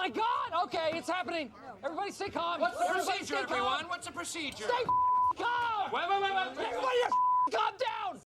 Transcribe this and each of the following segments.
my God! Okay, it's happening. Everybody stay calm. What's the Everybody procedure, stay calm. everyone? What's the procedure? Stay calm! Wait. Everybody just calm down!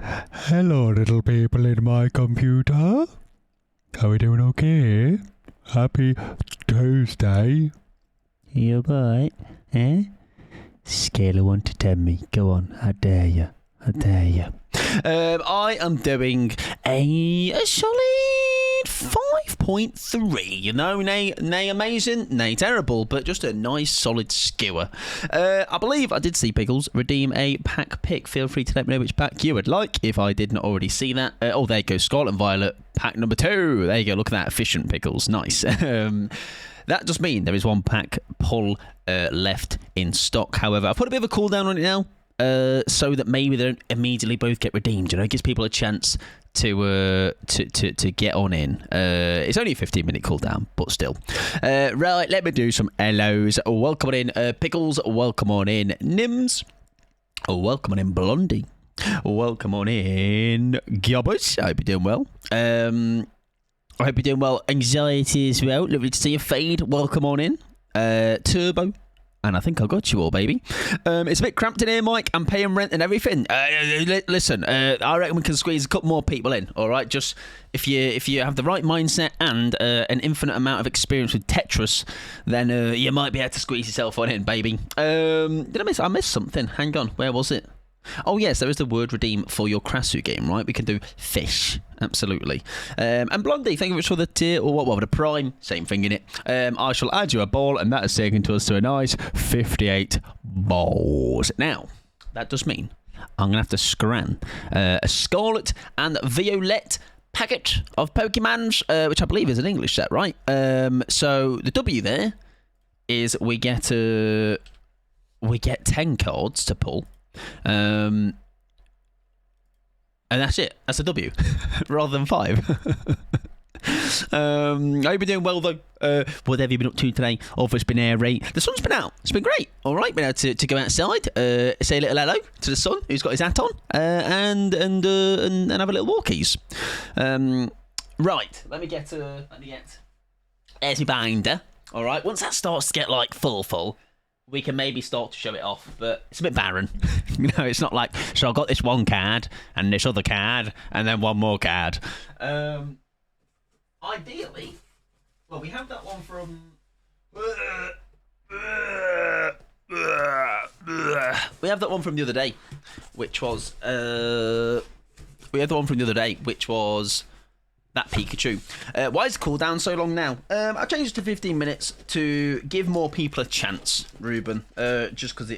Hello, little people in my computer. Are we doing okay? Happy Tuesday. You right? Eh? Scale of 1 to 10 me. Go on. I dare you. I dare you. I am doing a solid 5.3. You know, nay amazing, nay terrible, but just a nice solid skewer. I believe I did see Pickles redeem a pack pick. Feel free to let me know which pack you would like if I did not already see that. Oh, there you go. Scarlet and Violet pack number 2. There you go. Look at that. Efficient Pickles. Nice. That does mean there is one pack pull left in stock. However, I've put a bit of a cooldown on it now. So that maybe they don't immediately both get redeemed. You know, it gives people a chance to get on in. It's only a 15-minute cooldown, but still. Right, let me do some hellos. Welcome on in, Pickles. Welcome on in, Nims. Welcome on in, Blondie. Welcome on in, Gobbers. I hope you're doing well. I hope you're doing well. Anxiety as well. Lovely to see you, Fade. Welcome on in. Turbo. And I think I got you all, baby. It's a bit cramped in here, Mike. I'm paying rent and everything. Listen, I reckon we can squeeze a couple more people in. All right, just if you have the right mindset and an infinite amount of experience with Tetris, then you might be able to squeeze yourself on in, baby. Did I miss? I missed something. Hang on, where was it? Oh yes, there is the word redeem for your Krasu game, right? We can do fish, absolutely. And Blondie, thank you very much for the tier, or what, the prime, same thing in it. I shall add you a ball, and that is taken to us to a nice 58 balls. Now, that does mean I'm going to have to scran a Scarlet and Violet packet of Pokemons, which I believe is an English set, right? So the W there is we get 10 cards to pull. And that's it. That's a W, rather than 5. I hope you're doing well though. What have you been up to today? Although it's been air raid, the sun's been out. It's been great. All right, been able to go outside, say a little hello to the sun who's got his hat on, and have a little walkies. Right, let me get. There's my binder. All right, once that starts to get like full. We can maybe start to show it off, but it's a bit barren. You know, it's not like, so I've got this one card, and this other card, and then one more card. Ideally, well, we have that one from... We have that one from the other day, which was... that Pikachu. Why is cooldown so long now? I changed it to 15 minutes to give more people a chance, Ruben. Just because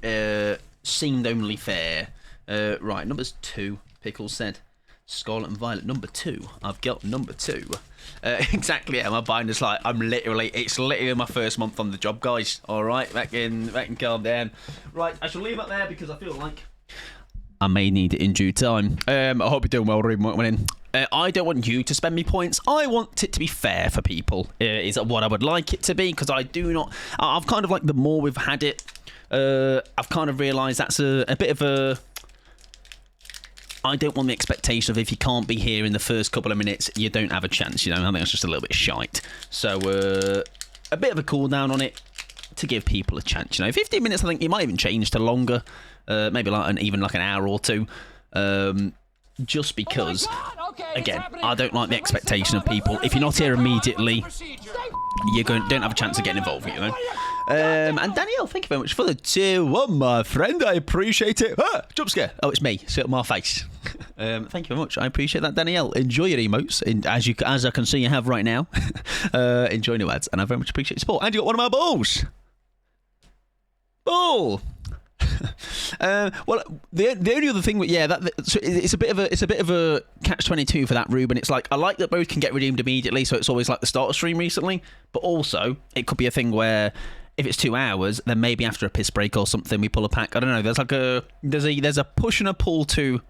it seemed only fair. Right, numbers 2, Pickles said. Scarlet and Violet, number 2. I've got number 2. Exactly, yeah, my binder's like, it's literally my first month on the job, guys. Alright, back in calm down. Right, I shall leave it there because I feel like I may need it in due time. I hope you're doing well, Ruben. I don't want you to spend me points. I want it to be fair for people. Is what I would like it to be, because I do not... I've kind of like, the more we've had it, I've kind of realised that's a bit of a... I don't want the expectation of if you can't be here in the first couple of minutes, you don't have a chance, you know? I think that's just a little bit shite. So, a bit of a cooldown on it to give people a chance, you know? 15 minutes, I think you might even change to longer. Maybe even like an hour or two, just because, again, I don't like the expectation of people. If you're not here immediately, you don't have a chance of getting involved, you know. And Danielle, thank you very much for the tier 1, my friend. I appreciate it. Jump scare. Oh, it's me. Sit on my face. Thank you very much. I appreciate that, Danielle. Enjoy your emotes, as I can see you have right now. Enjoy new ads, and I very much appreciate your support. And you got one of my balls. Ball. Well, the only other thing, so it's a bit of a catch-22 for that, Ruben. It's like, I like that both can get redeemed immediately, so it's always like the starter stream recently. But also, it could be a thing where if it's 2 hours, then maybe after a piss break or something, we pull a pack. I don't know. There's like there's a push and a pull to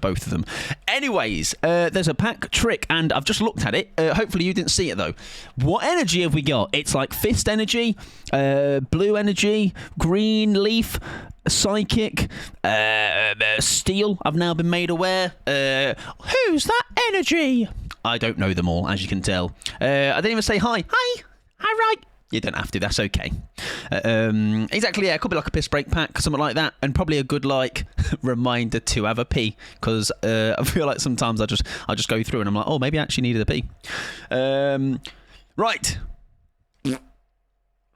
both of them. Anyways, there's a pack trick, and I've just looked at it. Hopefully you didn't see it though. What energy have we got? It's like fist energy, blue energy, green leaf, psychic, steel. I've now been made aware. Who's that energy? I don't know them all, as you can tell. I didn't even say hi. Hi, right. You don't have to. That's okay. Exactly. Yeah, it could be like a piss break pack, something like that, and probably a good like reminder to have a pee, because I feel like sometimes I just go through and I'm like, oh, maybe I actually needed a pee. Right.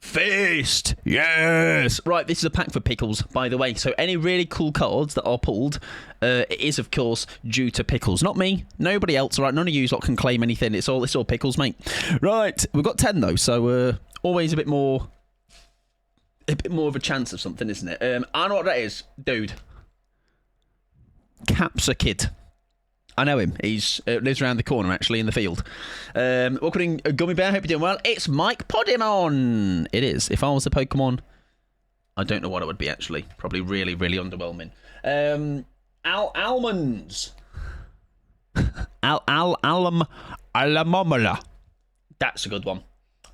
Fist. Yes. Right. This is a pack for Pickles, by the way. So any really cool cards that are pulled, it is of course due to Pickles, not me. Nobody else. All right. None of you lot can claim anything. It's all Pickles, mate. Right. We've got 10 though, so always a bit more of a chance of something, isn't it? I know what that is, dude. Capsa Kid. I know him. He's lives around the corner, actually, in the field. Welcome in, Gummy Bear. Hope you're doing well. It's Mike Podimon. It is. If I was a Pokemon, I don't know what it would be, actually. Probably really, really underwhelming. Almonds. Alamomala. That's a good one.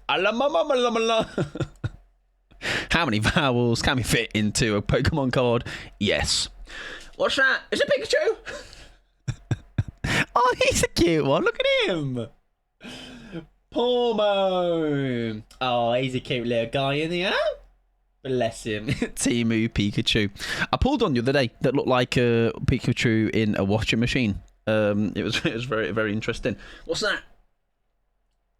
Alamomala. How many vowels can we fit into a Pokemon card? Yes. What's that? Is it Pikachu? Oh, he's a cute one. Look at him. Pormo. Oh, he's a cute little guy in here. Bless him. Timu Pikachu. I pulled one the other day that looked like a Pikachu in a washing machine. It was very, very interesting. What's that?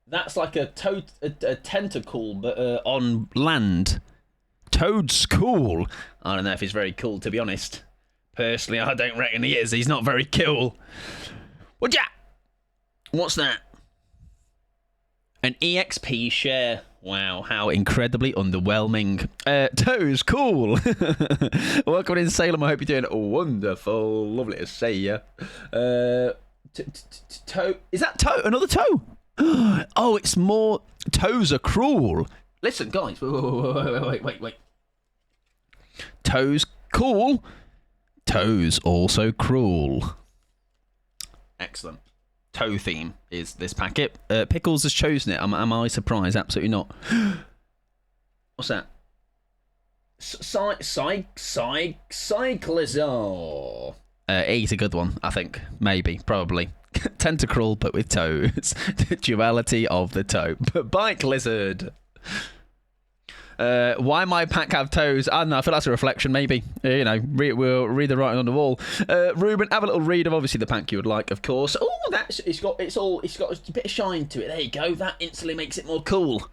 That's like a tentacle, but on land. Toadstool. I don't know if he's very cool, to be honest. Personally, I don't reckon he is. He's not very cool. What's that? An EXP share. Wow, how incredibly underwhelming. Toes, cool. Welcome in, Salem. I hope you're doing wonderful. Lovely to see you. Toe. Is that toe? Another toe? Oh, it's more. Toes are cruel. Listen, guys. Wait. Toes, cool. Toes, also cruel. Excellent. Toe theme is this packet. Pickles has chosen it. Am I surprised? Absolutely not. What's that? Cyclizar. He's a good one, I think. Maybe, probably. Tentacruel, but with toes. The duality of the toe. Bike lizard. Why my pack have toes? I don't know. I feel that's a reflection, maybe. We'll read the writing on the wall. Ruben, have a little read of obviously the pack you would like, of course. Oh, it's got a bit of shine to it. There you go. That instantly makes it more cool.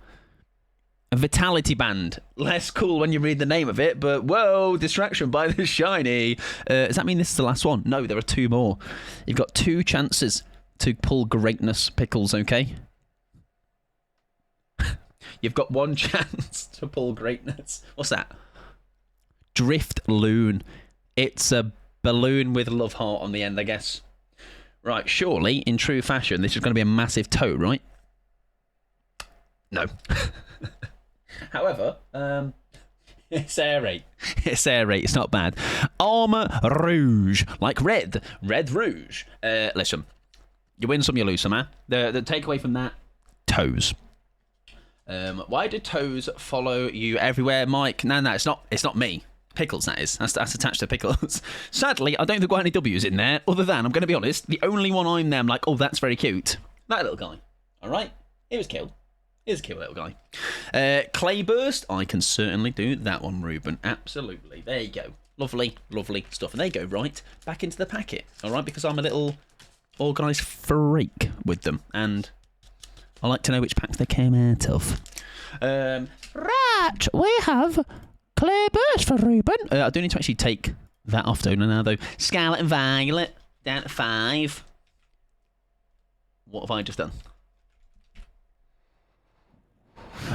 A Vitality Band. Less cool when you read the name of it, but whoa, distraction by the shiny. Does that mean this is the last one? No, there are 2 more. You've got 2 chances to pull greatness, Pickles, okay? You've got 1 chance to pull greatness. What's that? Drift Loon. It's a balloon with a love heart on the end, I guess. Right, surely, in true fashion, this is going to be a massive toe, right? No. However, it's aerate. It's aerate. It's not bad. Armor Rouge. Like red. Red Rouge. Listen. You win some, you lose some, huh? The takeaway from that, toes. Why do toes follow you everywhere, Mike? No, it's not me. Pickles, that is. That's attached to Pickles. Sadly, I don't think I've got any W's in there, other than, I'm going to be honest, the only one I'm there, I'm like, oh, that's very cute. That little guy. All right? He was cute. He's a cute little guy. Clayburst, I can certainly do that one, Ruben. Absolutely. There you go. Lovely, lovely stuff. And there you go, right, back into the packet. All right, because I'm a little organised freak with them. And I like to know which packs they came out of. Right, we have Clayburst for Ruben. I do need to actually take that off, don't I, now, though. Scarlet and Violet, down to 5. What have I just done?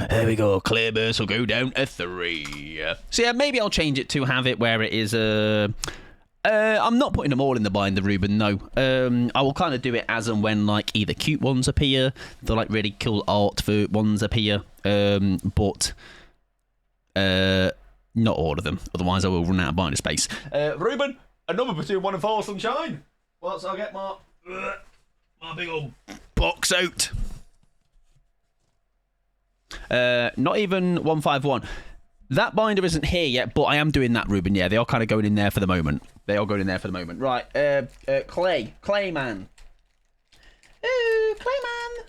There we go. Clayburst will go down to 3. So yeah, maybe I'll change it to have it where it is I'm not putting them all in the binder, Ruben, no. I will kind of do it as and when, like, either cute ones appear, the, like, really cool art for ones appear, but not all of them. Otherwise, I will run out of binder space. Ruben, a number between 1 and 4, sunshine. Once I get my big old box out. Not even 151. That binder isn't here yet, but I am doing that, Ruben. Yeah, they are kind of going in there for the moment. Right, Clayman. Ooh, Clayman.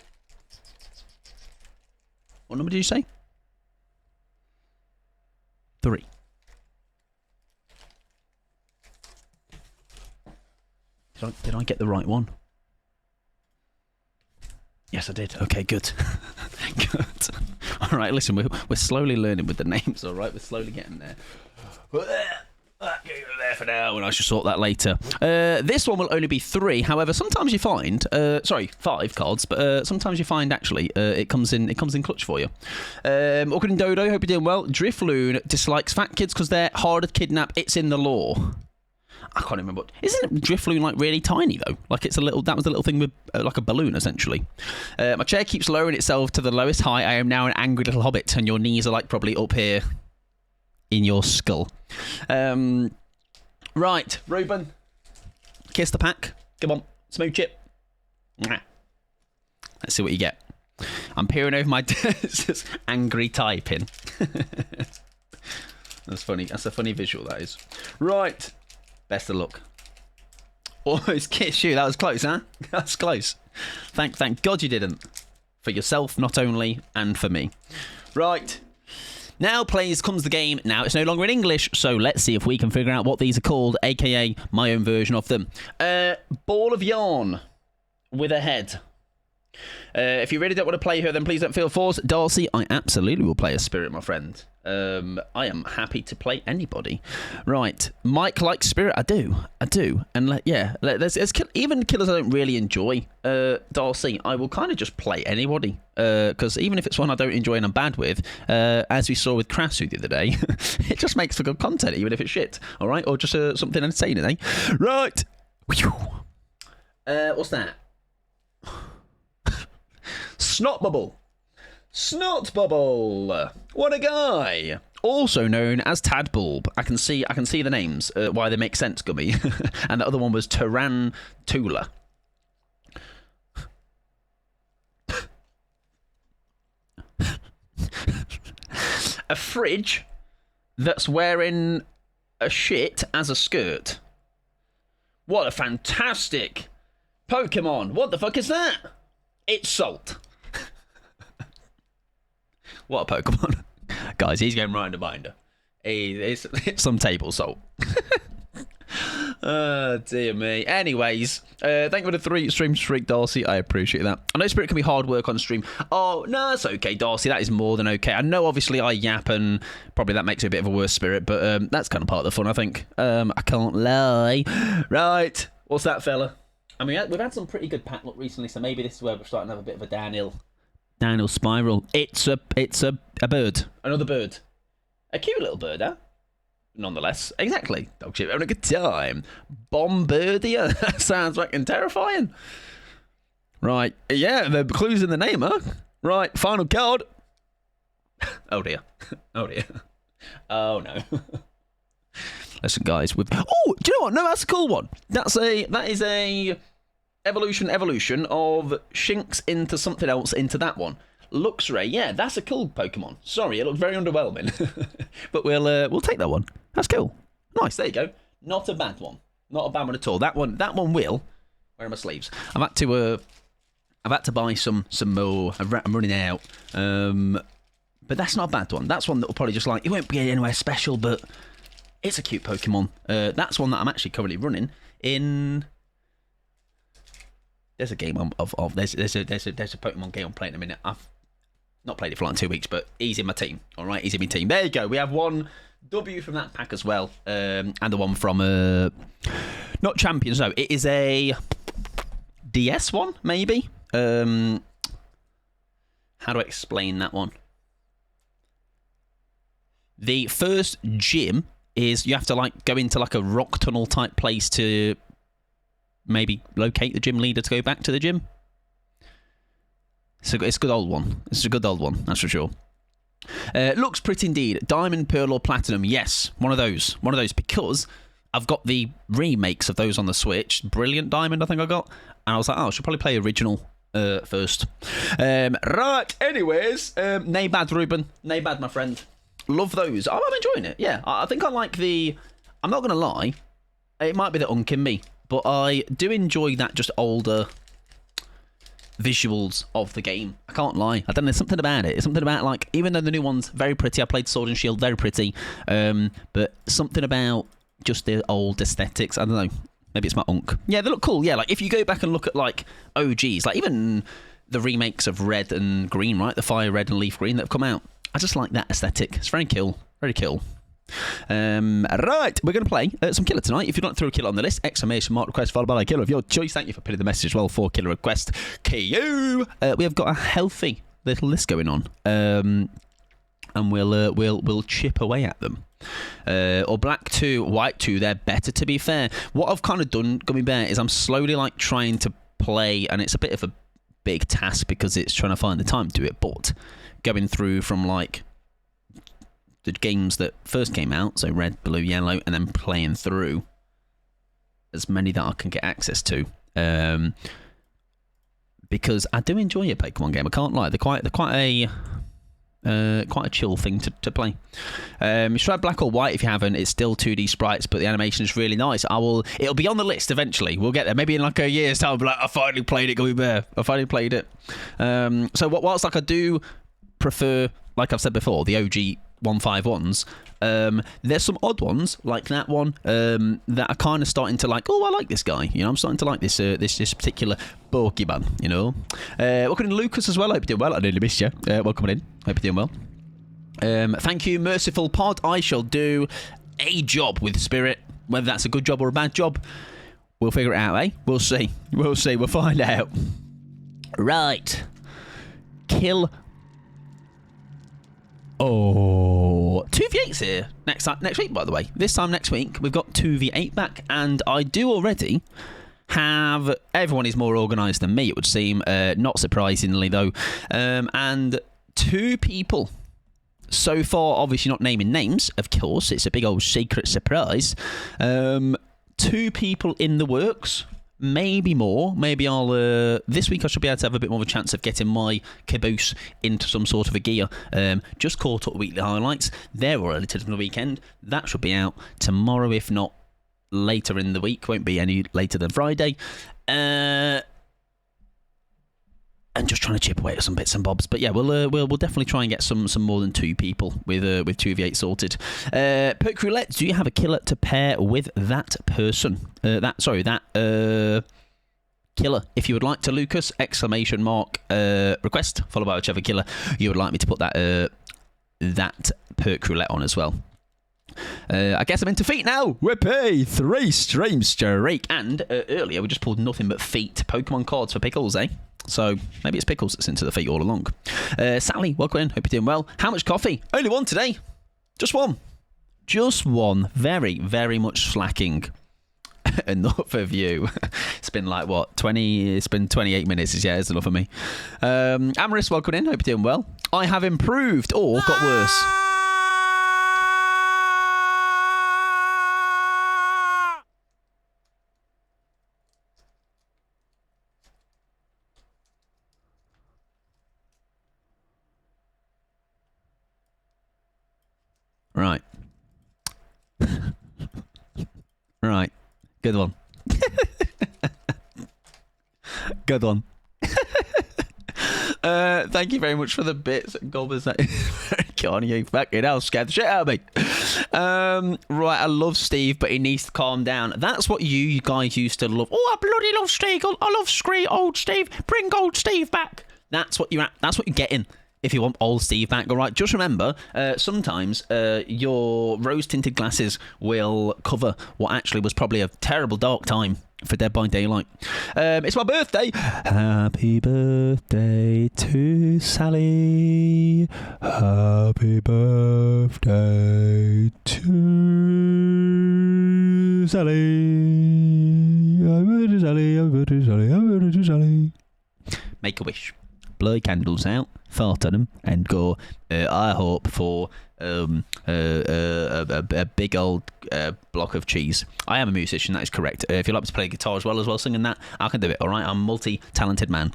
What number did you say? 3. Did I get the right one? Yes, I did. Okay, good. Good. All right, listen, we're slowly learning with the names, all right? We're slowly getting there. Get there for now, and I should sort that later. This one will only be 3. However, sometimes you find, 5 cards, but sometimes you find actually it comes in clutch for you. Awkward and Dodo, hope you're doing well. Drifloon dislikes fat kids because they're hard to kidnap. It's in the law. I can't remember. Isn't Drifloon like really tiny though? Like it's a little. That was the little thing with like a balloon essentially. My chair keeps lowering itself to the lowest height. I am now an angry little hobbit, and your knees are like probably up here in your skull. Right, Ruben, kiss the pack. Come on, smooch it. Let's see what you get. I'm peering over my desk, angry typing. That's funny. That's a funny visual. That is. Right. Best of luck. Almost kiss you. That was close, huh? That's close. Thank God you didn't. For yourself, not only, and for me. Right. Now, please, comes the game. Now, it's no longer in English, so let's see if we can figure out what these are called, a.k.a. my own version of them. Ball of yarn with a head. If you really don't want to play her, then please don't feel forced. Darcy, I absolutely will play a spirit, my friend. I am happy to play anybody. Right. Mike likes spirit. I do. And there's even killers I don't really enjoy. Darcy, I will kind of just play anybody. Because even if it's one I don't enjoy and I'm bad with, as we saw with Krasu the other day, it just makes for good content, even if it's shit. All right? Or just something entertaining, eh? Right. What's that? Snot Bubble. What a guy. Also known as Tadbulb. I can see the names, why they make sense, Gummy. And the other one was Tarantula. A fridge that's wearing a shit as a skirt. What a fantastic Pokemon. What the fuck is that? It's Salt. What a Pokemon. Guys, he's going right in the binder. It's some table salt. Oh, dear me. Anyways, thank you for the 3 stream streak, Darcy. I appreciate that. I know Spirit can be hard work on stream. Oh, no, it's okay, Darcy. That is more than okay. I know, obviously, I yap, and probably that makes it a bit of a worse Spirit, but that's kind of part of the fun, I think. I can't lie. Right. What's that, fella? I mean, we've had some pretty good pack luck recently, so maybe this is where we're starting to have a bit of a downhill spiral. It's a bird. Another bird. A cute little bird, huh? Nonetheless. Exactly. Dog shit, having a good time. Bombardier. That sounds fucking terrifying. Right. Yeah, the clue's in the name, huh? Right. Final card. Oh, dear. Oh, dear. Oh, no. Listen, guys. Do you know what? No, that's a cool one. That is a evolution of Shinx into something else into that one. Luxray, yeah, that's a cool Pokemon. Sorry, it looked very underwhelming. But we'll take that one. That's cool. Nice, there you go. Not a bad one. Not a bad one at all. That one will. Where are my sleeves? I've had to buy some more. I'm running out. But that's not a bad one. That's one that will probably just it won't be anywhere special, but it's a cute Pokemon. That's one that I'm actually currently running in. There's a game there's a Pokemon game I'm playing in a minute. I've not played it for 2 weeks, but he's in my team. All right, he's in my team. There you go. We have one W from that pack as well, and the one from not Champions. No, it is a DS one, maybe. How do I explain that one? The first gym is you have to go into a rock tunnel type place to maybe locate the gym leader to go back to the gym. It's a good old one. It's a good old one, that's for sure. Looks pretty indeed. Diamond, Pearl, or Platinum. Yes, one of those. Because I've got the remakes of those on the Switch. Brilliant Diamond, I think I got. And I was like, I should probably play original first. Right, anyways. Nay bad, Ruben. Nay bad, my friend. Love those. I'm enjoying it. Yeah, I think I like the... I'm not going to lie. It might be the Unk in me. But I do enjoy that just older visuals of the game. I can't lie. I don't know, there's something about it. It's something about, like, even though the new one's very pretty, I played Sword and Shield, very pretty, but something about just the old aesthetics, I don't know. Maybe it's my unk. Yeah, they look cool. Yeah, like, if you go back and look at, like, OGs, like, even the remakes of Red and Green, right? The Fire Red and Leaf Green that have come out. I just like that aesthetic. It's very cool. Very cool. Right, we're going to play some killer tonight. If you'd like to throw a killer on the list, exclamation mark request followed by a killer of your choice. Thank you for putting the message as well for killer request. KU. We have got a healthy little list going on, and we'll chip away at them. Or black 2, white 2. They're better, to be fair. What I've kind of done, Gummy Bear, is I'm slowly like trying to play, and it's a bit of a big task because it's trying to find the time to do it. But going through from like the games that first came out, so red, blue, yellow, and then playing through as many that I can get access to, because I do enjoy a Pokemon game. I can't lie; they're quite a chill thing to play. You should have black or white if you haven't. It's still 2D sprites, but the animation is really nice. It'll be on the list eventually. We'll get there. Maybe in like a year's time, I'll be like, I finally played it, Gummy Bear. I finally played it. So whilst like I do prefer, like I've said before, the OG 151s, there's some odd ones like that one that are kind of starting to like, oh, I like this guy, I'm starting to like this particular Pokemon, welcome in Lucas as well. I hope you're doing well. I nearly missed you. Welcome in. Hope you're doing well. Thank you, Merciful Pod. I shall do a job with Spirit, whether that's a good job or a bad job, we'll figure it out, eh? We'll see, we'll find out. Right, kill. Oh, 2v8's here next week, by the way. This time next week, we've got 2v8 back, and I do already have... Everyone is more organised than me, it would seem, not surprisingly, though. And 2 people so far, obviously not naming names, of course. It's a big old secret surprise. 2 people in the works. Maybe more. Maybe I'll... this week I should be able to have a bit more of a chance of getting my caboose into some sort of a gear. Just caught up weekly highlights. They're already to the weekend. That should be out tomorrow, if not later in the week. Won't be any later than Friday. And just trying to chip away at some bits and bobs. But yeah, we'll definitely try and get some more than 2 people with 2v8 sorted. Poke Roulette, do you have a killer to pair with that person? That killer. If you would like to, Lucas, exclamation mark request, followed by whichever killer you would like me to put that Perk Roulette on as well. I guess I'm into feet now. Whippy, 3 streams straight. And earlier we just pulled nothing but feet. Pokemon cards for Pickles, eh? So maybe it's Pickles that's into the feet all along. Sally, welcome in. Hope you're doing well. How much coffee? Only 1 today. Just 1. Just 1. Very, very much slacking. Enough of you. It's been like, what, 20... It's been 28 minutes. Yeah, it's enough of me. Amaris, welcome in. Hope you're doing well. I have improved or got worse. Right. Right. Good one. Good one. Thank you very much for the bits. Gobbers, that is very corny. You fucking hell, scared the shit out of me. Right, I love Steve, but he needs to calm down. That's what you guys used to love. Oh, I bloody love Steve. I love old Steve. Bring old Steve back. That's what you're getting. If you want old Steve back, all right, just remember, sometimes your rose-tinted glasses will cover what actually was probably a terrible dark time for Dead by Daylight. It's my birthday. Happy birthday to Sally. Happy birthday to Sally. Happy birthday, Sally. Happy birthday, Sally. Happy birthday, Sally. Make a wish. Blow candles out, fart on them, and go, I hope for a big old block of cheese. I am a musician, that is correct. If you'd like me to play guitar as well singing that, I can do it, all right? I'm a multi-talented man.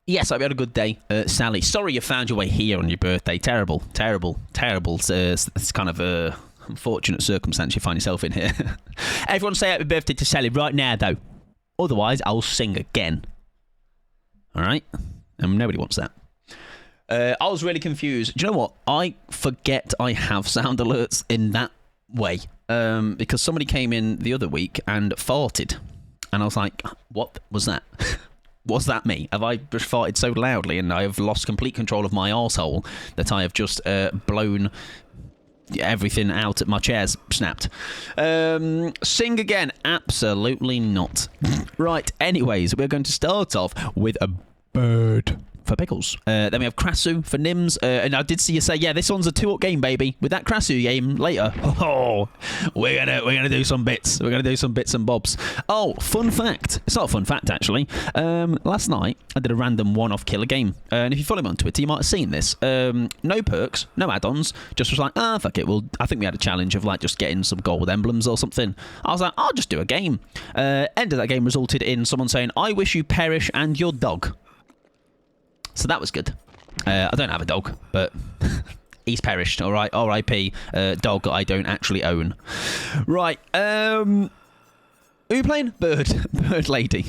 Yes, I hope you had a good day. Sally, sorry you found your way here on your birthday. Terrible. It's kind of a unfortunate circumstance you find yourself in here. Everyone say happy birthday to Sally right now, though. Otherwise, I'll sing again. All right? And nobody wants that. I was really confused. Do you know what? I forget I have sound alerts in that way. Because somebody came in the other week and farted. And I was like, what was that? Was that me? Have I just farted so loudly and I have lost complete control of my arsehole that I have just blown everything out at my chair's snapped? Sing again? Absolutely not. Right, anyways, we're going to start off with a bird for Pickles. Then we have Krasu for Nims. And I did see you say, yeah, this one's a 2-up game, baby. With that Krasu game later. Oh, we're gonna do some bits. We're gonna do some bits and bobs. Oh, fun fact. It's not a fun fact, actually. Last night, I did a random one-off killer game. And if you follow me on Twitter, you might have seen this. No perks, no add-ons. Just was like, fuck it. Well, I think we had a challenge of like just getting some gold emblems or something. I was like, I'll just do a game. End of that game resulted in someone saying, I wish you perish and your dog. So that was good. I don't have a dog, but he's perished. All right, R.I.P. Dog I don't actually own. Right. Who are you playing? Bird Lady.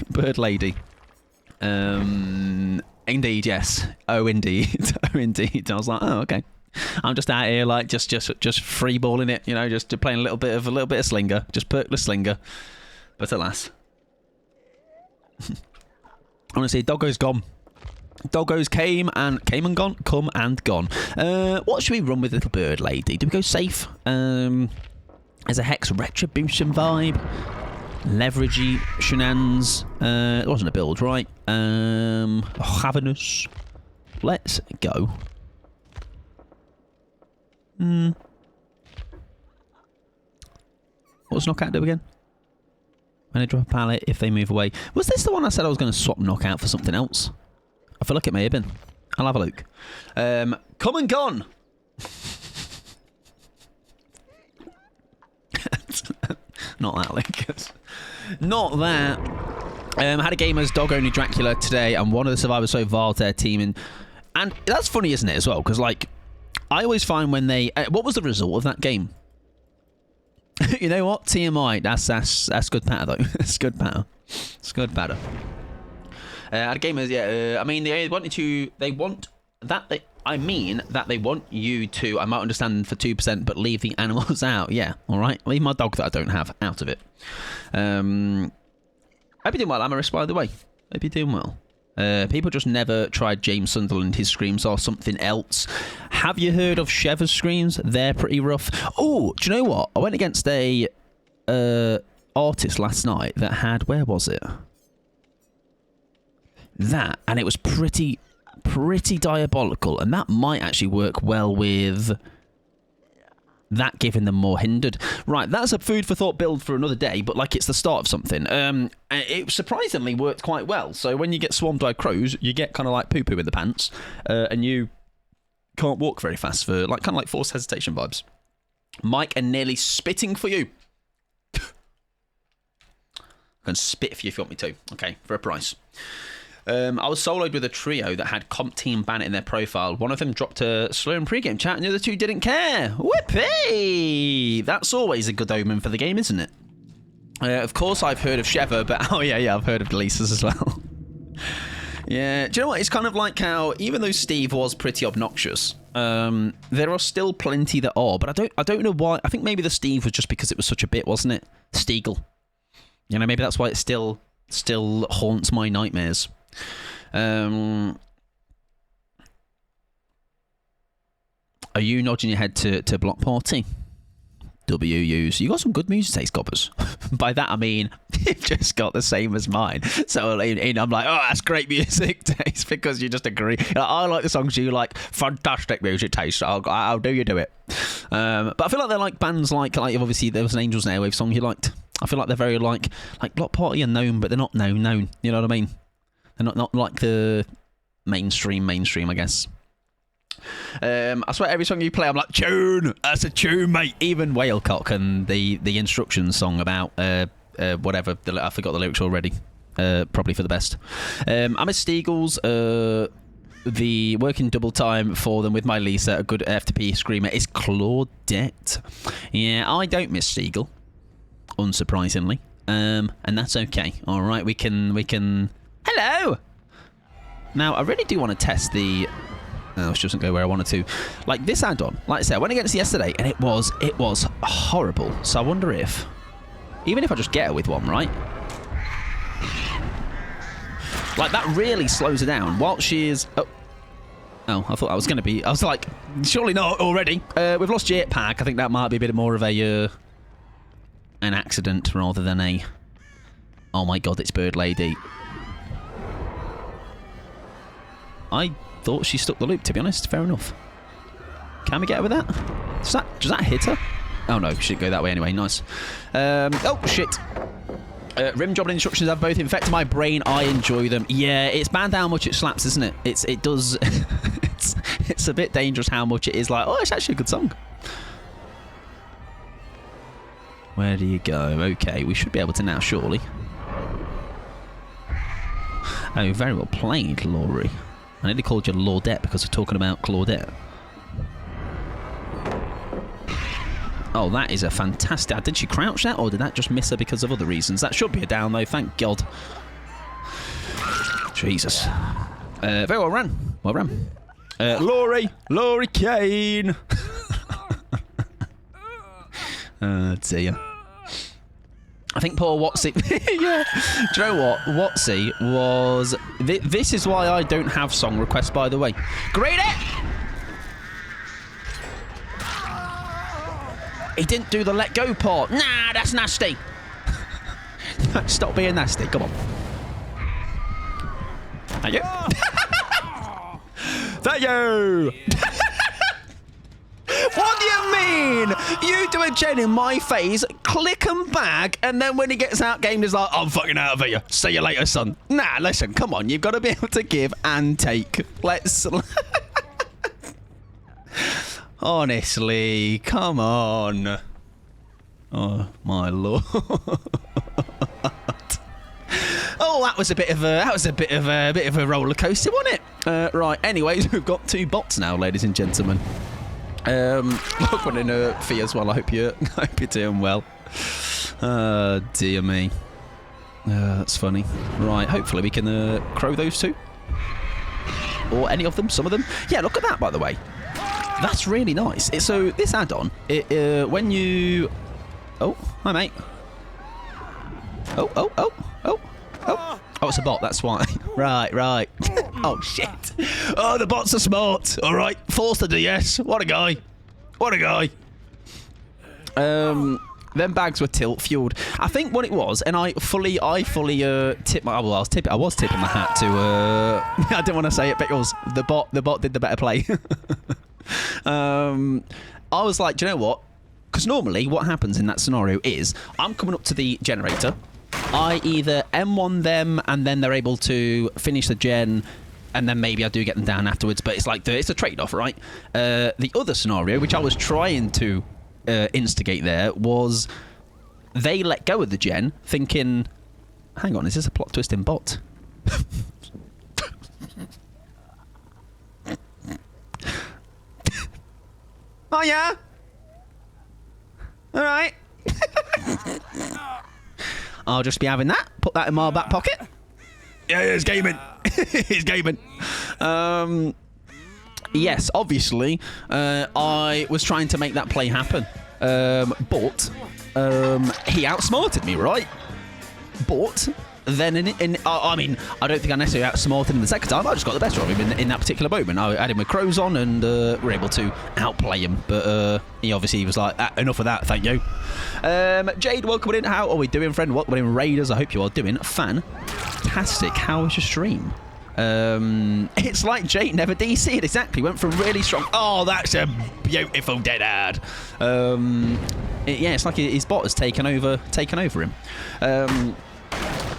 Indeed, yes. Oh, indeed. Oh, indeed. I was like, oh, okay. I'm just out here, like, just free balling it, you know, just playing a little bit of Slinger, just perkless Slinger. But alas, honestly, Doggo's gone. Doggos came and gone. Come and gone. What should we run with Little Bird Lady? Do we go safe? There's a Hex Retribution vibe. Leveragey shenanigans. It wasn't a build, right? Ravenous. Let's go. What's Knockout do again? When they drop a pallet, if they move away. Was this the one I said I was going to swap Knockout for something else? I feel like it may have been. I'll have a look. Come and gone. Not that, Lucas. Not that. Had a game as Dog Only Dracula today, and one of the survivors so vile their team. And that's funny, isn't it, as well? Because, like, I always find when they... what was the result of that game? You know what? TMI. That's good patter, though. That's good patter. It's good patter. Our gamers, yeah. I mean, they want you to. They want that. I mean that they want you to. I might understand for 2%, but leave the animals out. Yeah, all right. Leave my dog that I don't have out of it. Hope you're doing well, Amaris. By the way, hope you're doing well. People just never tried James Sunderland. His screams or something else. Have you heard of Sheva's screams? They're pretty rough. Oh, do you know what? I went against a artist last night that had. Where was it? That, and it was pretty diabolical, and that might actually work well with that giving them more hindered. Right, that's a food for thought build for another day, but like it's the start of something. It surprisingly worked quite well. So when you get swarmed by crows, you get kind of like poo-poo in the pants, and you can't walk very fast for like kind of like forced hesitation vibes. Mike and nearly spitting for you. I can spit for you if you want me to. Okay, for a price. I was soloed with a trio that had Comp Team Ban in their profile. One of them dropped a slur in pre-game chat and the other two didn't care. Whippy! That's always a good omen for the game, isn't it? Of course I've heard of Sheva, but oh yeah, I've heard of Delisa's as well. Yeah, do you know what? It's kind of like how, even though Steve was pretty obnoxious, there are still plenty that are, but I don't know why. I think maybe the Steve was just because it was such a bit, wasn't it? Stiegel. You know, maybe that's why it still haunts my nightmares. Are you nodding your head to Block Party? WUs. You got some good music taste, Gobbers. By that I mean you've just got the same as mine. So I'm like, oh, that's great music taste because you just agree. Like, I like the songs you like. Fantastic music taste. I'll do it. But I feel like they're like bands like obviously there was an Angels and Airwaves song you liked. I feel like they're very like Block Party are known, but they're not known. You know what I mean? They're not like the mainstream, I guess. I swear every song you play I'm like, tune, that's a tune, mate. Even Whalecock and the instructions song about whatever, I forgot the lyrics already. Probably for the best. I'm a Steagles. The working double time for them with my Lisa, a good FTP screamer is Claudette. Yeah, I don't miss Steagle, unsurprisingly. And that's okay. All right, we can. Hello. Now, I really do want to test the... No, it doesn't go where I wanted to. Like, this add-on, like I said, I went against it yesterday, and it was horrible. So I wonder if... Even if I just get her with one, right? Like, that really slows her down. While she is... Oh, I thought that was going to be... I was like, surely not already. We've lost Jetpack. I think that might be a bit more of a... an accident rather than a... Oh my god, it's Bird Lady. I thought she stuck the loop, to be honest. Fair enough. Can we get her with that? Does that hit her? Oh no, she didn't go that way anyway. Nice. Oh, shit. Rim job and instructions have both infected my brain. I enjoy them. Yeah, it's bad how much it slaps, isn't it? It does... it's a bit dangerous how much it is like, oh, it's actually a good song. Where do you go? Okay, we should be able to now, surely. Oh, very well played, Laurie. I nearly called you Laudette because we're talking about Claudette. Oh, that is a fantastic... Did she crouch that, or did that just miss her because of other reasons? That should be a down, though, thank God. Jesus. Very well run. Well run. Laurie Kane. Oh, dear. I think poor Watsy... Yeah. Do you know what? Watsy was... This is why I don't have song requests, by the way. Great it! He didn't do the let go part. Nah, that's nasty. Stop being nasty. Come on. Thank you. Thank you. What do you mean? You do a gen in my face, click and bag, and then when he gets out game, he's like, I'm fucking out of here. See you later, son. Nah, listen, come on. You've got to be able to give and take. Let's... Honestly, come on. Oh, my lord. Oh, that was a bit of a roller coaster, wasn't it? Right. Anyways, we've got 2 bots now, ladies and gentlemen. Look, one in Fee as well. I hope you're doing well. Dear me. That's funny. Right. Hopefully we can crow those 2, or any of them. Some of them. Yeah. Look at that, by the way. That's really nice. So this add-on, when you... Oh, hi, mate. Oh. Oh, it's a bot, that's why. Right. Oh, shit. Oh, the bots are smart. All right, force the DS. What a guy. Them bags were tilt fueled. I think what it was, and I fully tipped my... Well, I was tipping my hat to... I didn't want to say it, but it was the bot did the better play. I was like, do you know what? Because normally what happens in that scenario is I'm coming up to the generator. I either M1 them and then they're able to finish the gen, and then maybe I do get them down afterwards. But it's like it's a trade-off, right? The other scenario, which I was trying to instigate there, was they let go of the gen, thinking, hang on, is this a plot twist in bot? Oh, yeah? All right. I'll just be having that. Put that in my back pocket. Yeah, it's gaming. It's gaming. Yes, obviously, I was trying to make that play happen. But he outsmarted me, right? But... Then, I mean, I don't think I necessarily outsmarted him the second time. I just got the better of him in that particular moment. I had him with crows on and were able to outplay him. But he was like, enough of that, thank you. Jade, welcome in. How are we doing, friend? Welcome in, Raiders. I hope you are doing fantastic. How was your stream? It's like Jade never DC'd. Exactly. Went from really strong... Oh, that's a beautiful dead ad. Yeah, it's like his bot has taken over him.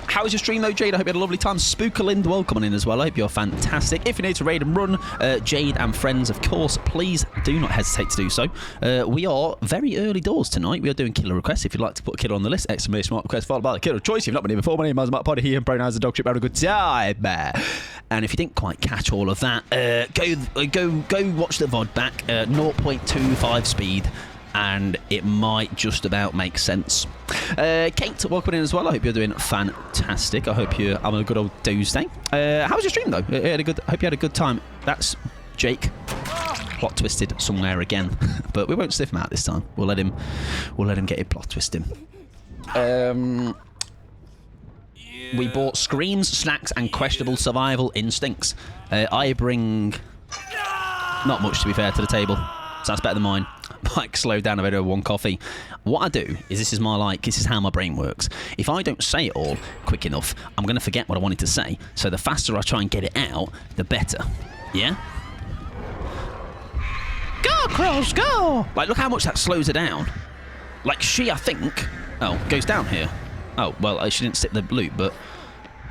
How was your stream, though, Jade? I hope you had a lovely time. Spookalind, welcome on in as well. I hope you're fantastic. If you need to raid and run, Jade and friends, of course, please do not hesitate to do so. We are very early doors tonight. We are doing killer requests. If you'd like to put a killer on the list, exclamation mark request followed by the killer of choice. If you've not been here before, my name is Matt Poddy here, and pronouns are dog ship. Have a good time. And if you didn't quite catch all of that, go watch the VOD back. 0.25 speed. and it might just about make sense. Kate, welcome in as well. I hope you're doing fantastic. I hope you're having a good old Tuesday. How was your stream, though? Hope you had a good time. That's Jake. Plot twisted somewhere again. But we won't sniff him out this time. We'll let him get it plot twisted. We bought screams, snacks, and questionable survival instincts. I bring not much, to be fair, to the table. So that's better than mine. Mike, slow down a bit over one coffee. What I do is this is how my brain works. If I don't say it all quick enough, I'm going to forget what I wanted to say. So the faster I try and get it out, the better. Yeah? Go, Cross, go! Like, look how much that slows her down. Like, she, I think... Oh, goes down here. Oh, well, she didn't stick the loop, but...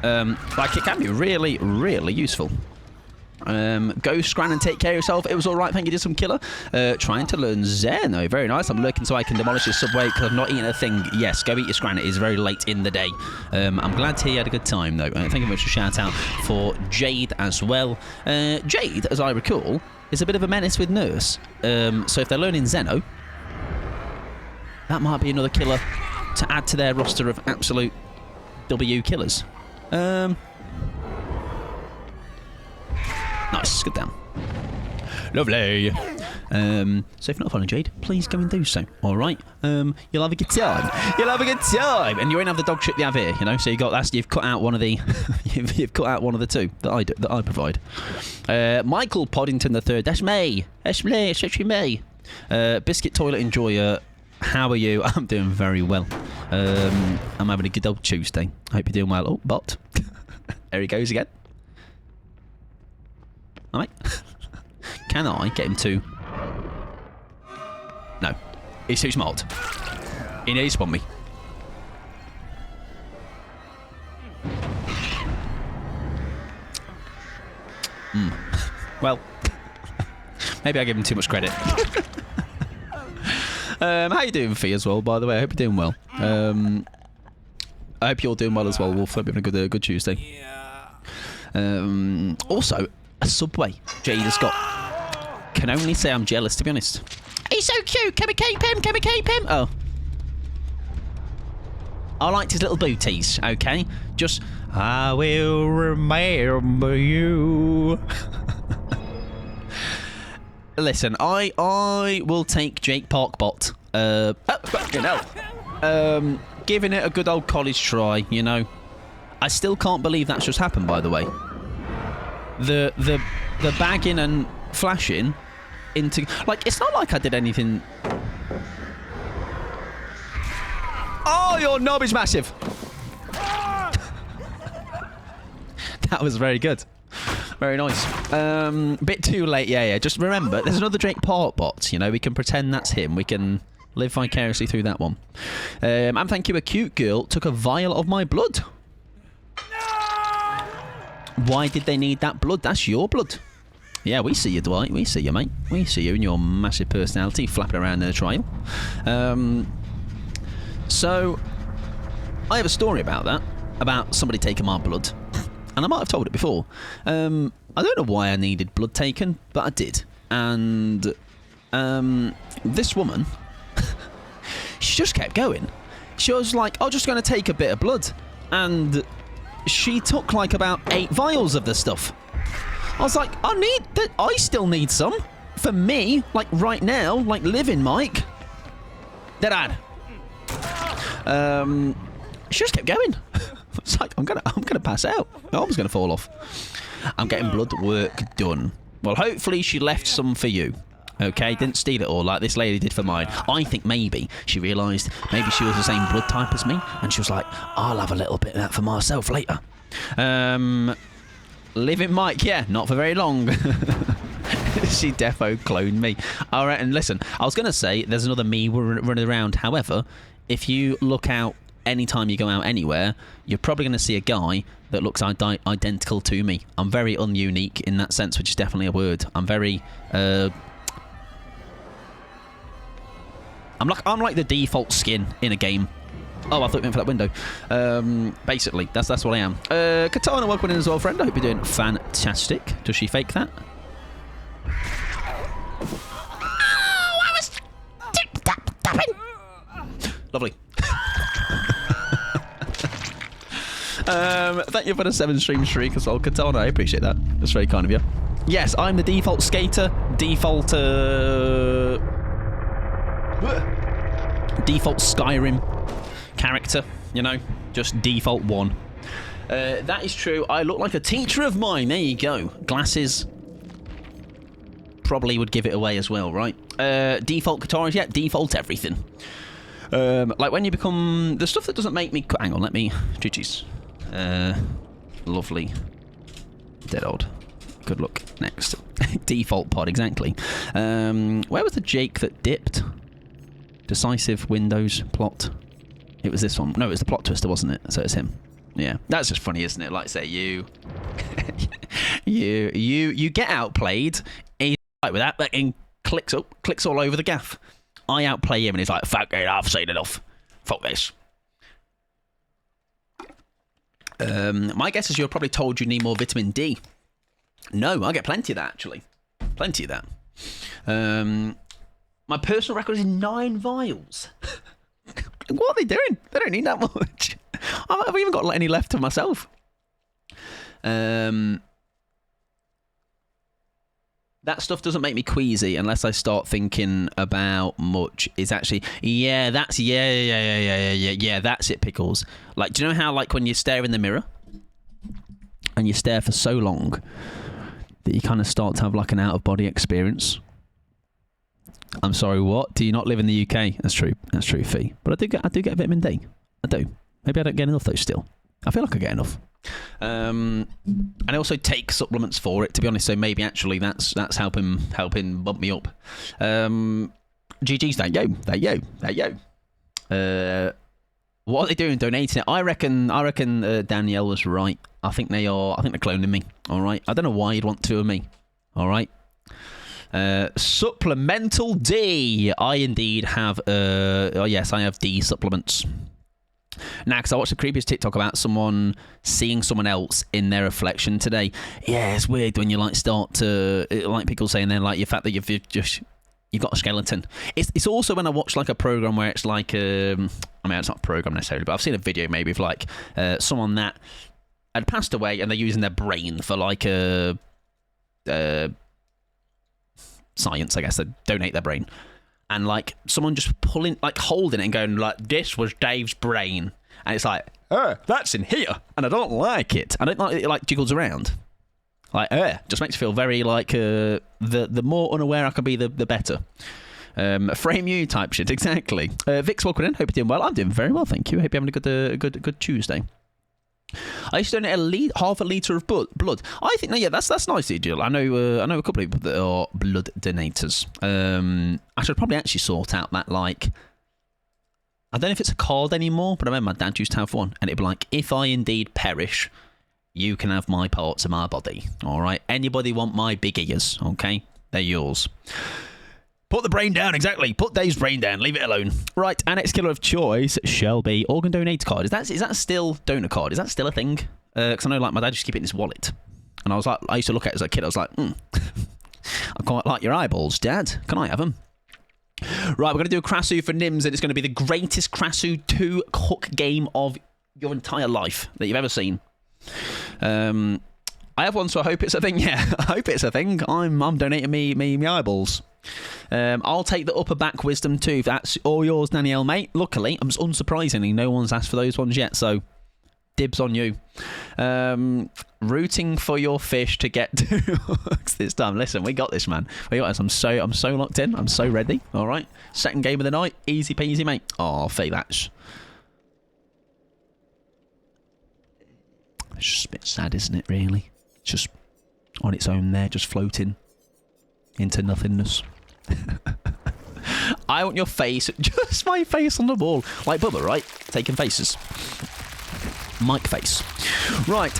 like, it can be really, really useful. Go, Scran, and take care of yourself. It was alright, thank you, did some killer. Trying to learn Zeno. Very nice. I'm lurking so I can demolish his subway because I've not eaten a thing. Yes, go eat your Scran. It is very late in the day. I'm glad to hear you had a good time, though. Thank you very much for a shout out for Jade as well. Jade, as I recall, is a bit of a menace with Nurse. So if they're learning Zeno, that might be another killer to add to their roster of absolute W killers. Nice, good down. Lovely. So if not following Jade, please go and do so. All right. You'll have a good time. You'll have a good time, and you won't have the dog shit you have here. You know. So you've cut out one of the you've cut out one of the two that I provide. Michael Poddington III. That's me. That's me. It's actually me. Biscuit Toilet Enjoyer. How are you? I'm doing very well. I'm having a good old Tuesday. I hope you're doing well. Oh, bot. There he goes again. All right. Can I get him to... No. He's too smart. He nearly spawned me. Well, maybe I give him too much credit. How you doing, Fee, as well, by the way? I hope you're doing well. I hope you're doing well as well, Wolf. I hope you're having a good Tuesday. Also, a Subway Jade has got. Can only say I'm jealous, to be honest. He's so cute. Can we keep him? Can we keep him? Oh. I liked his little booties, okay? Just, I will remember you. Listen, I will take Jake Parkbot. Giving it a good old college try, you know. I still can't believe that's just happened, by the way. The bagging and flashing into... Like, it's not like I did anything... Oh, your knob is massive! That was very good. Very nice. Bit too late, yeah. Just remember, there's another Drake Parkbot, you know, we can pretend that's him. We can live vicariously through that one. And thank you, a cute girl took a vial of my blood. Why did they need that blood? That's your blood. Yeah, we see you, Dwight. We see you, mate. We see you and your massive personality flapping around in a trial. So, I have a story about that. About somebody taking my blood. And I might have told it before. I don't know why I needed blood taken, but I did. And this woman, she just kept going. She was like, I'm just going to take a bit of blood. And she took like about 8 vials of the stuff. I was like, I still need some. For me, like right now, like living Mike. Dad. She just kept going. It's like, I'm gonna pass out. My arm's gonna fall off. I'm getting blood work done. Well, hopefully she left some for you. Okay, didn't steal it all like this lady did for mine. I think maybe she realised maybe she was the same blood type as me, and she was like, I'll have a little bit of that for myself later. Living Mike, yeah, not for very long. She defo cloned me. All right, and listen, I was gonna say there's another me running around. However, if you look out anytime you go out anywhere, you're probably going to see a guy that looks identical to me. I'm very ununique in that sense, which is definitely a word. I'm very... I'm like the default skin in a game. Oh, I thought you meant for that window. Basically, that's what I am. Katana, welcome in as well, friend. I hope you're doing fantastic. Does she fake that? Oh, I was tipped. Lovely. Thank you for the 7-stream streak as well, Katana. I appreciate that. That's very kind of you. Yes, I'm the default skater. Default Skyrim character, you know, just default one. That is true. I look like a teacher of mine. There you go. Glasses probably would give it away as well, right? Default guitarist, yeah, default everything. Like when you become the stuff that doesn't make me. Hang on, let me. GG's. Lovely. Dead old. Good luck. Next. Default pod, exactly. Where was the Jake that dipped? Decisive Windows plot. It was this one. No, it was the plot twister, wasn't it? So it's him. Yeah, that's just funny, isn't it? Like, say you get outplayed. He's like with that, and clicks all over the gaff. I outplay him, and he's like, "Fuck it, I've seen enough. Fuck this." My guess is you're probably told you need more vitamin D. No, I get plenty of that actually. Plenty of that. My personal record is 9 vials. What are they doing? They don't need that much. I've even got any left to myself. That stuff doesn't make me queasy unless I start thinking about much. It's actually, yeah, that's that's it, Pickles. Like, do you know how, like, when you stare in the mirror and you stare for so long that you kind of start to have like an out-of-body experience? I'm sorry, what? Do you not live in the UK? That's true, Fee. But I do get vitamin D. I do. Maybe I don't get enough though still. I feel like I get enough. And I also take supplements for it, to be honest, so maybe actually that's helping bump me up. GG's, thank you. What are they doing donating it? I reckon Danielle was right. I think they're cloning me. All right. I don't know why you'd want 2 of me. All right. Supplemental D. I indeed have yes, I have D supplements. Now, because I watched the creepiest TikTok about someone seeing someone else in their reflection today. Yeah, it's weird when you like start to, like people saying then, like the fact that you've got a skeleton. It's also when I watch like a program where it's like I mean, it's not a program necessarily, but I've seen a video maybe of like someone that had passed away and they're using their brain for like a science, I guess. They donate their brain. And like someone just holding it and going like, "This was Dave's brain," and it's like, that's in here, and I don't like it. I don't like it like jiggles around. Like, just makes me feel very like the more unaware I can be, the better. Frame you type shit, exactly. Vic's welcome in. Hope you're doing well. I'm doing very well, thank you. Hope you're having a good Tuesday. I used to donate half a litre of blood. I think, yeah, that's nice, Jill. I know a couple of people that are blood donators. I should probably actually sort out that, like, I don't know if it's a card anymore, but I remember my dad used to have one, and it'd be like, if I indeed perish, you can have my parts of my body. All right, anybody want my big ears? Okay, they're yours. Put the brain down, exactly. Put Dave's brain down. Leave it alone. Right, our next killer of choice shall be organ donate card. Is that still donor card? Is that still a thing? Because I know, like, my dad used to keep it in his wallet, and I used to look at it as a kid. I was like, I quite like your eyeballs, Dad. Can I have them? Right, we're going to do a Krasu for Nims, and it's going to be the greatest Krasu 2 hook game of your entire life that you've ever seen. I have one, so I hope it's a thing. Yeah, I hope it's a thing. I'm donating me eyeballs. I'll take the upper back wisdom tooth. That's all yours, Danielle, mate. Luckily, unsurprisingly, no one's asked for those ones yet, so dibs on you. Rooting for your fish to get 2 hooks this time. Listen, we got this, man. We got this. I'm so locked in. I'm so ready. All right. Second game of the night. Easy peasy, mate. Oh, Faye, that's it's just a bit sad, isn't it, really? It's just on its own there, just floating into nothingness. I want your face, just my face on the wall. Like Bubba, right? Taking faces. Mike face. Right,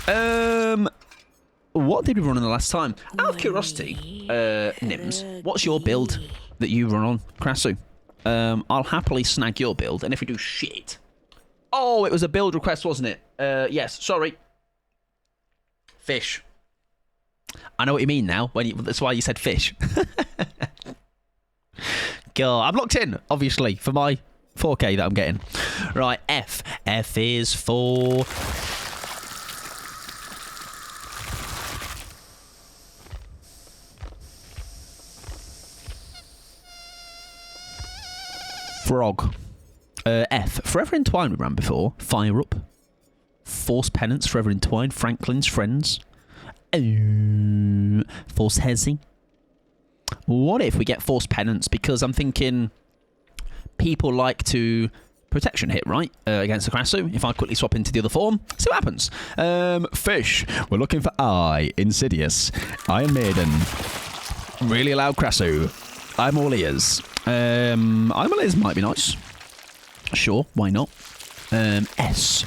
what did we run on the last time? Out of curiosity, Nims, what's your build that you run on Krasu? I'll happily snag your build, and if we do shit... Oh, it was a build request, wasn't it? Yes, sorry. Fish. I know what you mean now. That's why you said fish. Girl, I'm locked in, obviously, for my 4K that I'm getting. Right, F. F is for... Frog. F. Forever Entwined we ran before. Fire Up. Force Penance. Forever Entwined. Franklin's Friends. Force Hezi. What if we get Force Penance? Because I'm thinking people like to protection hit, right? Against the Krasu. If I quickly swap into the other form, see what happens. Fish. We're looking for I. Insidious. Iron Maiden. Really loud Krasu. I'm all ears. I'm all ears might be nice. Sure, why not? S.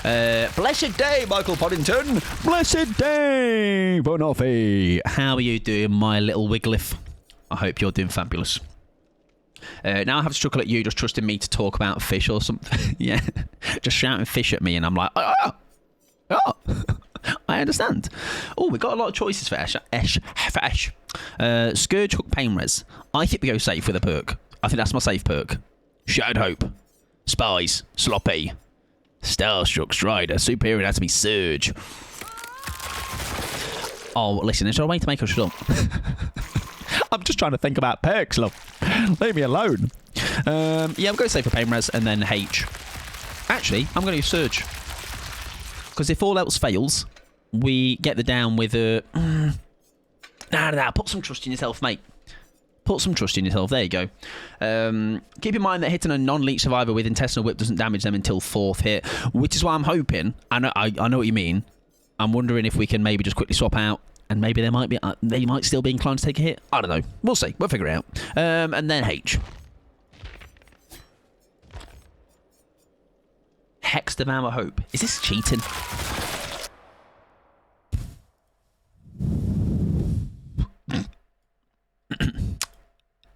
Blessed day, Michael Poddington. Blessed day, Bonofi. How are you doing, my little Wigglyff? I hope you're doing fabulous. Now I have to chuckle at you just trusting me to talk about fish or something. Yeah, just shouting fish at me and I'm like, oh. I understand. Oh, we got a lot of choices for Ash. Scourge, Hook, Pain Res. I think we go safe with a perk. I think that's my safe perk. Shattered Hope. Spies. Sloppy. Starstruck, Strider. Superior Anatomy, Surge. Oh, listen, is there a way to make us shut up? I'm just trying to think about perks, love. Leave me alone. Yeah, I'm going safe for Pain Res and then H. Actually, I'm going to use Surge. Because if all else fails, we get the down with a... Nah, put some trust in yourself, mate. Put some trust in yourself. There you go. Keep in mind that hitting a non-leech survivor with Intestinal Whip doesn't damage them until 4th hit, which is why I'm hoping... I know what you mean. I'm wondering if we can maybe just quickly swap out, and maybe they might still be inclined to take a hit. I don't know. We'll see. We'll figure it out. And then H. Hex Devour Hope. Is this cheating?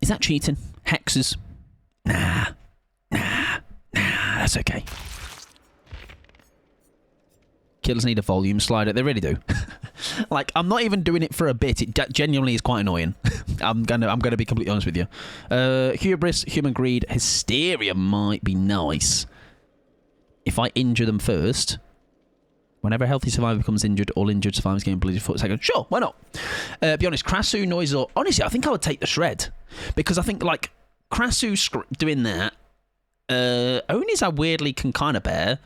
Is that cheating? Hexes? Nah. That's okay. Killers need a volume slider. They really do. Like, I'm not even doing it for a bit. It genuinely is quite annoying. I'm gonna be completely honest with you. Hubris, Human Greed, Hysteria might be nice. If I injure them first, whenever a healthy survivor becomes injured, all injured survivors gain bleeding for a second. Sure, why not? Be honest, Krasu, Noise, or... Honestly, I think I would take the Shred. Because I think, like, Krasu doing that, Onis I weirdly can kind of bear.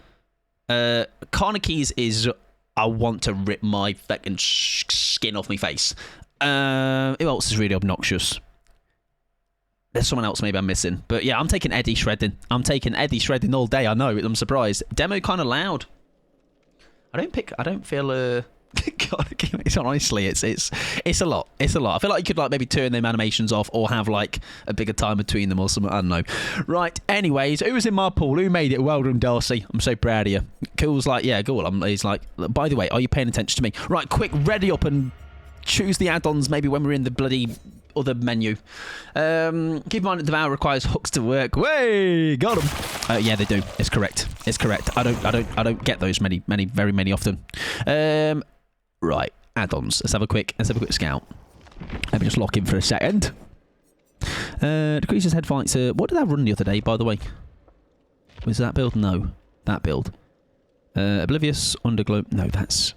Karnaki's is... I want to rip my fucking skin off my face. Who else is really obnoxious? There's someone else maybe I'm missing. But yeah, I'm taking Eddie shredding. I'm taking Eddie shredding all day. I know. I'm surprised. Demo kind of loud. I don't feel God, honestly, it's a lot. It's a lot. I feel like you could like maybe turn them animations off or have like a bigger time between them or something. I don't know. Right. Anyways, who was in my pool? Who made it? Well done, Darcy. I'm so proud of you. Cool's like, yeah, cool. He's like, by the way, are you paying attention to me? Right, quick, ready up and choose the add-ons maybe when we're in the bloody other menu. Keep in mind that Devour requires hooks to work. Way, got them. Yeah, they do. It's correct. It's correct. I don't get those very many often. Right, add-ons. Let's have a quick scout. Let me just lock in for a second. Decreases head fights. What did I run the other day, by the way? Was that build? No, that build. Oblivious, Underglow. No, that's...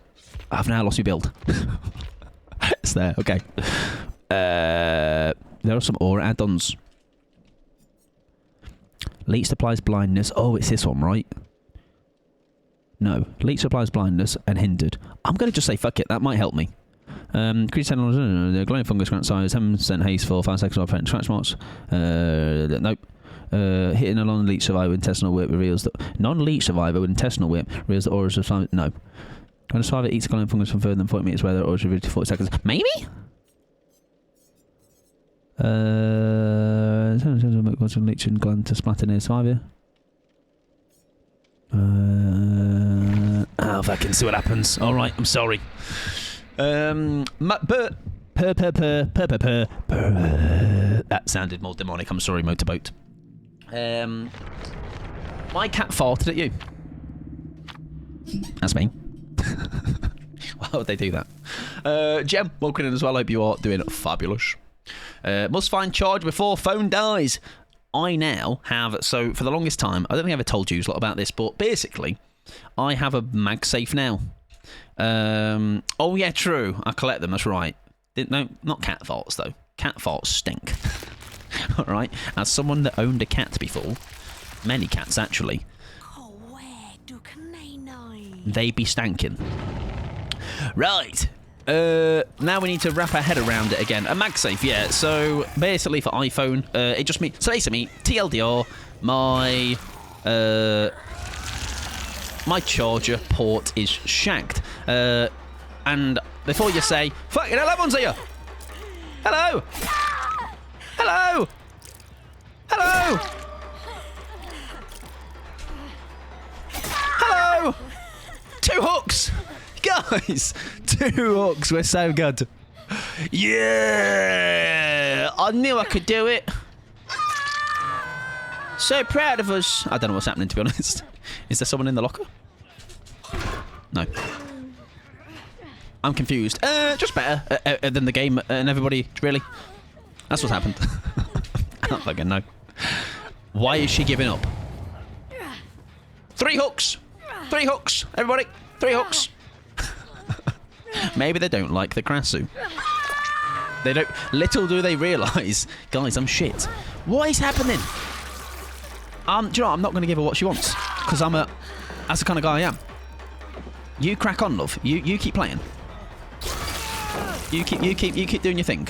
I've now lost my build. It's there. Okay. There are some aura add-ons. Leech applies blindness. Oh, it's this one, right? No. Leech applies blindness and hindered. I'm going to just say fuck it. That might help me. Creature the glowing fungus grant size 7% haste for 5 seconds off scratch marks. Nope. Hitting a non-leech survivor with intestinal whip reveals that non-leech survivor with intestinal whip reveals the aura of no. When a survivor eats a glowing fungus from further than 40 meters away, their aura is revealed to 40 seconds. Maybe? Leech and gland to splatter near survivor. I'll fucking see what happens. Alright, I'm sorry. That sounded more demonic. I'm sorry, Motorboat. My cat farted at you. That's me. Why would they do that? Jem, welcome in as well. Hope you are doing fabulous. Must find charge before phone dies. I now have, so for the longest time, I don't think I ever told you a lot about this, but basically, I have a MagSafe now. Oh yeah, true. I collect them, that's right. No, not cat farts though. Cat farts stink. Alright, as someone that owned a cat before, many cats actually, they be stanking. Right. Now we need to wrap our head around it again. A MagSafe, yeah. So basically for iPhone, it just means, so basically TLDR, my my charger port is shagged. And before you say, fucking hell, that one's here. Hello. Hello. Hello. Hello. 2 hooks. Guys, 2 hooks. We're so good. Yeah. I knew I could do it. So proud of us. I don't know what's happening, to be honest. Is there someone in the locker? No. I'm confused. Just better than the game and everybody, really. That's what's happened. I don't fucking know. Why is she giving up? 3 hooks! 3 hooks! Everybody! 3 hooks! Maybe they don't like the Krasu. They don't. Little do they realise. Guys, I'm shit. What is happening? Do you know what? I'm not going to give her what she wants. Because that's the kind of guy I am. You crack on, love. You keep playing. You keep doing your thing.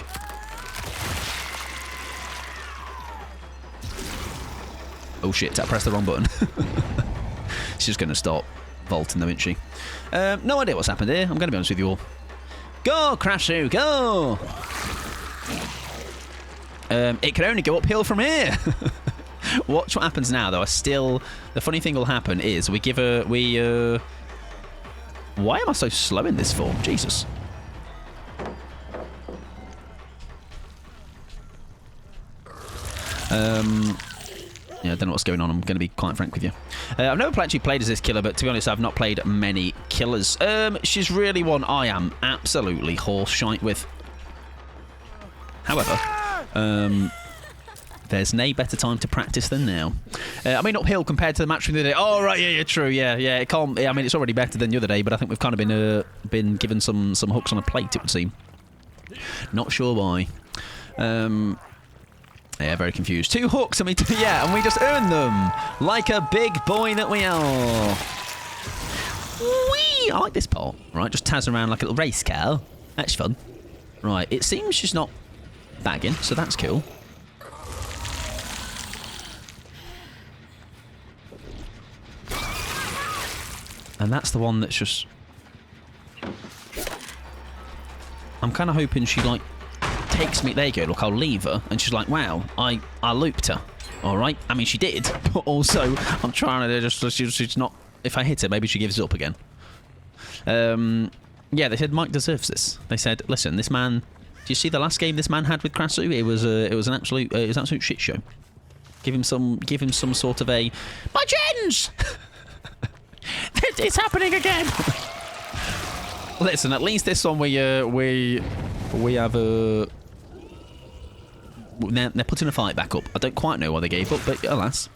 Oh shit, I pressed the wrong button. She's just going to start vaulting though, isn't she? No idea what's happened here. I'm going to be honest with you all. Go, Krasu, go! It can only go uphill from here. Watch what happens now, though. The funny thing will happen is we give her... Why am I so slow in this form? Jesus. Yeah, I don't know what's going on. I'm going to be quite frank with you. I've never actually played as this killer, but to be honest, I've not played many killers. She's really one I am absolutely horse shite with. However, there's no better time to practice than now. I mean, uphill compared to the match from the other day. Oh, right, yeah, true, yeah. It can't. I mean, it's already better than the other day, but I think we've kind of been given some hooks on a plate, it would seem. Not sure why. Yeah, very confused. 2 hooks, I mean, yeah, and we just earned them like a big boy that we are. Whee! I like this part. Right, just taz around like a little race car. That's fun. Right, it seems she's not bagging, so that's cool. And that's the one that's just... I'm kind of hoping she, like, takes me... There you go, look, I'll leave her. And she's like, wow, I looped her. All right? I mean, she did. But also, I'm trying to just... She's not... If I hit her, maybe she gives up again. Yeah, they said Mike deserves this. They said, listen, this man... Do you see the last game this man had with Krasu? It was an absolute shit show. Give him some sort of a... My gens! It's happening again. Listen, at least this one we have a. They're putting a fight back up. I don't quite know why they gave up, but alas.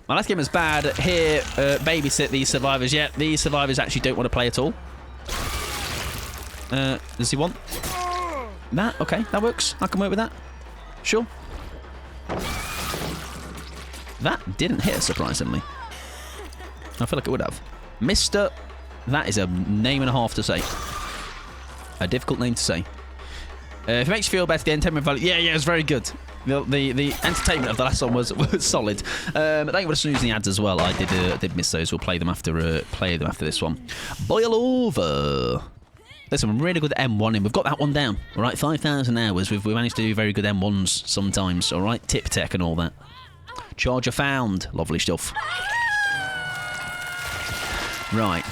My last game was bad. Here, babysit these survivors. Yeah, these survivors actually don't want to play at all. Does he want that? Okay, that works. I can work with that. Sure. That didn't hit, surprisingly. I feel like it would have. Mr. That is a name and a half to say. A difficult name to say. If it makes you feel better, the entertainment value... Yeah, it was very good. The entertainment of the last one was solid. Thank you for snoozing the ads as well. I did miss those. We'll play them after this one. Boil over. There's some really good M1 in. We've got that one down. All right, 5,000 hours. We've managed to do very good M1s sometimes. All right, tip tech and all that. Charger found. Lovely stuff. Right.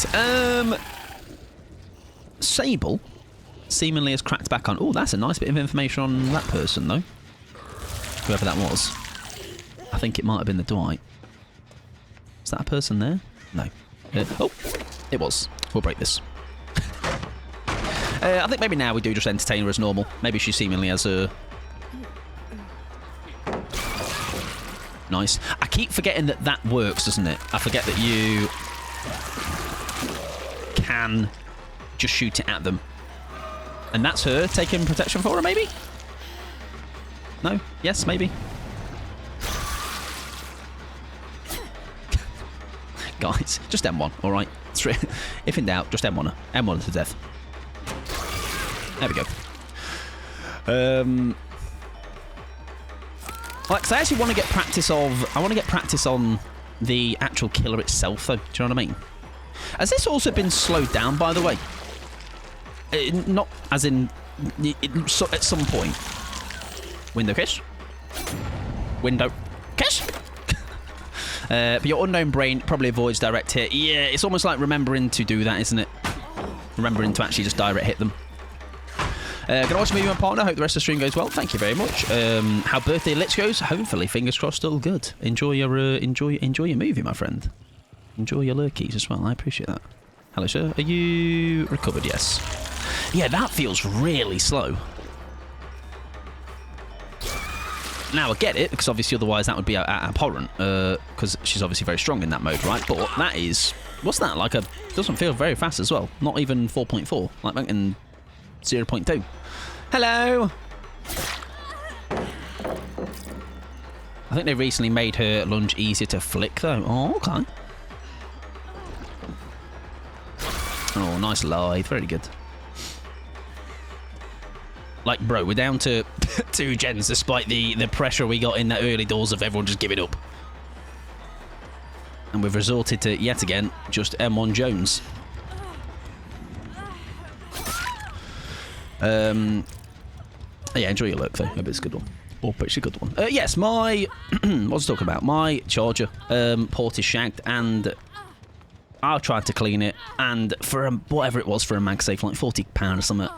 Sable seemingly has cracked back on. Oh, that's a nice bit of information on that person, though. Whoever that was. I think it might have been the Dwight. Is that a person there? No. Oh, it was. We'll break this. I think maybe now we do just entertain her as normal. Maybe she seemingly has a... Nice. I keep forgetting that that works, doesn't it? I forget that you can just shoot it at them. And that's her taking protection for her, maybe? No? Yes, maybe? Guys, just M1, alright? If in doubt, just M1 her. M1 to death. There we go. Like, 'cause I actually want to get practice of... I want to get practice on the actual killer itself, though. Do you know what I mean? Has this also been slowed down, by the way? Not as in... at some point. Window kiss. Window kiss. But your unknown brain probably avoids direct hit. Yeah, it's almost like remembering to do that, isn't it? Remembering to actually just direct hit them. Gonna watch a movie with my partner. Hope the rest of the stream goes well. Thank you very much. How birthday lich goes? Hopefully, fingers crossed, all good. Enjoy your movie, my friend. Enjoy your lurkies as well. I appreciate that. Hello, sir. Are you recovered? Yes. Yeah, that feels really slow. Now I get it, because obviously otherwise that would be abhorrent, because she's obviously very strong in that mode, right? But that is, what's that, like doesn't feel very fast as well. Not even 4.4, like back in 0.2. Hello! I think they recently made her lunge easier to flick though. Oh, okay. Oh, nice lithe, very good. Like, bro, we're down to 2 gens despite the pressure we got in the early doors of everyone just giving up. And we've resorted to, yet again, just M1 Jones. Yeah, enjoy your look, though. Maybe it's a good one. Or it's a good one. Yes, my... what was I talking about? My charger port is shagged, and I tried to clean it, and for whatever it was for a MagSafe, like £40 or something,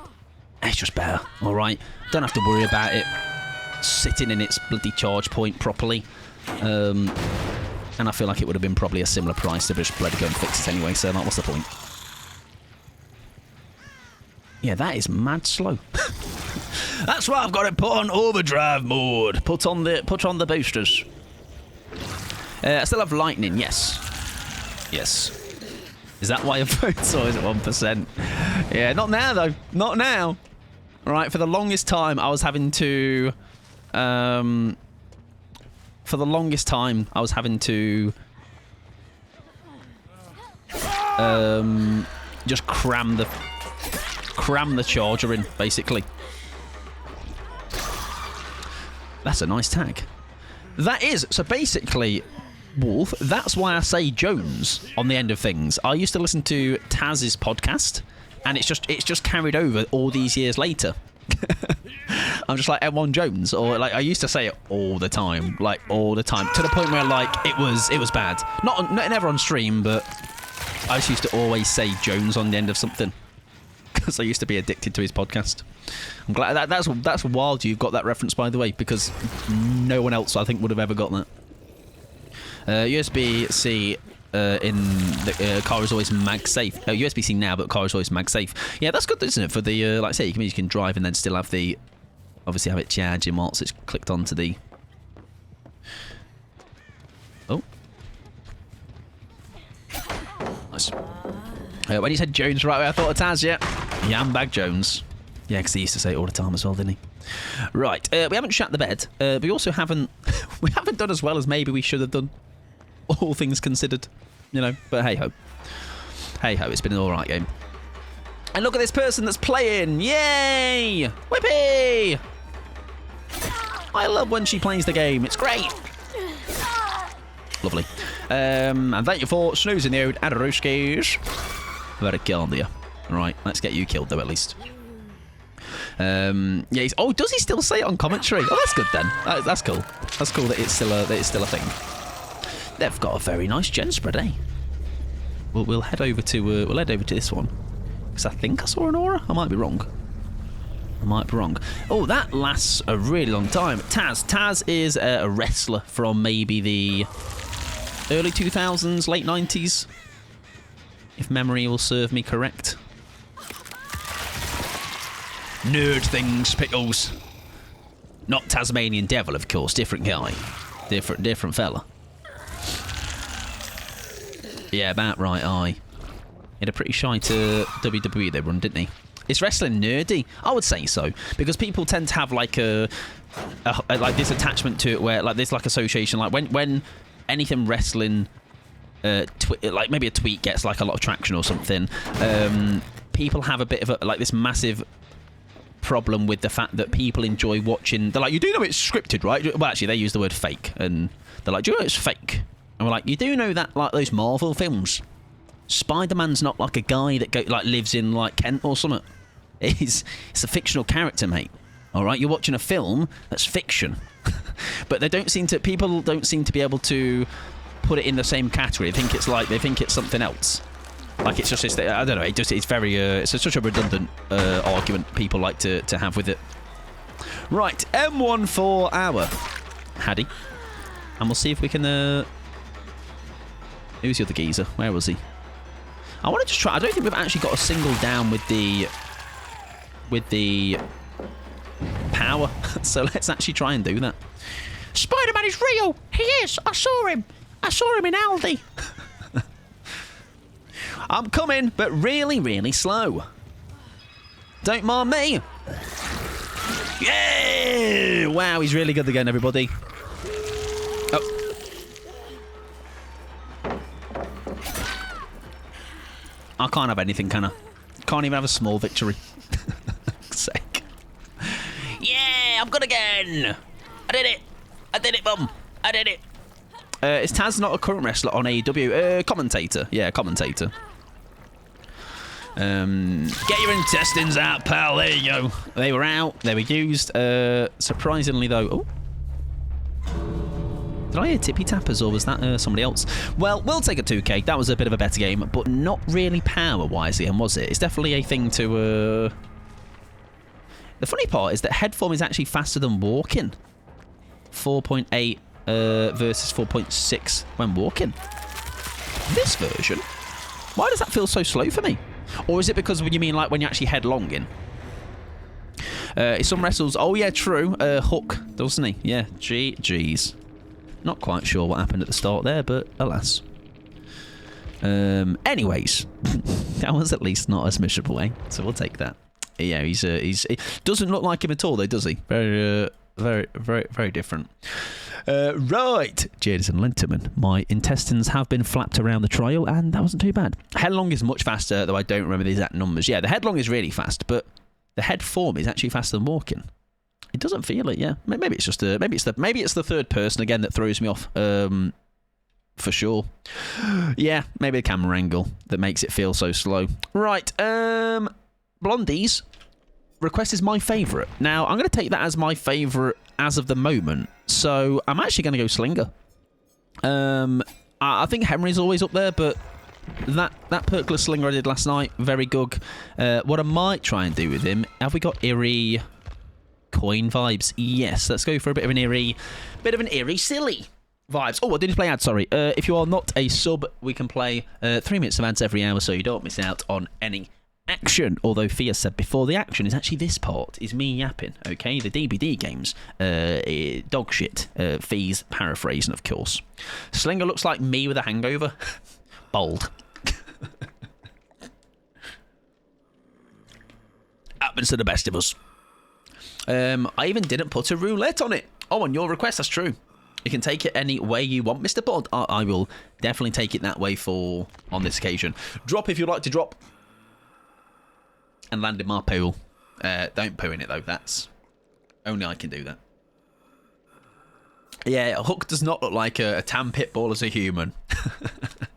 it's just better, alright? Don't have to worry about it sitting in its bloody charge point properly. And I feel like it would have been probably a similar price to just bloody go and fix it anyway, so like, what's the point? Yeah, that is mad slow. That's why I've got it put on overdrive mode. Put on the boosters. I still have lightning, yes. Yes. Is that why your phone saw is at 1%? Yeah, not now though. Not now. Right, for the longest time I was having to just cram the charger in, basically. That's a nice tag. That is, so basically, Wolf, that's why I say Jones on the end of things. I used to listen to Taz's podcast, and it's just carried over all these years later. I'm just like M1 Jones, or like I used to say it all the time, to the point where like it was bad. Not never on stream, but I just used to always say Jones on the end of something because I used to be addicted to his podcast. I'm glad that's wild. You've got that reference, by the way, because no one else I think would have ever got that. USB-C in the car is always MagSafe. USB-C now, but car is always MagSafe. Yeah, that's good, isn't it? For the like I say, you can drive and then still have the obviously have it charging whilst it's clicked onto the. Oh, nice. When you said Jones right away, I thought of Taz. Yeah, Yambag Jones. Yeah, because he used to say it all the time as well, didn't he? Right, we haven't shut the bed. We also haven't we haven't done as well as maybe we should have done. All things considered, you know, but hey-ho. Hey-ho, it's been an alright game. And look at this person that's playing! Yay! Whippy! I love when she plays the game, it's great! Lovely. And thank you for snoozing the old Adaruskis. Very good on you. Right, let's get you killed though, at least. Yeah, oh, does he still say it on commentary? Oh, that's good then. That's cool. That's cool that it's still a thing. They've got a very nice gen spread, eh? We'll head over to this one because I think I saw an aura. I might be wrong. Oh, that lasts a really long time. Taz is a wrestler from maybe the early 2000s, late 90s, if memory will serve me correct. Nerd things, Pickles. Not Tasmanian Devil, of course. Different guy. Different fella. Yeah, about right, aye. He had a pretty shite WWE they run, didn't he? Is wrestling nerdy? I would say so, because people tend to have like a like this attachment to it, where like this like association, like when anything wrestling, like maybe a tweet gets like a lot of traction or something, people have a bit of a like this massive problem with the fact that people enjoy watching. They're like, you do know it's scripted, right? Well, actually, they use the word fake, and they're like, do you know it's fake? And we're like, you do know that, like those Marvel films, Spider-Man's not like a guy that like lives in like Kent or something. It's a fictional character, mate. All right, you're watching a film that's fiction, but people don't seem to be able to put it in the same category. They think it's something else. Like it's just this, I don't know. It's very it's such a redundant argument people like to have with it. Right, M1 for our Haddy, and we'll see if we can. Who's the other geezer? Where was he? I want to just try. I don't think we've actually got a single down with the power. So let's actually try and do that. Spider-Man is real. He is. I saw him. I saw him in Aldi. I'm coming, but really, really slow. Don't mind me. Yeah! Wow, he's really good again, everybody. Oh. I can't have anything, can I? Can't even have a small victory. Sake. Yeah, I'm good again. I did it, bum. I did it. Is Taz not a current wrestler on AEW? Commentator. Yeah, commentator. Get your intestines out, pal. There you go. They were out. They were used. Surprisingly, though... Oh. Did I hear Tippy Tappers, or was that somebody else? Well, we'll take a 2K. That was a bit of a better game, but not really power-wise, Ian, was it? It's definitely a thing to... The funny part is that head form is actually faster than walking. 4.8 versus 4.6 when walking. This version? Why does that feel so slow for me? Or is it because you mean like when you actually headlong in? Some wrestles... Oh, yeah, true. Hook, doesn't he? Yeah, jeez. Not quite sure what happened at the start there, but alas. Anyways, that was at least not as miserable, eh? So we'll take that. Yeah, he doesn't look like him at all, though, does he? Very different. Right, Jadison Linterman. My intestines have been flapped around the trial, and that wasn't too bad. Headlong is much faster, though I don't remember the exact numbers. Yeah, the headlong is really fast, but the head form is actually faster than walking. It doesn't feel it, yeah. Maybe it's just maybe it's the third person again that throws me off. For sure. Yeah, maybe the camera angle that makes it feel so slow. Right, Blondie's request is my favourite. Now, I'm going to take that as my favourite as of the moment. So, I'm actually going to go Slinger. I think Henry's always up there, but that perkless Slinger I did last night, very good. What I might try and do with him, have we got Eerie coin vibes? Yes, let's go for a bit of an eerie silly vibes. Oh, I didn't play ads, sorry. If you are not a sub, we can play 3 minutes of ads every hour so you don't miss out on any action. Although Fia said before, the action is actually this part, is me yapping, okay? The DBD games, dog shit. Fia's paraphrasing, of course. Slinger looks like me with a hangover. Bold. Happens to the best of us. I even didn't put a roulette on it. Oh, on your request, that's true. You can take it any way you want, Mr. Bod. I will definitely take it that way on this occasion. Drop if you'd like to drop. And land in my pool. Don't poo in it, though. That's... Only I can do that. Yeah, Hook does not look like a tan pit bull as a human.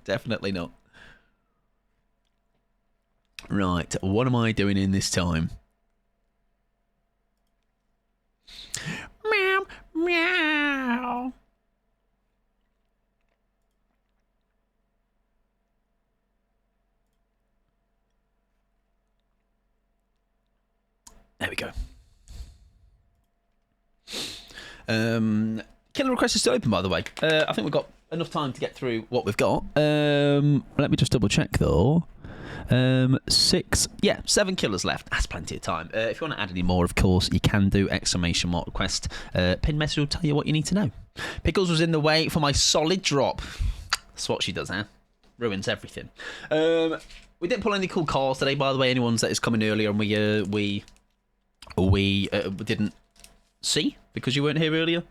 Definitely not. Right, what am I doing in this time? Meow, meow. There we go. Killer request is still open, by the way. I think we've got enough time to get through what we've got. Let me just double check, though. 7 killers left. That's plenty of time. If you want to add any more, of course, you can do ! Request. Pin message will tell you what you need to know. Pickles was in the way for my solid drop. That's what she does, huh? Ruins everything. We didn't pull any cool cars today, by the way. Anyone's that is coming earlier and we didn't see because you weren't here earlier.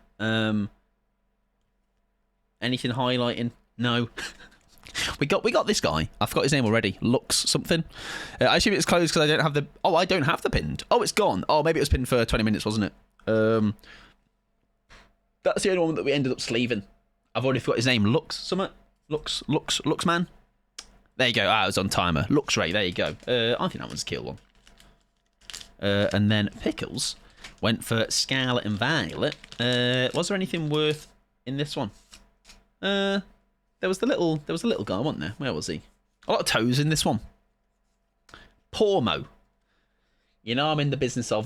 Anything highlighting? No. We got this guy. I forgot his name already. Lux something. I assume it's closed because I don't have the... Oh, I don't have the pinned. Oh, it's gone. Oh, maybe it was pinned for 20 minutes, wasn't it? That's the only one that we ended up sleeving. I've already forgot his name. Lux something? Lux man? There you go. Ah, it was on timer. Lux Ray. There you go. I think that one's a kill one. And then Pickles went for Scarlet and Violet. Was there anything worth in this one? There was the little guy, wasn't there? Where was he? A lot of toes in this one. Pormo. You know, I'm in the business of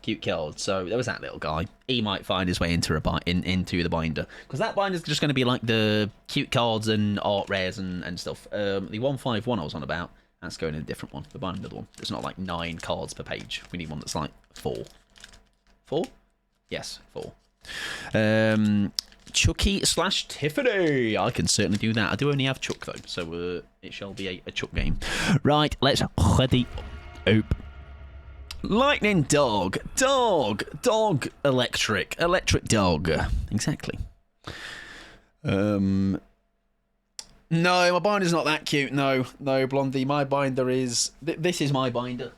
cute cards, so there was that little guy. He might find his way into the binder, because that binder is just going to be like the cute cards and art rares and stuff. The 151 I was on about, that's going in a different one. We're buying another one. There's not like 9 cards per page. We need one that's like 4. 4? Yes, 4. Chucky/Tiffany. I can certainly do that. I do only have Chuck though, so it shall be a Chuck game. Right, let's ready up. Lightning dog, electric dog. Exactly. No, my binder's not that cute. No, Blondie. My binder is. This is my binder.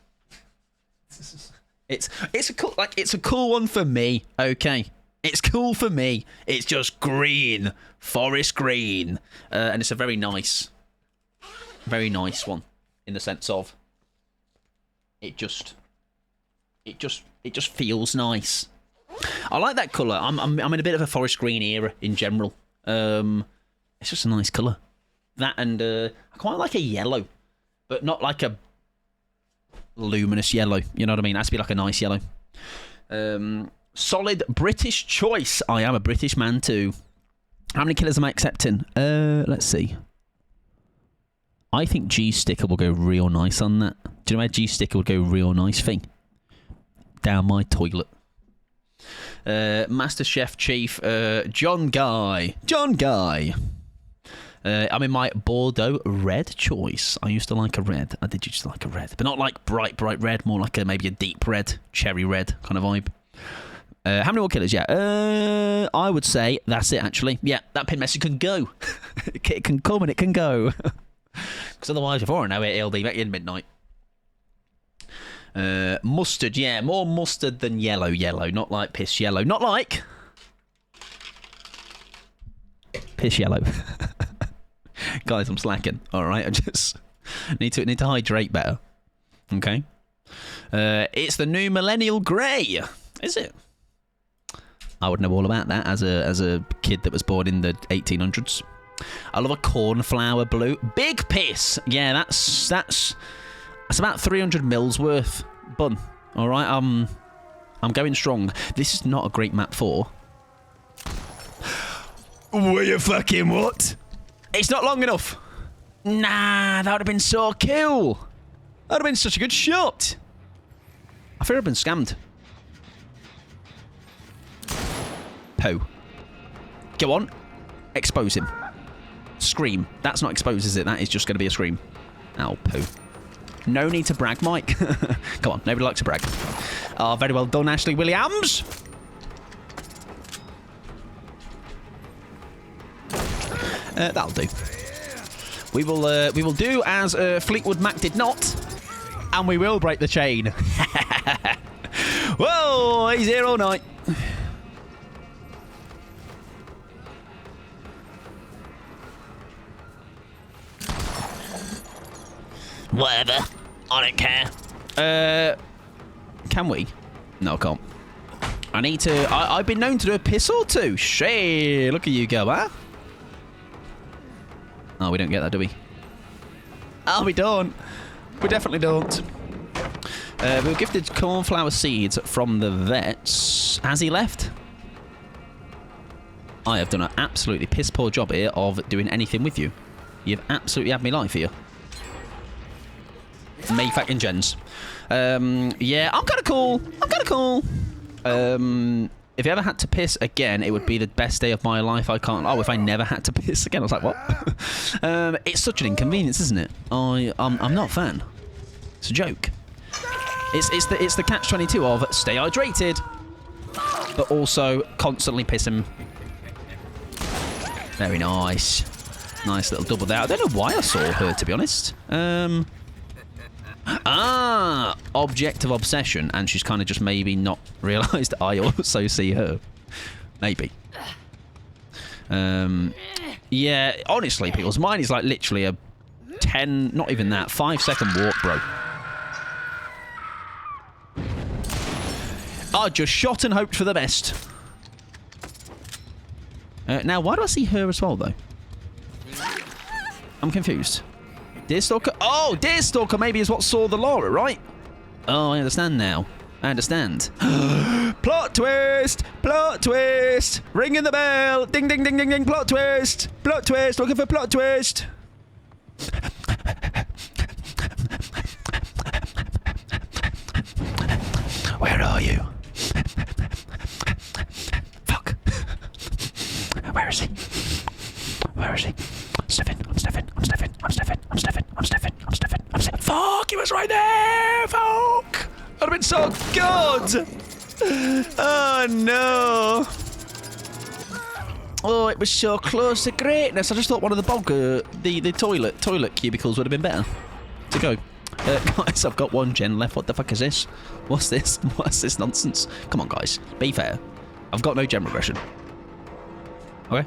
It's a cool one for me. Okay. It's cool for me. It's just green, forest green, and it's a very nice one in the sense of it just feels nice. I like that colour. I'm in a bit of a forest green era in general. It's just a nice colour. That and I quite like a yellow, but not like a luminous yellow. You know what I mean? It has to be like a nice yellow. Solid British choice. I am a British man too. How many killers am I accepting? Let's see. I think G-Sticker will go real nice on that. Do you know where G-Sticker would go real nice thing? Down my toilet. Master Chef Chief, John Guy. I'm in my Bordeaux red choice. I used to like a red. I did used to like a red. But not like bright red. More like maybe a deep red, cherry red kind of vibe. How many more killers? Yeah, I would say that's it, actually. Yeah, that pin message can go. It can come and it can go. Because otherwise, before I know it, it'll be back in midnight. Mustard, yeah, more mustard than yellow. Not like piss yellow. Not like piss yellow. Guys, I'm slacking. All right, I just need to hydrate better. Okay. It's the new millennial grey. Is it? I would know all about that as a kid that was born in the 1800s. I love a cornflower blue. Big piss. Yeah, that's about 300 mils worth. Bun. All right. I'm going strong. This is not a great map for. Were you fucking what? It's not long enough. Nah, that would have been so cool. That would have been such a good shot. I fear I've been scammed. Poe. Go on. Expose him. Scream. That's not expose, is it? That is just going to be a scream. Ow, Poe. No need to brag, Mike. Come on, nobody likes to brag. Oh, very well done, Ashley Williams. That'll do. We will do as Fleetwood Mac did not, and we will break the chain. Whoa, he's here all night. Whatever. I don't care. Can we? No, I can't. I need to... I've been known to do a piss or two. Shit, look at you go, huh? Oh, we don't get that, do we? Oh, we don't. We definitely don't. We were gifted cornflower seeds from the vets. Has he left? I have done an absolutely piss poor job here of doing anything with you. You've absolutely had me life here. Mayfac and Jens. Yeah, I'm kind of cool. I'm kind of cool. If I ever had to piss again, it would be the best day of my life. I can't. Oh, if I never had to piss again, I was like, what? It's such an inconvenience, isn't it? I'm not a fan. It's a joke. It's the catch-22 of stay hydrated, but also constantly pissing. Very nice. Nice little double there. I don't know why I saw her, to be honest. Object of obsession, and she's kind of just maybe not realised I also see her. Maybe. Yeah, honestly, people's mine is like literally a 10, not even that, 5-second walk, bro. I just shot and hoped for the best. Now, why do I see her as well, though? I'm confused. Deerstalker? Oh, Deerstalker maybe is what saw the Laura, right? Oh, I understand now. I understand. Plot twist! Plot twist! Ringing the bell! Ding, ding, ding, ding, ding! Plot twist! Plot twist! Looking for plot twist! Where are you? Fuck. Where is he? Where is he? I'm sniffing. Fuck, he was right there! Fuck! That would have been so good! Oh, no. Oh, it was so close to greatness. I just thought one of the toilet cubicles would have been better to go. Guys, I've got one gen left. What the fuck is this? What's this? What's this nonsense? Come on, guys. Be fair. I've got no gen regression. Okay.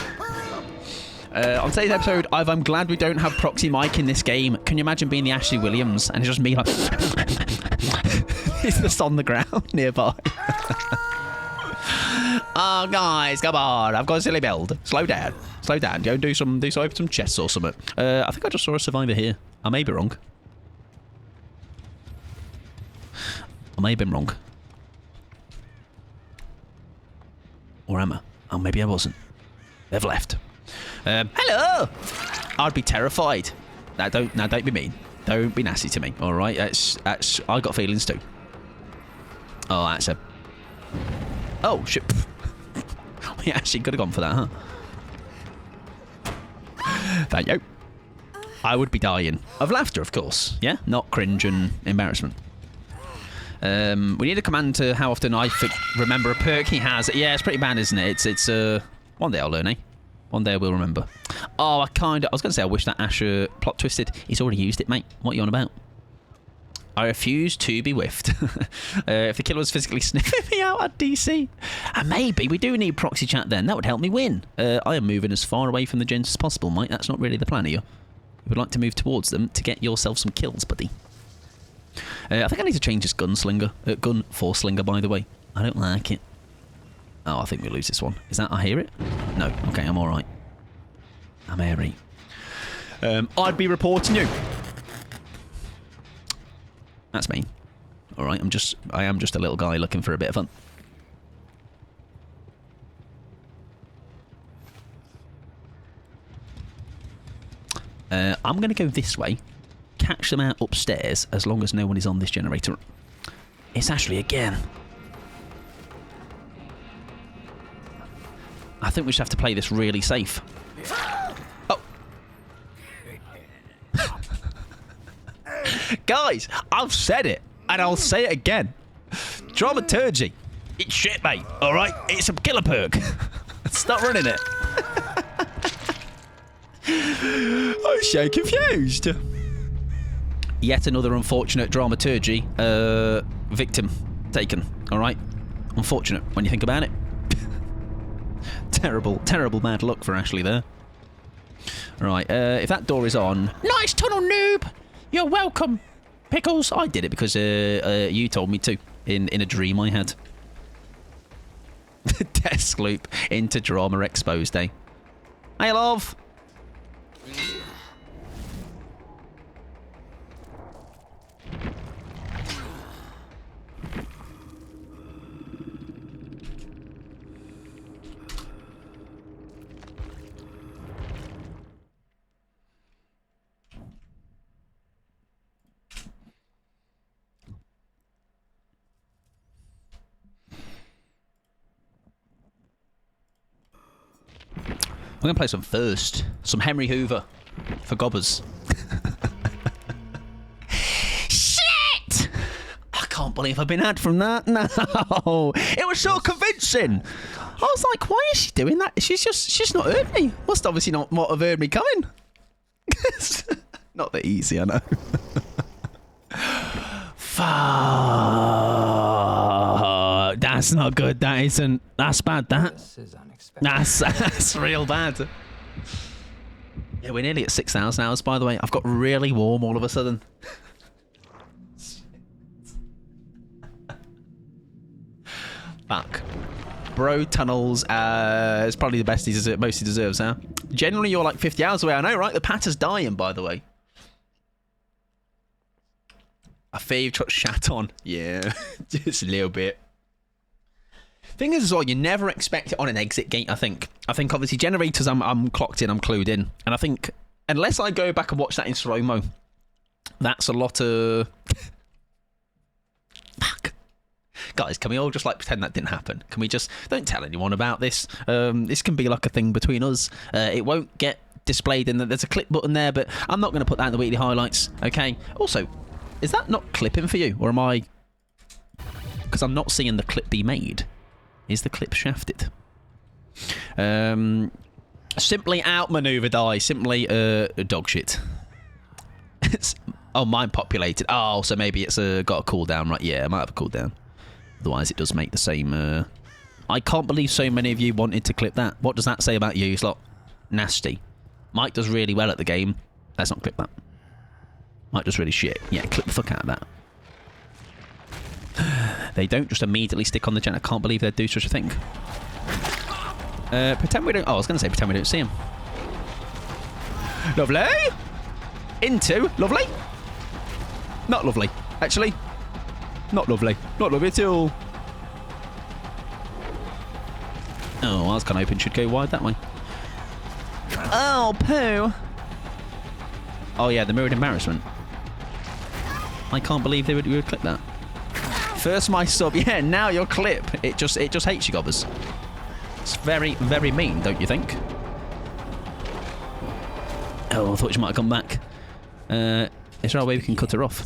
On today's episode, I'm glad we don't have proxy Mike in this game. Can you imagine being the Ashley Williams and it's just me like... He's just on the ground nearby. Oh, guys, come on. I've got a silly build. Slow down. Slow down. Go and do some chests or something. I think I just saw a survivor here. I may be wrong. I may have been wrong. Or am I? Oh, maybe I wasn't. They've left. Hello! I'd be terrified. Now don't be mean. Don't be nasty to me. All right, that's. I got feelings too. Oh, that's a. Oh shit! We actually could have gone for that, huh? Thank you. I would be dying of laughter, of course. Yeah, not cringe and embarrassment. We need a command to how often I remember a perk he has. Yeah, it's pretty bad, isn't it? It's one day I'll learn, eh? One day I will remember. Oh, I was going to say I wish that Asher plot twisted. He's already used it, mate. What are you on about? I refuse to be whiffed. If the killer was physically sniffing me out at DC. And maybe we do need proxy chat then. That would help me win. I am moving as far away from the gens as possible, mate. That's not really the plan here. You would like to move towards them to get yourself some kills, buddy. I think I need to change this gun for slinger, by the way. I don't like it. Oh, I think we lose this one. Is that I hear it? No. Okay, I'm all right. I'm airy. I'd be reporting you. That's me. All right. I am just a little guy looking for a bit of fun. I'm going to go this way. Catch them out upstairs as long as no one is on this generator. It's Ashley again. I think we should have to play this really safe. Oh. Guys, I've said it, and I'll say it again. Dramaturgy. It's shit, mate. All right? It's a killer perk. Stop running it. I'm so confused. Yet another unfortunate dramaturgy victim taken. All right? Unfortunate when you think about it. Terrible bad luck for Ashley there. Right, if that door is on... Nice tunnel, noob! You're welcome, Pickles. I did it because you told me to, in a dream I had. Desk loop into drama exposed, eh? Hey, love! I'm going to play some first. Some Henry Hoover for gobbers. Shit! I can't believe I've been had from that. No. It was so convincing. I was like, why is she doing that? She's not heard me. Must obviously not have heard me coming. Not that easy, I know. Fuck. That's not good. That isn't. That's bad, that. This is unexpected. That's real bad. Yeah, we're nearly at 6,000 hours, by the way. I've got really warm all of a sudden. Fuck. Bro Tunnels is probably the best most he deserves, huh? Generally, you're like 50 hours away. I know, right? The Patter's dying, by the way. I fear you've got shat on. Yeah, just a little bit. Thing is as well, you never expect it on an exit gate, I think. I think obviously generators, I'm clocked in, I'm clued in. And I think, unless I go back and watch that in slow-mo, that's a lot of... Fuck. Guys, can we all just like pretend that didn't happen? Can we just... Don't tell anyone about this. This can be like a thing between us. It won't get displayed in there's a clip button there, but I'm not going to put that in the weekly highlights, okay? Also, is that not clipping for you? Or am I... Because I'm not seeing the clip be made. Is the clip shafted? Simply outmaneuver die. Simply dog shit. Oh, mine populated. Oh, so maybe it's got a cooldown, right? Yeah, it might have a cooldown. Otherwise, it does make the same... I can't believe so many of you wanted to clip that. What does that say about you? It's like, nasty. Mike does really well at the game. Let's not clip that. Mike does really shit. Yeah, clip the fuck out of that. They don't just immediately stick on the gen. I can't believe they'd do such a thing. Pretend we don't... Oh, I was going to say pretend we don't see him. Lovely. Into. Lovely. Not lovely. Actually. Not lovely. Not lovely at all. Oh, I was kind of hoping should go wide that way. Oh, poo. Oh, yeah, the mirrored embarrassment. I can't believe they would clip that. First my sub, yeah, now your clip. It just hates you, gobbers. It's very, very mean, don't you think? Oh, I thought she might have come back. Is there a way we can cut her off?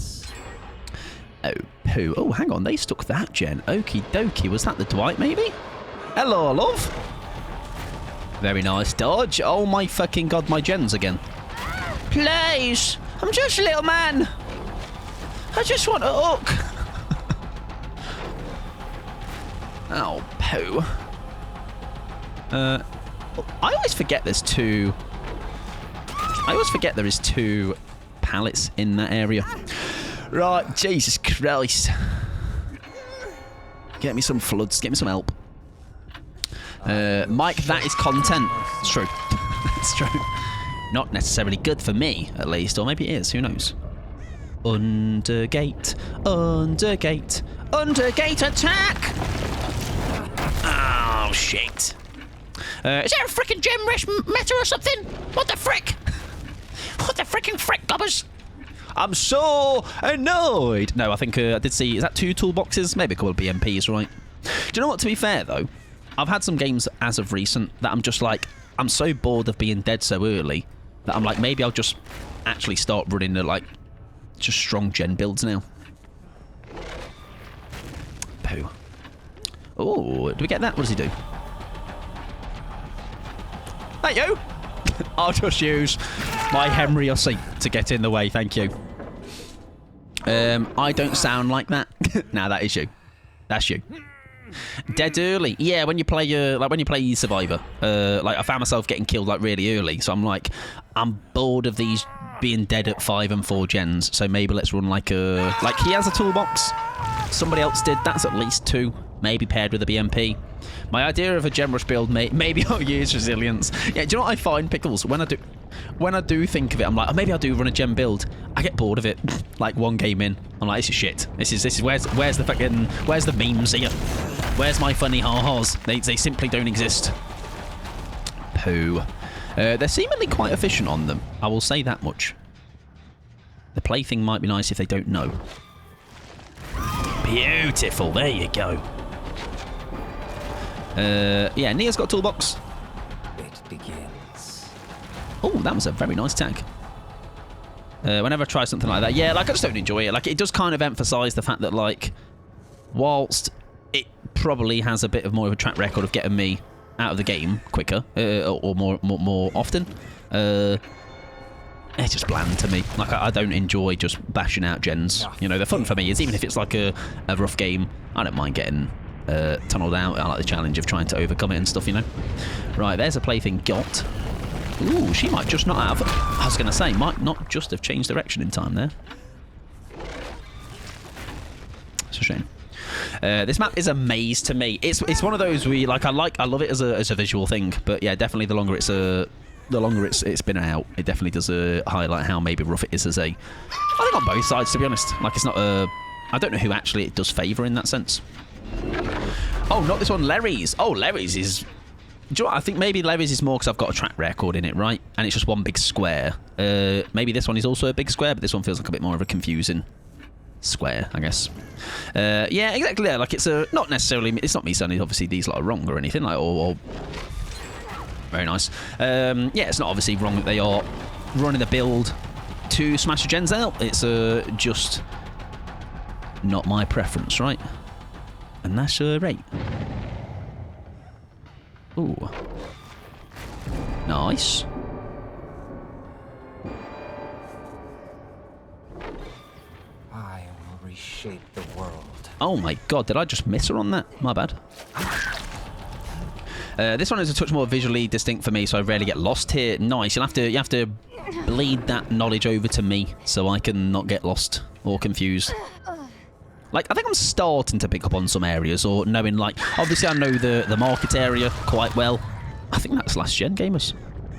Oh, poo. Oh, hang on, they stuck that gen. Okie dokie, was that the Dwight, maybe? Hello, love. Very nice dodge. Oh my fucking god, my gens again. Please, I'm just a little man. I just want a hook. Oh, poo. I always forget there's two... I always forget there is two pallets in that area. Right, Jesus Christ. Get me some floods, get me some help. Mike, that is content. It's true. It's true. Not necessarily good for me, at least. Or maybe it is, who knows? Undergate. Undergate. Undergate attack! Oh, shit. Is there a frickin' gem rush meta or something? What the frick? What the frickin' frick, gobbers? I'm so annoyed. No, I think I did see... Is that 2 toolboxes? Maybe a couple of BMPs, right? Do you know what, to be fair, though? I've had some games as of recent that I'm just like... I'm so bored of being dead so early that I'm like, maybe I'll just actually start running the, like, just strong gen builds now. Poo. Oh, do we get that? What does he do? Thank you. I'll just use my Henry Hussey to get in the way. Thank you. I don't sound like that. Nah, that is you. That's you. Dead early. Yeah, when you play like when you play Survivor, like I found myself getting killed like really early. So I'm like, I'm bored of these being dead at 5 and 4 gens. So maybe let's run like a he has a toolbox. Somebody else did. That's at least 2. Maybe paired with a BMP. My idea of a gem rush build, maybe I'll use resilience. Yeah, do you know what I find, Pickles? When I do think of it, I'm like, oh, maybe I'll do run a gem build. I get bored of it. Like 1 game in, I'm like, this is shit. This is where's the memes here? Where's my funny ha-has? They simply don't exist. Poo. They're seemingly quite efficient on them. I will say that much. The plaything might be nice if they don't know. Beautiful. There you go. Yeah, Nia's got a toolbox. Let's begin. Oh, that was a very nice tag. Whenever I try something like that, yeah, like I just don't enjoy it. Like it does kind of emphasise the fact that like, whilst it probably has a bit of more of a track record of getting me out of the game quicker or more often, it's just bland to me. Like I don't enjoy just bashing out gens. You know, the fun for me is even if it's like a rough game, I don't mind getting tunneled out. I like the challenge of trying to overcome it and stuff, you know. Right, there's a plaything got. Ooh, she might just not have. I was going to say, might not just have changed direction in time there. It's a shame. This map is a maze to me. It's one of those where I love it as a visual thing, but yeah, definitely the longer it's been out, it definitely does highlight how maybe rough it is as a. I think on both sides, to be honest. Like it's not a. I don't know who actually it does favour in that sense. Oh, not this one, Larry's. Oh, Larry's is. Do you know what? I think maybe Larry's is more because I've got a track record in it, right? And it's just one big square. Maybe this one is also a big square, but this one feels like a bit more of a confusing square, I guess. Yeah, exactly. Yeah, like it's not necessarily. It's not me saying obviously these lot are wrong or anything like or very nice. Yeah, it's not obviously wrong that they are running the build to smash the gens out. It's just not my preference, right? And that's right. Ooh. Nice. I will reshape the world. Oh my god, did I just miss her on that? My bad. This one is a touch more visually distinct for me, so I rarely get lost here. Nice. You have to bleed that knowledge over to me so I can not get lost or confused. Like, I think I'm starting to pick up on some areas, or knowing, like, obviously I know the market area quite well. I think that's last gen, gamers.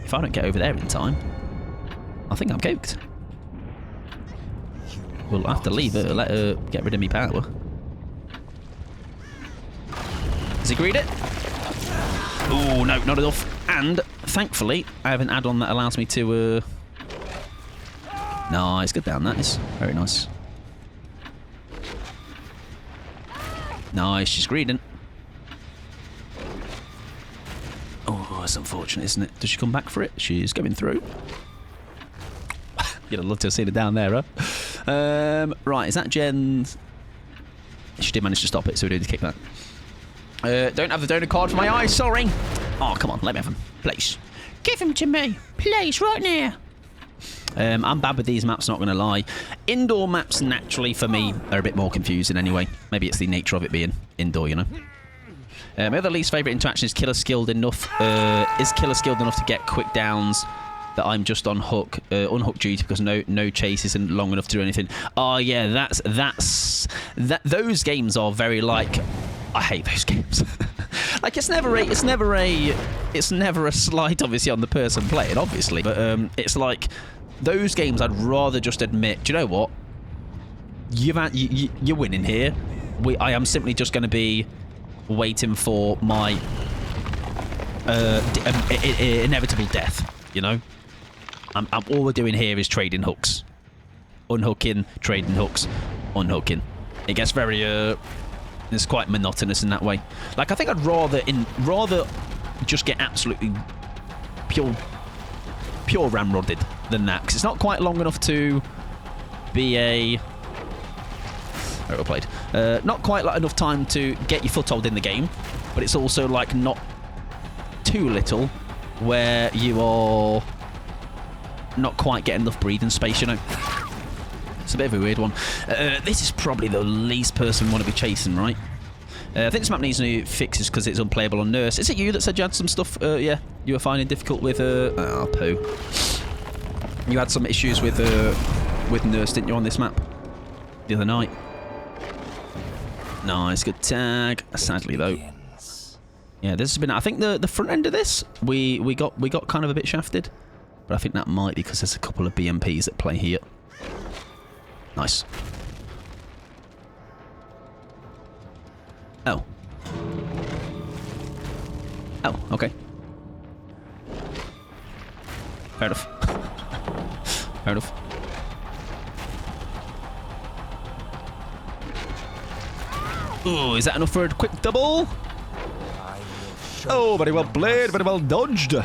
If I don't get over there in time, I think I'm coked. We'll have to leave her, let her get rid of me power. Has he agreed it? Oh, no, not enough. And, thankfully, I have an add-on that allows me to, Nice, good down, that is. Very nice. Nice, she's greeding. Oh, that's unfortunate, isn't it? Does she come back for it? She's going through. You'd have loved to have seen it down there, huh? Right, is that Jen? She did manage to stop it, so we need to kick that. Don't have the donor card for my eyes, sorry. Oh, come on, let me have him. Please. Give him to me. Please, right now. I'm bad with these maps, not going to lie. Indoor maps, naturally, for me, are a bit more confusing anyway. Maybe it's the nature of it being indoor, you know. My other least favourite interaction is Killer skilled enough. Is Killer skilled enough to get quick downs that I'm just on hook, unhook duty because no chase isn't long enough to do anything. Oh yeah, those games are very like. I hate those games. Like it's never a slight, obviously, on the person playing, obviously, but it's like those games. I'd rather just admit, do you know what? You're winning here. I am simply just going to be waiting for my inevitable death. You know, all we're doing here is trading hooks, unhooking, trading hooks, unhooking. It gets very it's quite monotonous in that way. Like I think I'd rather just get absolutely pure ramrodded than that, because it's not quite long enough to be a. Very well played. Not quite like enough time to get your foothold in the game, but it's also like not too little where you are not quite getting enough breathing space, you know. It's a bit of a weird one. This is probably the least person we want to be chasing, right? I think this map needs new fixes because it's unplayable on Nurse. Is it you that said you had some stuff, yeah, you were finding difficult with, oh, poo. You had some issues with Nurse, didn't you, on this map? The other night. Nice, good tag. Sadly, though. Yeah, this has been, I think the front end of this, we got kind of a bit shafted. But I think that might be because there's a couple of BMPs that play here. Nice. Oh. Oh, okay. Fair enough. Fair enough. Ooh, is that enough for a quick double? Oh, very well played, very well dodged.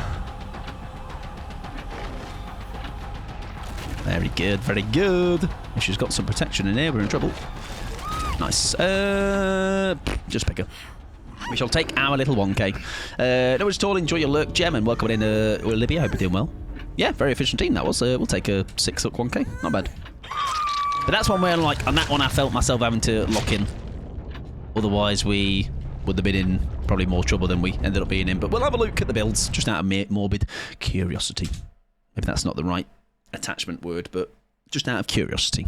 Very good, very good. If she's got some protection in here, we're in trouble. Nice. Just pick her. We shall take our little 1k. No worries at all. Enjoy your lurk, Gem, and welcome in, Libya. Hope you're doing well. Yeah, very efficient team that was. We'll take a 6-hook 1k. Not bad. But that's one where, like, on that one, I felt myself having to lock in. Otherwise, we would have been in probably more trouble than we ended up being in. But we'll have a look at the builds, just out of morbid curiosity. Maybe that's not the right attachment word, but just out of curiosity.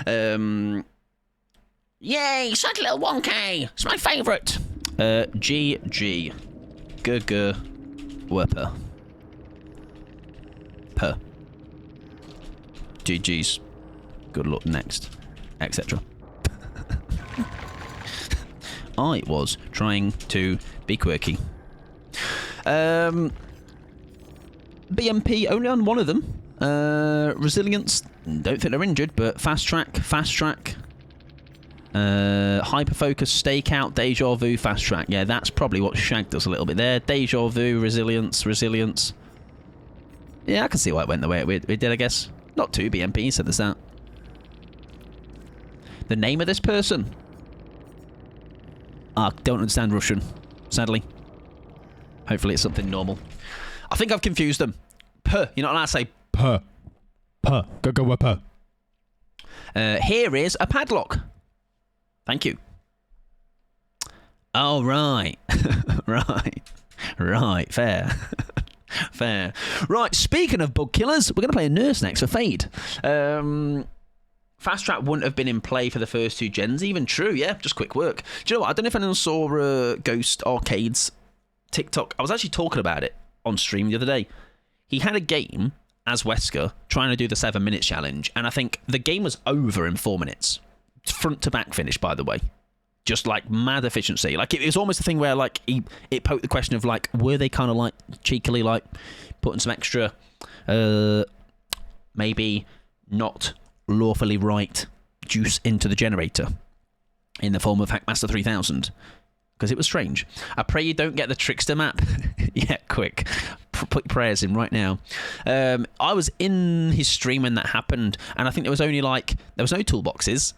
Yay, such a little 1k. It's my favourite. GG. Whopper. Per. GG's. Good luck next. Etc. I was trying to be quirky. BMP only on one of them. Resilience, don't think they're injured, but fast track. Hyper focus, stakeout, deja vu, fast track. Yeah, that's probably what shagged us a little bit there. Deja vu, resilience. Yeah, I can see why it went the way it did, I guess. Not two BMP, so there's that. The name of this person? I don't understand Russian, sadly. Hopefully it's something normal. I think I've confused them. Puh. You're not allowed to say puh. Puh. Go puh. Here is a padlock. Thank you. Oh, right. Right. Fair. Fair. Right, speaking of bug killers, we're going to play a nurse next for Fade. Fast Track wouldn't have been in play for the first two gens. Even true, yeah. Just quick work. Do you know what? I don't know if anyone saw Ghost Arcade's TikTok. I was actually talking about it on stream the other day. He had a game as Wesker trying to do the 7 minutes challenge, and I think the game was over in 4 minutes. Front to back finish, by the way. Just like mad efficiency. Like it was almost a thing where like it poked the question of like, were they kind of like cheekily like putting some extra maybe not lawfully right juice into the generator in the form of Hackmaster 3000, because it was strange. I pray you don't get the Trickster map. Yeah, quick. Put your prayers in right now. I was in his stream when that happened, and I think there was no toolboxes.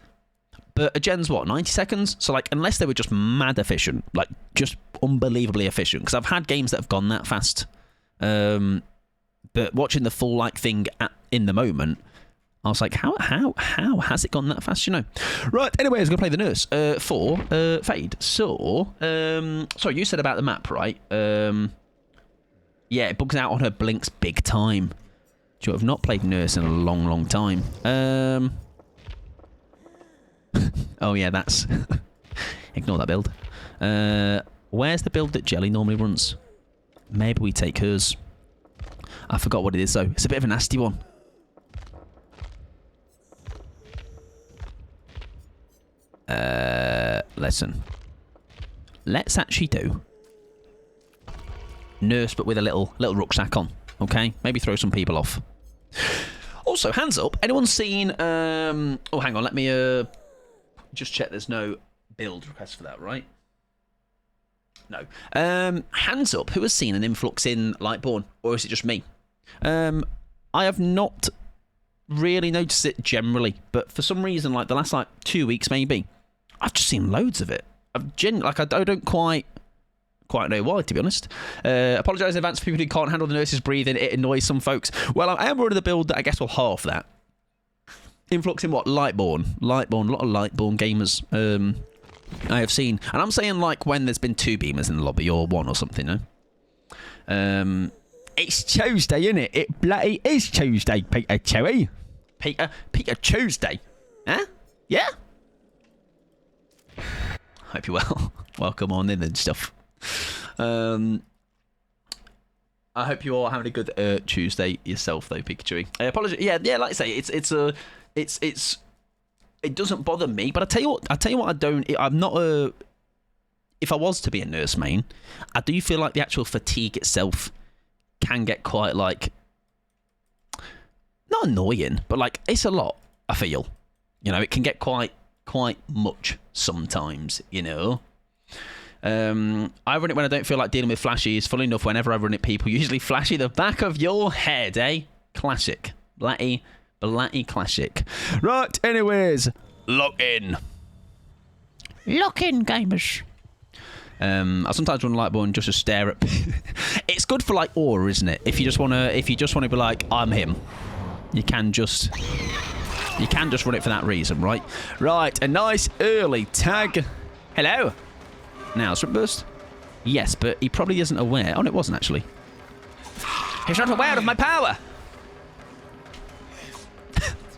But a gen's what, 90 seconds? So like, unless they were just mad efficient, like just unbelievably efficient, because I've had games that have gone that fast. But watching the full like thing in the moment, I was like, how has it gone that fast? You know. Right. Anyway, I was gonna play the nurse for Fade. So, sorry, you said about the map, right? Yeah, it bugs out on her blinks big time. So I've not played nurse in a long time. Oh yeah, that's ignore that build. Where's the build that Jelly normally runs? Maybe we take hers. I forgot what it is though. It's a bit of a nasty one. Listen. Let's actually do nurse, but with a little rucksack on. Okay, maybe throw some people off. Also, hands up. Anyone seen? Oh, hang on. Let me just check. There's no build request for that, right? No. Hands up. Who has seen an influx in Lightborn, or is it just me? I have not really noticed it generally, but for some reason, like the last 2 weeks, maybe, I've just seen loads of it. I don't quite know why, to be honest. Apologise in advance for people who can't handle the nurses breathing. It annoys some folks. Well, I am running the build that I guess will half that. Influx in what? Lightborn. A lot of Lightborn gamers I have seen. And I'm saying like when there's been 2 beamers in the lobby or 1 or something, no? It's Tuesday, isn't it? It bloody is Tuesday, Peter Cherry. Peter Tuesday. Huh? Yeah? Hope you're well. Welcome on in and stuff. I hope you all having a good Tuesday yourself, though, Pikachu. I apologize. Yeah. Like I say, it doesn't bother me. But I tell you what, I'm not a. If I was to be a nurse main, I do feel like the actual fatigue itself can get quite like not annoying, but like it's a lot. I feel, it can get quite much sometimes. I run it when I don't feel like dealing with flashies. Funnily enough, whenever I run it, people usually flashy the back of your head, eh? Classic. Blatty Blatty classic. Right, anyways. Lock in. Lock in, gamers. I sometimes run Lightborn just to stare at. It's good for like aura, isn't it? If you just wanna be like, I'm him, you can just run it for that reason, right? Right, a nice early tag. Hello. Now sprint burst. Yes, but he probably isn't aware. Oh, no, it wasn't actually. He's not aware of my power.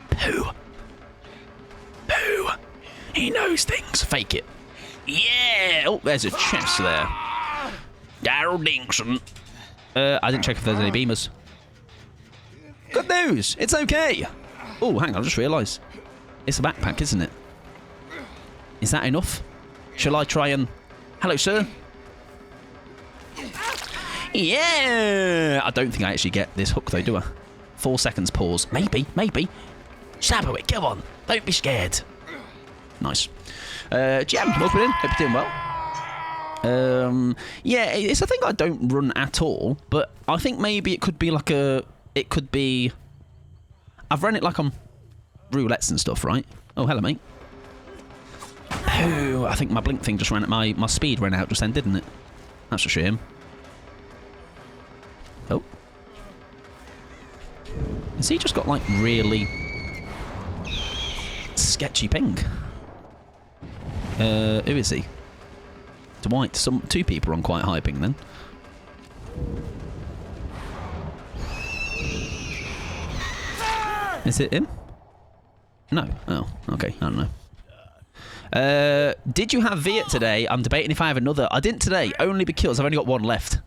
Pooh. Pooh. He knows things. Fake it. Yeah! Oh, there's a chest there. Daryl Dixon. I didn't check if there's any beamers. Good news! It's okay! Oh, hang on, I just realised. It's a backpack, isn't it? Is that enough? Shall I try and... Hello, sir. Yeah! I don't think I actually get this hook, though, do I? 4 seconds pause. Maybe. Sabo it, go on. Don't be scared. Nice. Jam, welcome in. Hope you're doing well. Yeah, it's a thing I don't run at all, but I think maybe it could be like a... It could be... I've run it like on roulettes and stuff, right? Oh, hello, mate. Oh, I think my blink thing just ran at my speed ran out just then, didn't it? That's a shame. Oh. Has he just got, like, really sketchy ping? Who is he? Dwight. Two people are on quite high ping then. Is it him? No. Oh, okay. I don't know. Did you have Viet today? I'm debating if I have another. I didn't today, only because I've only got one left.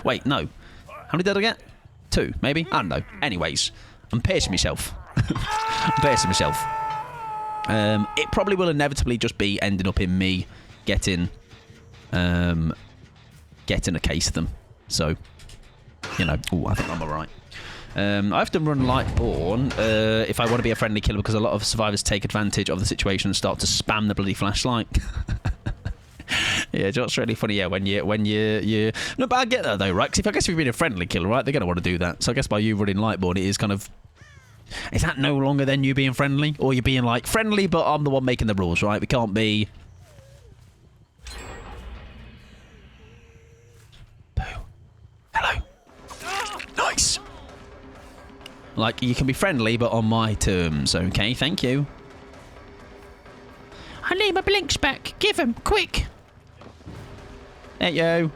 Wait, no. How many did I get? 2, maybe? I don't know. Anyways, I'm pacing myself. It probably will inevitably just be ending up in me getting a case of them. So, you know, ooh, I think I'm alright. I have to run Lightborn if I want to be a friendly killer because a lot of survivors take advantage of the situation and start to spam the bloody flashlight. Yeah, it's really funny. Yeah, when you. No, but I get that though, right? Because I guess if you've been a friendly killer, right, they're gonna want to do that. So I guess by you running Lightborn, it is kind of. Is that no longer then you being friendly, or you being like friendly, but I'm the one making the rules, right? We can't be. Boo. Hello. Nice. Like, you can be friendly, but on my terms, okay? Thank you. I need my blinks back. Give them, quick. There you go.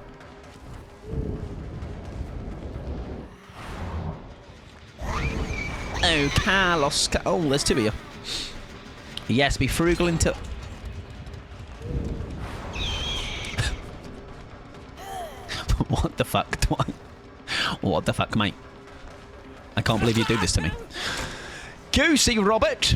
Oh, Carlos. Oh, there's 2 of you. Yes, be frugal until... What the fuck, Dwight? What the fuck, mate? I can't believe you do this to me. Goosey Robert!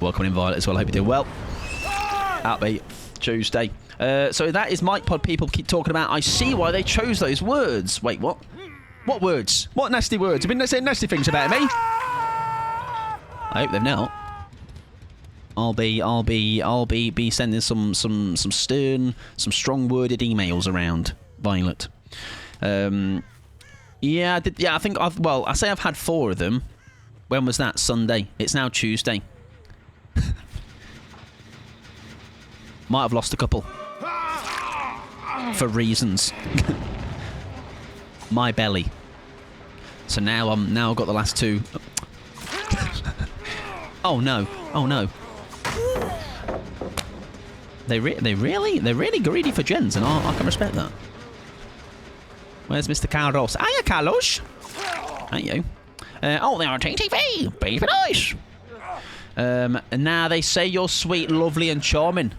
Welcome in, Violet, as well. I hope you're doing well. Happy Tuesday. So that is Mike Pod people keep talking about. I see why they chose those words. Wait, what? What words? What nasty words? Have been saying nasty things about me? I hope they've not. I'll be sending some stern, some strong-worded emails around, Violet. Yeah, I did. Yeah, I think I say I've had 4 of them. When was that? Sunday. It's now Tuesday. Might have lost a couple. For reasons. My belly. So now I've got the last 2. Oh no. Oh no. They're really greedy for gens, and I can respect that. Where's Mr. Carlos? Hiya, Carlos. Thank you. Oh, they are TTV. Be nice. And now they say you're sweet, lovely, and charming.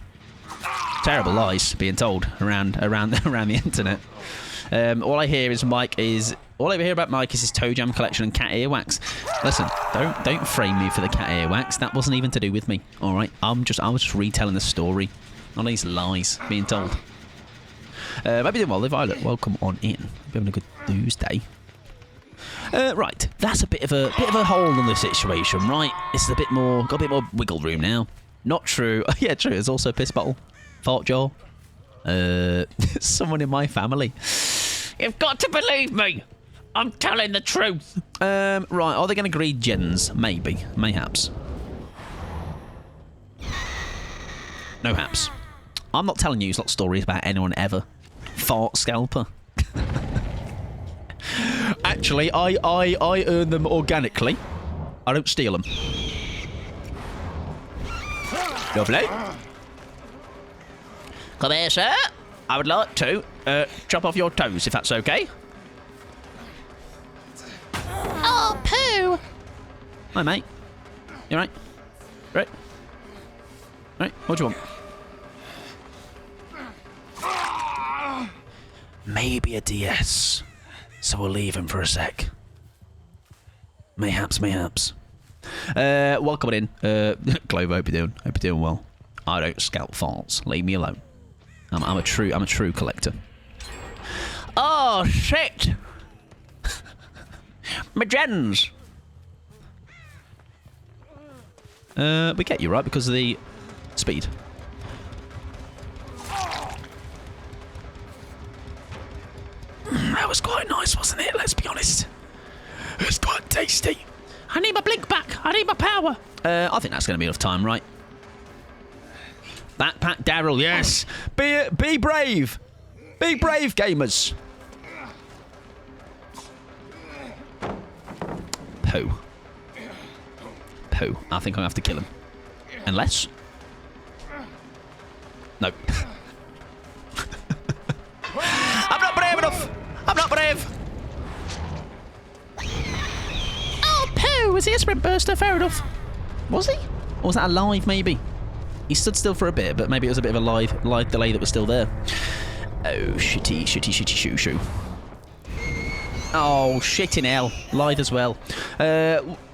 Terrible lies being told around the internet. All I hear about Mike is his toe jam collection and cat earwax. Listen, don't frame me for the cat earwax. That wasn't even to do with me. All right, I was just retelling the story. None of these lies being told. Maybe doing well, Violet. Welcome on in. Hope you're having a good Tuesday. Right, that's a bit of a hole in the situation, right? It's got a bit more wiggle room now. Not true. Yeah, true. There's also a piss bottle. Fart jar. Someone in my family. You've got to believe me. I'm telling the truth. Right, are they going to greed gens? Maybe. Mayhaps. No haps. I'm not telling you lot stories about anyone ever. Fart scalper. Actually, I earn them organically. I don't steal them. Lovely. Come here, sir. I would like to chop off your toes, if that's okay. Oh, poo. Hi, mate. You right? Right? Right, what do you want? Maybe a DS. So we'll leave him for a sec. Mayhaps. Welcome in. Clover, hope you're doing well. I don't scalp farts. Leave me alone. I'm a true collector. Oh shit! My gens. We get you right because of the speed. That was quite nice, wasn't it? Let's be honest. It was quite tasty. I need my blink back. I need my power. I think that's going to be enough time, right? Backpack Daryl, yes. Be brave. Be brave, gamers. Pooh. I think I'm going to have to kill him. Unless... No. I'm not brave enough. I'm not brave. Oh, Pooh. Was he a sprint burster? Fair enough. Was he? Or was that alive, maybe? He stood still for a bit, but maybe it was a bit of a live delay that was still there. Oh, shitty shoo. Oh, shitting hell. Live as well.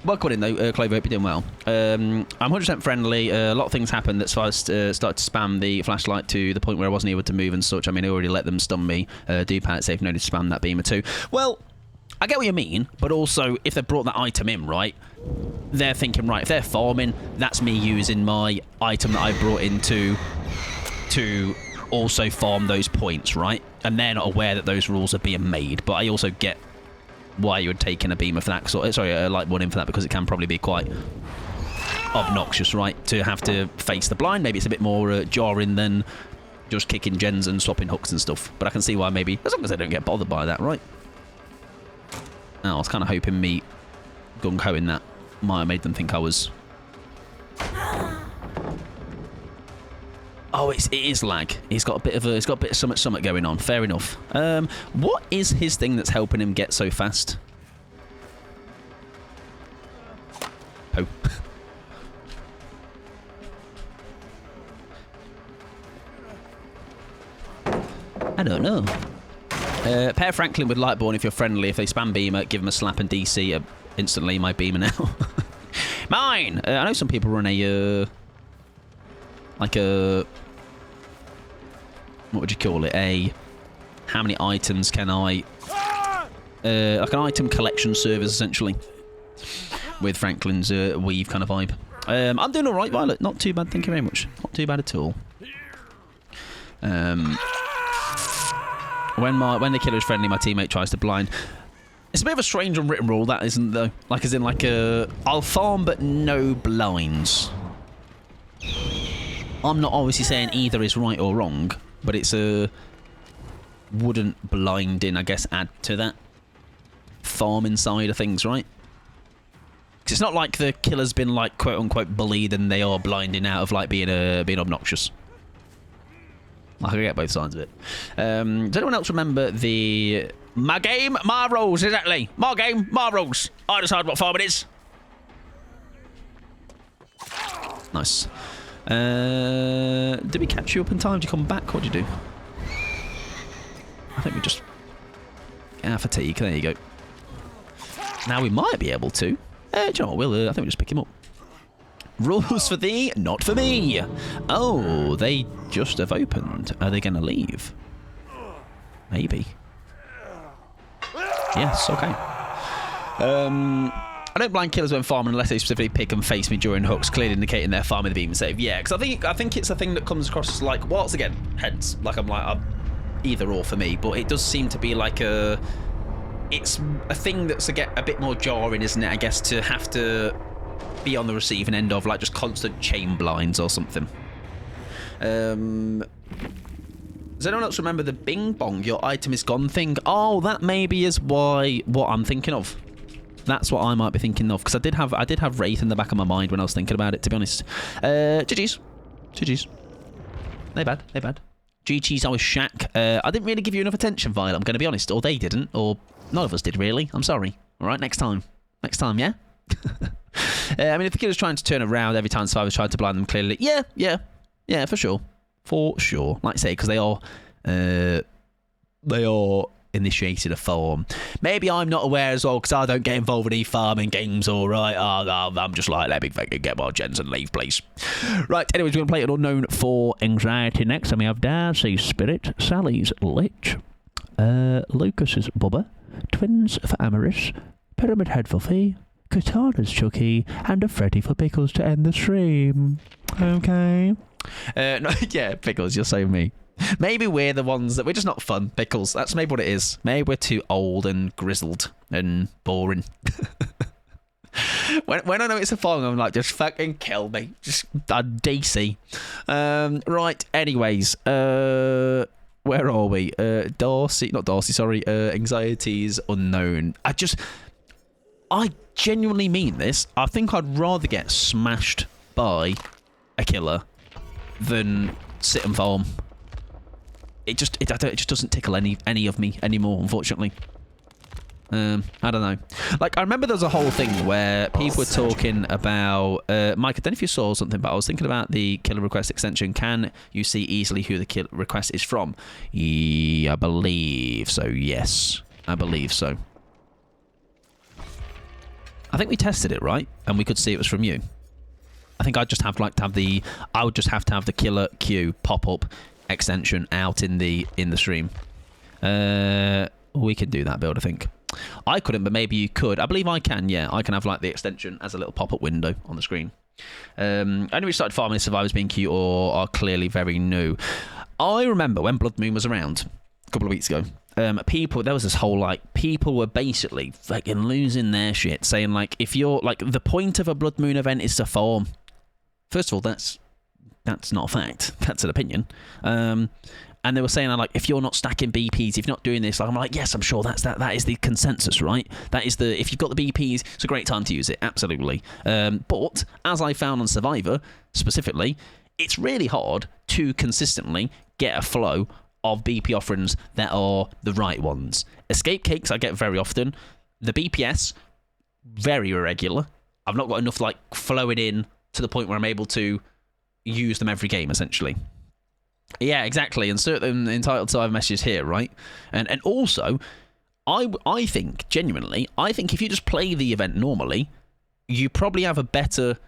Welcome in, though, Clover. Hope you're doing well. I'm 100% friendly. A lot of things happened that's why I started to spam the flashlight to the point where I wasn't able to move and such. I mean, I already let them stun me. Dupat safe noted to spam that beamer too. Well, I get what you mean, but also, if they brought that item in, right, they're thinking, right, if they're farming, that's me using my item that I brought in to also farm those points, right? And they're not aware that those rules are being made, but I also get why you would take in a beamer for that, a light one in for that, because it can probably be quite obnoxious, right, to have to face the blind. Maybe it's a bit more jarring than just kicking gens and swapping hooks and stuff, but I can see why maybe, as long as they don't get bothered by that, right? I was kind of hoping me gung-ho in that might have made them think I was... Oh, it is lag. He's got a bit of something going on. Fair enough. What is his thing that's helping him get so fast? Oh. I don't know. Pair Franklin with Lightborn if you're friendly. If they spam beamer, give them a slap and DC instantly. My beamer now. Mine! I know some people run a... like a... what would you call it? How many items can I... like an item collection service, essentially. With Franklin's weave kind of vibe. I'm doing alright, Violet. Not too bad, thank you very much. Not too bad at all. When the killer's friendly, my teammate tries to blind. It's a bit of a strange unwritten rule, that isn't, though. Like, as in, like, I'll farm, but no blinds. I'm not obviously saying either is right or wrong, but it's a... wouldn't blinding, I guess, add to that farming side of things, right? Because it's not like the killer's been, like, quote-unquote bullied and they are blinding out of, like, being obnoxious. I can get both sides of it. Does anyone else remember the... My game, my rules, exactly. My game, my rules. I decide what farm it is. Nice. Did we catch you up in time? Did you come back? What did you do? I think we just... fatigue. There you go. Now we might be able to. Do you know what? I think we'll just pick him up. Rules for thee, not for me. Oh, they just have opened. Are they going to leave? Maybe. Yes, okay. I don't blind killers when farming unless they specifically pick and face me during hooks, clearly indicating they're farming the beam and save. Yeah, because I think it's a thing that comes across as like, once again, heads. Like I'm either or for me, but it does seem to be like it's a thing that's a bit more jarring, isn't it? I guess to have to be on the receiving end of like just constant chain blinds or something. Does anyone else remember the bing bong, your item is gone thing? Oh, that maybe is what I'm thinking of. That's what I might be thinking of, because I did have Wraith in the back of my mind when I was thinking about it, to be honest. GG's. They bad. GG's, I was Shaq. I didn't really give you enough attention, Vile, I'm going to be honest. Or they didn't, or none of us did, really. I'm sorry. All right, next time, yeah? I mean, if the killer's trying to turn around every time Survivor's tried to blind them clearly, yeah, for sure. Like I say, because they are initiated a farm. Maybe I'm not aware as well, because I don't get involved in e-farming games, alright? I'm just like, let me fucking get my gens and leave, please. Right, anyways, we're going to play an Unknown for Anxiety next, and we have Darcy's Spirit, Sally's Lich, Lucas's Bubba, Twins for Amaris, Pyramid Head for Fee, Katana's Chucky, and a Freddy for Pickles to end the stream. Okay. No, yeah, Pickles, you're saying me. Maybe we're the ones that we're just not fun, Pickles. That's maybe what it is. Maybe we're too old and grizzled and boring. when I know it's a farm, I'm like, just fucking kill me. Just DC. Right, anyways. Where are we? Anxiety's Unknown. I genuinely mean this. I think I'd rather get smashed by a killer than sit and farm. It just doesn't tickle any of me anymore, unfortunately. I don't know. Like, I remember there was a whole thing where people were talking about... Mike, I don't know if you saw something, but I was thinking about the killer request extension. Can you see easily who the killer request is from? Yeah, I believe so, yes. I believe so. I think we tested it, right? And we could see it was from you. I think I'd just have to have the... I would just have to have the killer queue pop up extension out in the stream. We can do that build, I think. I couldn't, but maybe you could. I believe I can, yeah. I can have like the extension as a little pop-up window on the screen. I know we started farming survivors being cute or are clearly very new. I remember when Blood Moon was around a couple of weeks ago. There was this whole like people were basically fucking losing their shit, saying like, if you're like, the point of a Blood Moon event is to farm. First of all, that's not a fact. That's an opinion. And they were saying, like, if you're not stacking BPs, if you're not doing this, like, I'm like, yes, I'm sure that is the consensus, right? That is if you've got the BPs, it's a great time to use it, absolutely. But as I found on Survivor specifically, it's really hard to consistently get a flow of BP offerings that are the right ones. Escape cakes I get very often. The BPS, very irregular. I've not got enough like flowing in to the point where I'm able to use them every game, essentially. Yeah, exactly. Insert them entitled to messages here, right? And also, I think, genuinely, if you just play the event normally, you probably have a better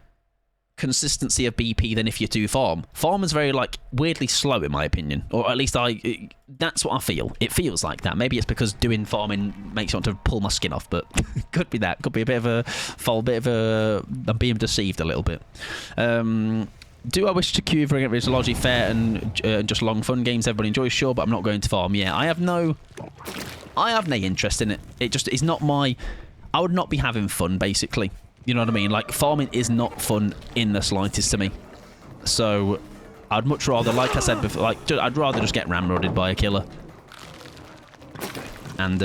consistency of BP than if you do farm. Farm is very, like, weirdly slow, in my opinion. Or at least that's what I feel. It feels like that. Maybe it's because doing farming makes me want to pull my skin off, but could be that. Could be a bit of a I'm being deceived a little bit. Do I wish to queue for it's largely fair and just long fun games everybody enjoys? Sure, but I'm not going to farm. Yeah, I have no interest in it. It just is not I would not be having fun, basically. You know what I mean? Like, farming is not fun in the slightest to me. So, I'd much rather, like I said before, like, I'd rather just get ramrodded by a killer. And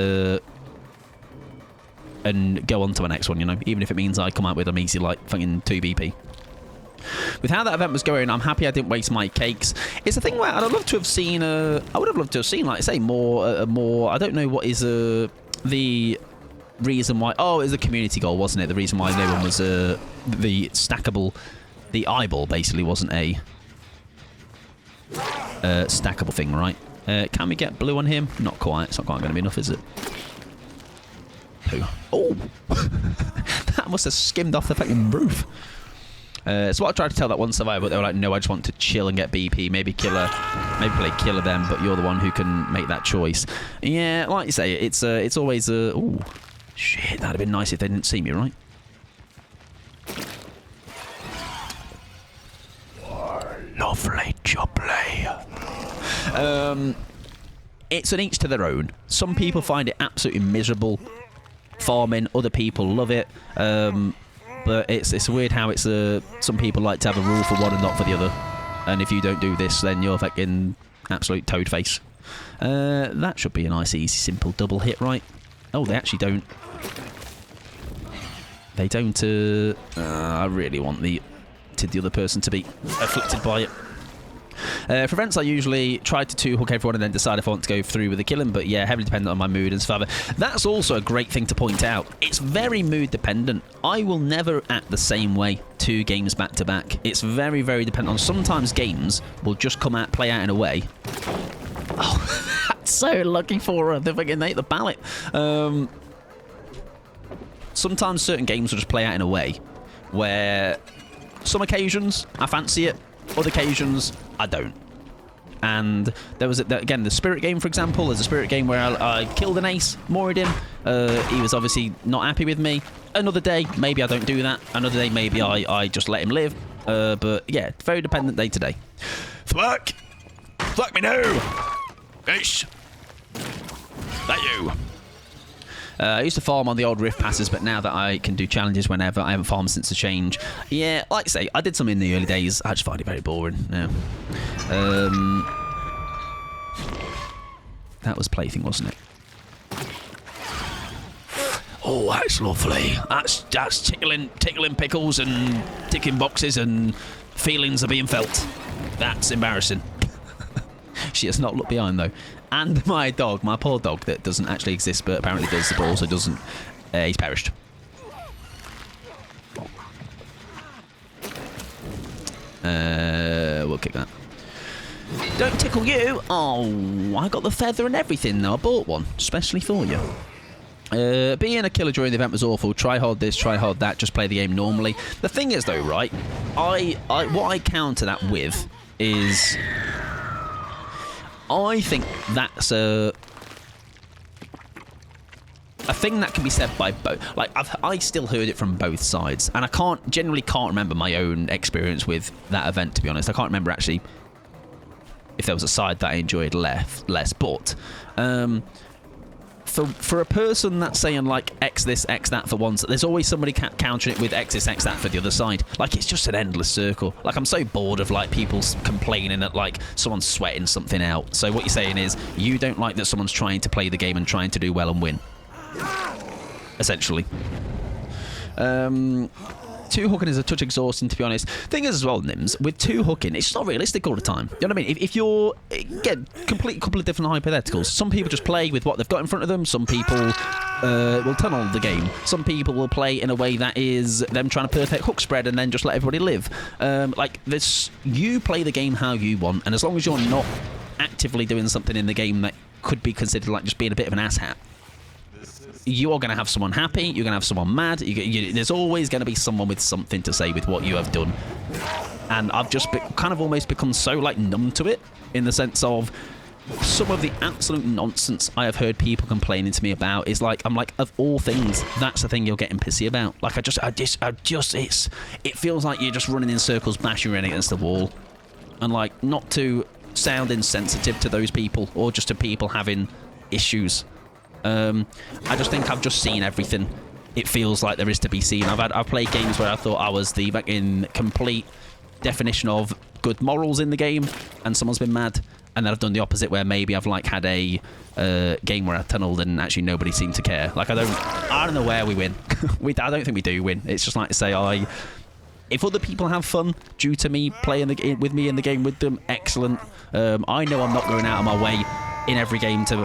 go on to the next one, you know? Even if it means I come out with a measly, like, fucking 2 BP. With how that event was going, I'm happy I didn't waste my cakes. It's a thing where I'd love to have seen, I would have loved to have seen, like I say, more, I don't know what is, the reason why, oh, it was a community goal, wasn't it? The reason why no one was, the stackable, the eyeball basically wasn't a, stackable thing, right? Can we get blue on him? Not quite, it's not quite going to be enough, is it? Oh! That must have skimmed off the fucking roof. So what I tried to tell that one survivor, but they were like, no, I just want to chill and get BP, maybe play killer them, but you're the one who can make that choice. Yeah, like you say, it's always ooh, shit, that'd have been nice if they didn't see me, right? Lovely jubbly. it's an each to their own. Some people find it absolutely miserable farming. Other people love it. But it's weird how it's some people like to have a rule for one and not for the other. And if you don't do this, then you're fucking absolute toad face. That should be a nice, easy, simple double hit, right? Oh, they actually don't. They don't. I really want the other person to be afflicted by it. For events, I usually try to two-hook everyone and then decide if I want to go through with the killing, but yeah, heavily dependent on my mood and stuff. That's also a great thing to point out. It's very mood-dependent. I will never act the same way 2 games back-to-back. It's very, very dependent on... Sometimes games will just play out in a way... Oh, that's so lucky for her. They fucking ate the ballot. Sometimes certain games will just play out in a way where some occasions I fancy it, other occasions I don't. And there was, again, the Spirit game, for example. There's a Spirit game where I killed an ace, moored him. He was obviously not happy with me. Another day, maybe I don't do that. Another day, maybe I just let him live. But yeah, very dependent day to day. Fuck! Fuck me now! Ish! That you! I used to farm on the old rift passes, but now that I can do challenges whenever, I haven't farmed since the change. Yeah, like I say, I did some in the early days. I just find it very boring. Yeah. That was Plaything, wasn't it? Oh, that's lovely. That's tickling pickles and ticking boxes and feelings are being felt. That's embarrassing. She has not looked behind, though. And my dog, my poor dog that doesn't actually exist but apparently does, but also doesn't. He's perished. We'll kick that. Don't tickle you! Oh, I got the feather and everything, though. I bought one, especially for you. Being a killer during the event was awful. Try hard this, try hard that, just play the game normally. The thing is, though, right, what I counter that with is... I think that's a thing that can be said by both. Like, I still heard it from both sides, and I generally can't remember my own experience with that event, to be honest. I can't remember actually if there was a side that I enjoyed less, but for a person that's saying like X this, X that for once, there's always somebody countering it with X this, X that for the other side. Like, it's just an endless circle. Like, I'm so bored of like people complaining that like someone's sweating something out. So what you're saying is you don't like that someone's trying to play the game and trying to do well and win. Essentially. Two hooking is a touch exhausting, to be honest. Thing is as well, Nims, with two hooking, it's not realistic all the time. You know what I mean? If you're... complete couple of different hypotheticals. Some people just play with what they've got in front of them. Some people will tunnel the game. Some people will play in a way that is them trying to perfect hook spread and then just let everybody live. Like, this, you play the game how you want, and as long as you're not actively doing something in the game that could be considered like just being a bit of an asshat, you are going to have someone happy, you're going to have someone mad, there's always going to be someone with something to say with what you have done. And I've just kind of almost become so like numb to it, in the sense of some of the absolute nonsense I have heard people complaining to me about is like, I'm like, of all things, that's the thing you're getting pissy about. Like, it feels like you're just running in circles, bashing your head against the wall. And like, not to sound insensitive to those people, or just to people having issues. I just think I've just seen everything it feels like there is to be seen. I've played games where I thought I was the in complete definition of good morals in the game, and someone's been mad, and then I've done the opposite where maybe I've like had a game where I tunneled and actually nobody seemed to care. Like, I don't know where we win. I don't think we do win. It's just like to say, if other people have fun due to me playing with me in the game with them, excellent. I know I'm not going out of my way in every game to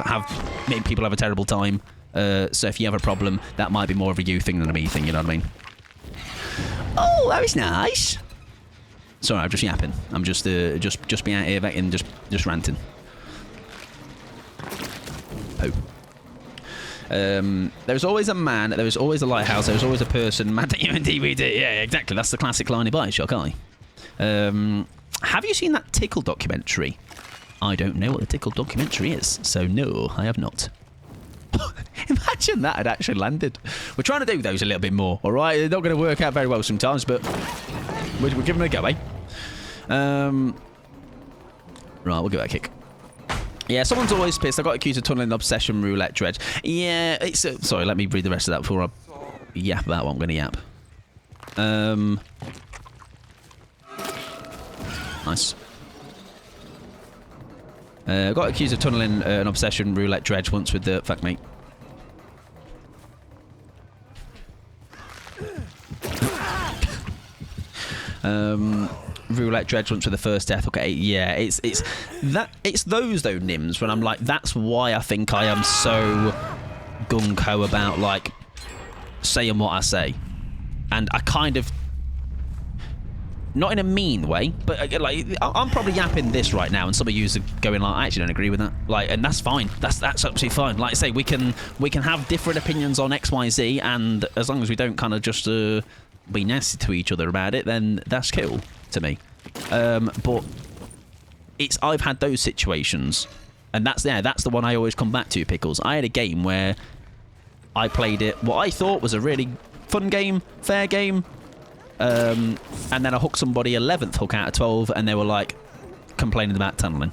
make people have a terrible time. So if you have a problem, that might be more of a you thing than a me thing, you know what I mean? Oh, that was nice. Sorry, I'm just yapping. I'm just being out here and just ranting. Oh. There's always a man, there is always a lighthouse, there's always a person mad at you in DVD. Yeah, exactly. That's the classic line of Bioshock, aye. Have you seen that Tickle documentary? I don't know what the Tickle documentary is, so no, I have not. Imagine that had actually landed. We're trying to do those a little bit more, alright? They're not going to work out very well sometimes, but we're giving it a go, eh? Right, we'll give it a kick. Yeah, someone's always pissed. I got accused of tunneling Obsession Roulette Dredge. Yeah, it's... sorry, let me read the rest of that before I yap about what I'm going to yap. Nice. Got accused of tunneling an Obsession Roulette Dredge once with the... Fuck me. Roulette Dredge once with the first death. Okay, yeah, it's those though, Nims, when I'm like, that's why I think I am so gung-ho about, like, saying what I say. And I kind of... Not in a mean way, but like I'm probably yapping this right now, and some of you are going like, I actually don't agree with that. Like, and that's fine. That's absolutely fine. Like I say, we can have different opinions on X, Y, Z, and as long as we don't kind of just be nasty to each other about it, then that's cool to me. But I've had those situations, and that's the one I always come back to. Pickles. I had a game where I played it, what I thought was a really fun game, fair game. And then I hooked somebody 11th hook out of 12, and they were like complaining about tunneling,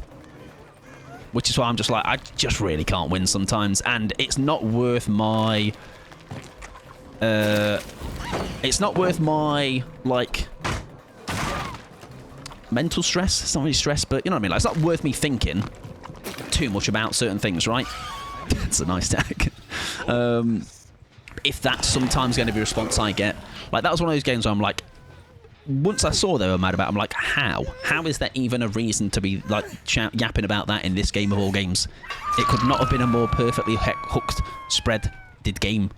which is why I'm just like, I just really can't win sometimes, and it's not worth my like mental stress. It's not really stress, but you know what I mean. Like, it's not worth me thinking too much about certain things, right? It's a nice tag. If that's sometimes going to be a response I get. Like, that was one of those games where I'm like, once I saw they were mad about it, I'm like, how? How is there even a reason to be, like, yapping about that in this game of all games? It could not have been a more perfectly hooked, spread-did game.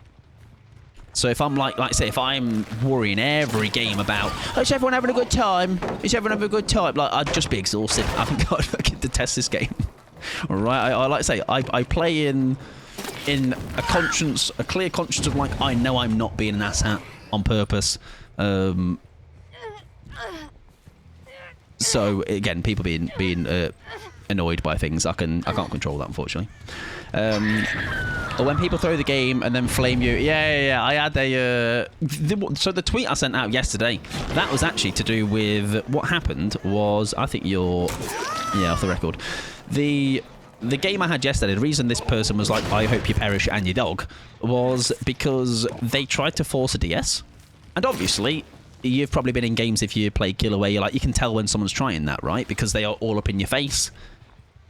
So if I'm like I say, if I'm worrying every game about, oh, is everyone having a good time? Is everyone having a good time? Like, I'd just be exhausted. I think I'd fucking detest this game. All right? I like to say, I play in a clear conscience of, like, I know I'm not being an asshat on purpose. So again, people being annoyed by things, I can't control that, unfortunately. Or when people throw the game and then flame you, yeah. I had so the tweet I sent out yesterday, that was actually to do with what happened was, I think off the record, the game I had yesterday, the reason this person was like, I hope you perish and your dog, was because they tried to force a DS. And obviously, you've probably been in games if you play Killer where you can tell when someone's trying that, right? Because they are all up in your face.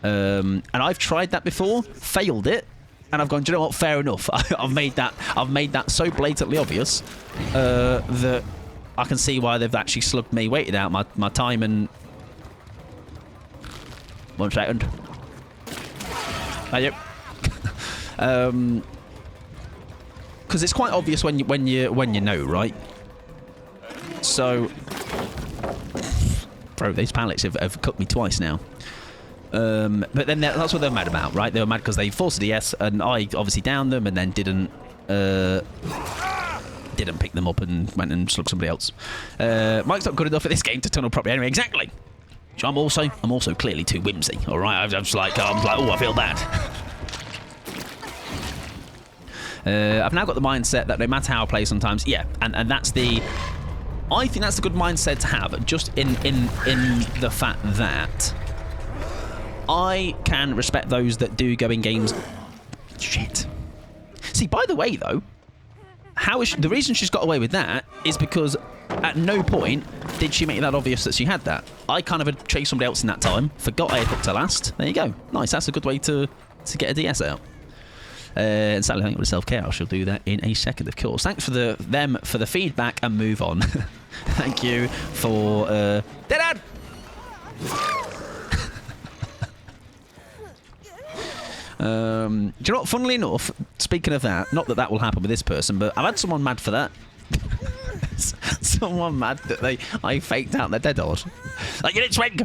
And I've tried that before, failed it, and I've gone, do you know what, fair enough. I've made that so blatantly obvious that I can see why they've actually slugged me, waited out my time, and... 1 second. Thank you. Because it's quite obvious when you know, right? So, bro, these pallets have cooked me twice now. But then that's what they're mad about, right? They were mad because they forced a DS, and I obviously downed them, and then didn't pick them up and went and slugged somebody else. Mike's not good enough at this game to tunnel properly anyway. Exactly. So I'm also clearly too whimsy. All right, I'm just like, oh, I feel bad. I've now got the mindset that no matter how I play sometimes, yeah, and that's I think that's a good mindset to have, just in the fact that I can respect those that do go in games. Shit. See, by the way, though, the reason she's got away with that is because at no point did she make that obvious that she had that. I kind of had chased somebody else in that time, forgot I had hooked her last. There you go. Nice, that's a good way to get a DS out. And sadly, I think with self-care, I shall do that in a second, of course. Thanks for them for the feedback, and move on. Thank you for... Dead! Do you know what? Funnily enough, speaking of that, not that will happen with this person, but I've had someone mad for that. Someone mad that I faked out their dead odd. Like, you didn't swing!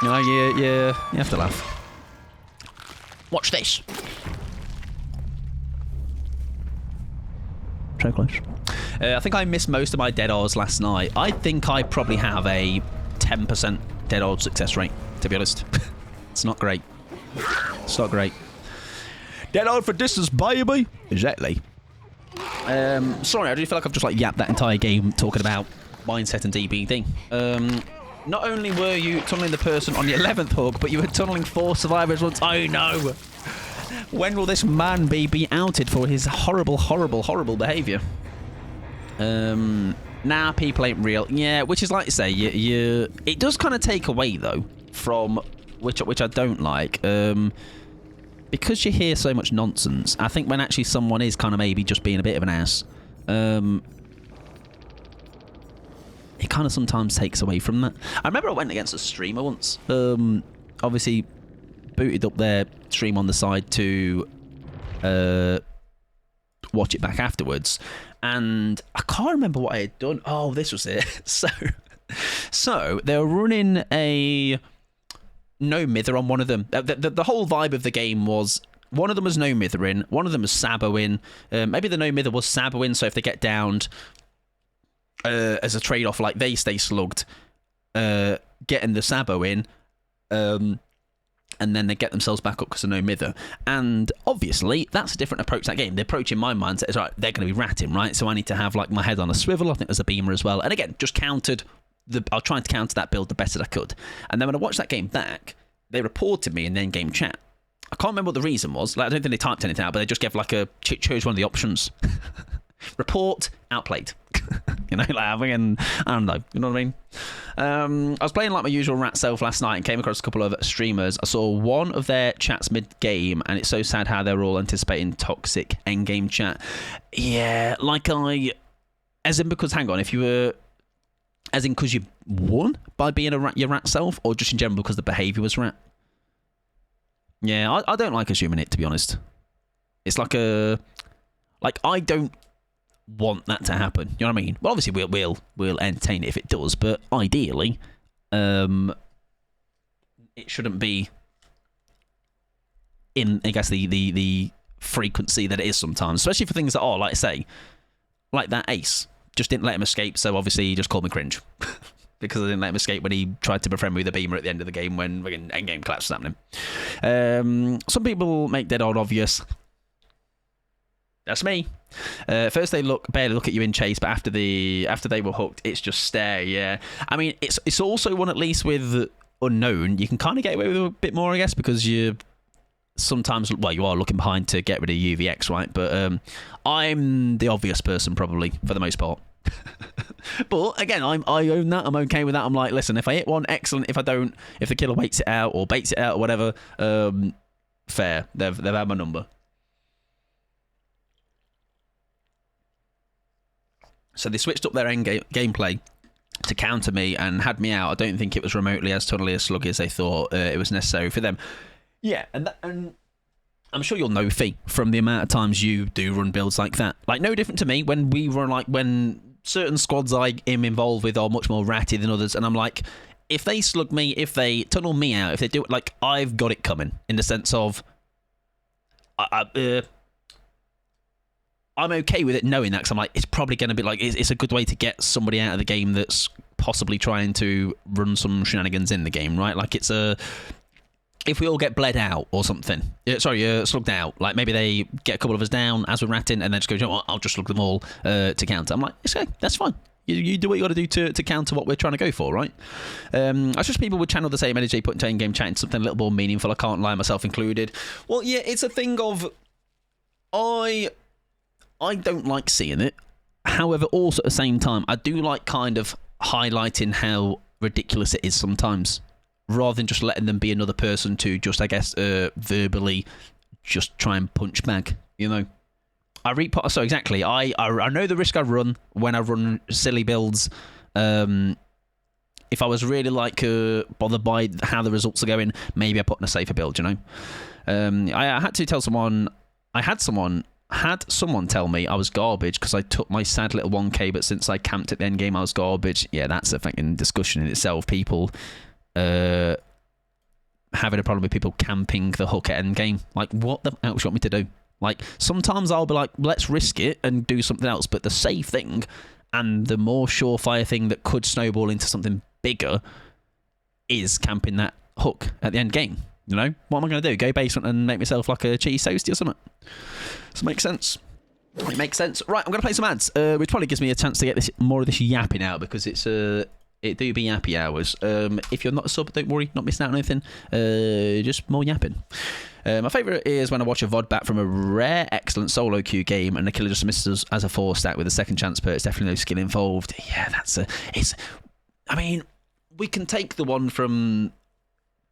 You know, you have to laugh. Watch this. So close. I think I missed most of my dead odds last night. I think I probably have a 10% dead odd success rate, to be honest. It's not great. It's not great. Dead odd for distance, baby. Exactly. Sorry, I do feel like I've just like yapped that entire game talking about mindset and DBD. Not only were you tunneling the person on the 11th hook, but you were tunneling 4 survivors once. Oh no! When will this man be outed for his horrible, horrible, horrible behaviour? Nah, people ain't real. Yeah, which is like you say, it does kind of take away though from which I don't like. Because you hear so much nonsense. I think when actually someone is kind of maybe just being a bit of an ass, it kind of sometimes takes away from that. I remember I went against a streamer once. Obviously, booted up their stream on the side to watch it back afterwards, and I can't remember what I had done. Oh, this was it. So they were running a no mither on one of them. The whole vibe of the game was one of them was no mithering, one of them was saboing. Maybe the no mither was saboing, so if they get downed, as a trade-off, like they stay slugged, getting the sabo in, and then they get themselves back up because of no mither. And obviously, that's a different approach to that game. The approach in my mindset is, right, they're going to be ratting, right? So I need to have like my head on a swivel. I think there's a beamer as well. And again, just I was trying to counter that build the best that I could. And then when I watched that game back, they reported me in the in-game chat. I can't remember what the reason was. Like, I don't think they typed anything out, but they just gave like chose one of the options. Report, outplayed. You know, like I don't know, you know what I mean? I was playing like my usual rat self last night and came across a couple of streamers. I saw one of their chats mid-game, and it's so sad how they're all anticipating toxic endgame chat. Yeah, like as in because, hang on, if you were, as in because you won by being your rat self, or just in general because the behaviour was rat? Yeah, I don't like assuming it, to be honest. It's like I don't want that to happen. You know what I mean? Well, obviously we'll entertain it if it does, but ideally, it shouldn't be in, I guess, the frequency that it is sometimes, especially for things that are, like I say, like that ace. Just didn't let him escape, so obviously he just called me cringe. Because I didn't let him escape when he tried to befriend me with a beamer at the end of the game when endgame collapse was happening. Some people make dead odd obvious. That's me. First they barely look at you in chase, but after they were hooked, it's just stare. Yeah, I mean it's also one, at least with unknown, you can kind of get away with a bit more, I guess, because you sometimes, well, you are looking behind to get rid of UVX, right? But I'm the obvious person probably for the most part. But again, I own that. I'm okay with that. I'm like, listen, if I hit one, excellent. If I don't, if the killer waits it out or baits it out or whatever, fair. They've had my number. So they switched up their end gameplay to counter me and had me out. I don't think it was remotely as totally as sluggy as they thought it was necessary for them. Yeah, and I'm sure you'll know, Fee, from the amount of times you do run builds like that. Like, no different to me when we run, like, when certain squads I am involved with are much more ratty than others, and I'm like, if they slug me, if they tunnel me out, if they do it, like, I've got it coming, in the sense of, I'm okay with it knowing that, because I'm like, it's probably going to be like, it's a good way to get somebody out of the game that's possibly trying to run some shenanigans in the game, right? Like, it's if we all get bled out or something, slugged out, like maybe they get a couple of us down as we're ratting and then just go, you know what, I'll just slug them all to counter. I'm like, it's okay, that's fine. You do what you got to do to counter what we're trying to go for, right? I just people would channel the same energy, put into in-game chat into something a little more meaningful. I can't lie, myself included. Well, yeah, it's a thing of, I don't like seeing it. However, also at the same time, I do like kind of highlighting how ridiculous it is sometimes, rather than just letting them be another person to just, I guess, verbally just try and punch back, you know? So exactly, I know the risk I run when I run silly builds. If I was really like bothered by how the results are going, maybe I put in a safer build, you know? I had to tell someone, had someone tell me I was garbage because I took my sad little 1k, but since I camped at the end game I was garbage. Yeah, that's a fucking discussion in itself. People having a problem with people camping the hook at end game. Like, what the hell do you want me to do? Like, sometimes I'll be like, let's risk it and do something else, but the safe thing and the more surefire thing that could snowball into something bigger is camping that hook at the end game. You know, what am I going to do? Go basement and make myself like a cheese toasty or something? Does it make sense? It makes sense. Right, I'm going to play some ads, which probably gives me a chance to get more of this yapping out, because it's It do be happy hours. If you're not a sub, don't worry, not missing out on anything. Just more yapping. My favourite is when I watch a VOD back from a rare, excellent solo queue game and the killer just misses as a 4-stack with a second chance per. It's definitely no skill involved. Yeah, I mean, we can take the one from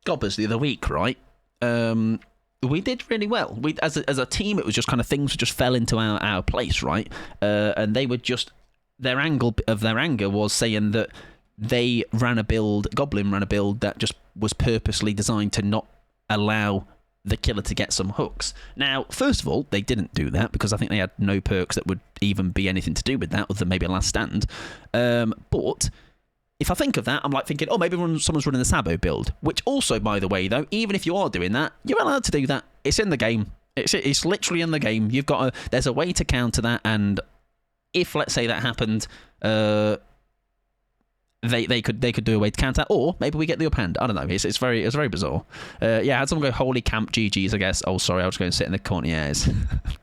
Gobbers the other week, right? We did really well. We as a team, it was just kind of things just fell into our place, right? And they were just their angle of their anger was saying that they ran a build, Goblin ran a build that just was purposely designed to not allow the killer to get some hooks. Now, first of all, they didn't do that because I think they had no perks that would even be anything to do with that other than maybe a last stand. But if I think of that, I'm like thinking, oh, maybe someone's running the Sabo build, which also, by the way, though, even if you are doing that, you're allowed to do that. It's in the game. It's literally in the game. There's a way to counter that, and if, let's say, that happened, they could do a way to counter that, or maybe we get the upper hand. I don't know. It's very bizarre. I had someone go, holy camp, GG's, I guess. Oh, sorry, I'll just go and sit in the corniers.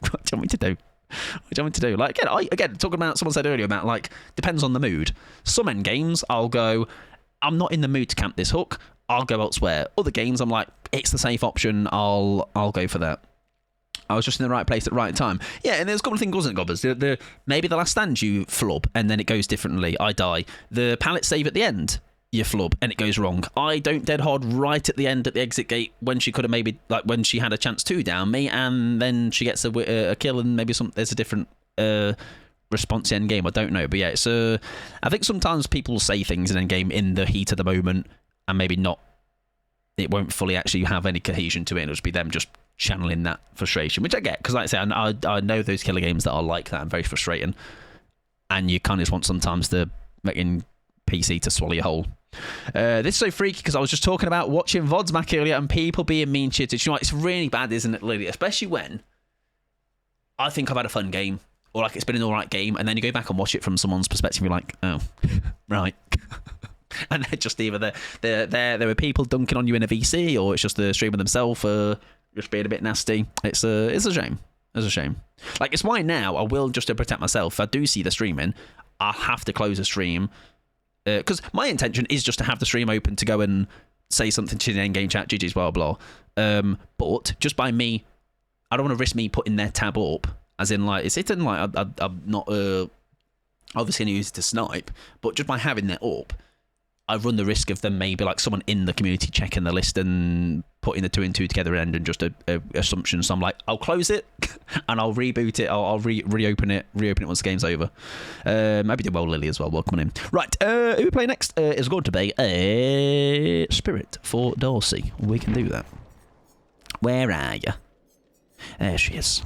What do you want me to do? What do you want me to do? Like, again, talking about, someone said earlier about, like, depends on the mood. Some end games, I'll go, I'm not in the mood to camp this hook, I'll go elsewhere. Other games, I'm like, it's the safe option, I'll go for that. I was just in the right place at the right time. Yeah, and there's a couple of things, wasn't it, Gobbers? Maybe the last stand you flub, and then it goes differently. I die. The pallet save at the end, you flub, and it goes wrong. I don't dead hard right at the end at the exit gate when she could have maybe, like, when she had a chance to down me, and then she gets a kill, and maybe there's a different response end game. I don't know, but yeah, it's I think sometimes people say things in end game in the heat of the moment, and maybe not. It won't fully actually have any cohesion to it. It'll just be them just channeling that frustration, which I get, because like I say, I know those killer games that are like that and very frustrating, and you kind of just want sometimes the making PC to swallow your whole. This is so freaky because I was just talking about watching VODs back earlier and people being mean cheated. You know, it's really bad, isn't it, Lily? Especially when I think I've had a fun game, or like it's been an alright game, and then you go back and watch it from someone's perspective, you're like, oh, right. And they're just either there were people dunking on you in a VC, or it's just the streamer themselves just being a bit nasty. It's a shame. It's a shame. Like, it's why now I will, just to protect myself, if I do see the streaming, I'll have to close the stream. Because my intention is just to have the stream open to go and say something to the end-game chat, GG's, blah, blah. But just by me, I don't want to risk me putting their tab up, as in, like, I'm not obviously going to use it to snipe, but just by having that up, I run the risk of them maybe, like, someone in the community checking the list and putting the 2 and 2 together and just a assumption. So I'm like, I'll close it and I'll reboot it. I'll reopen it once the game's over. Maybe do well, Lily, as well. Welcome on in. Right, who we play next is going to be a Spirit for Darcy. We can do that. Where are you? There she is.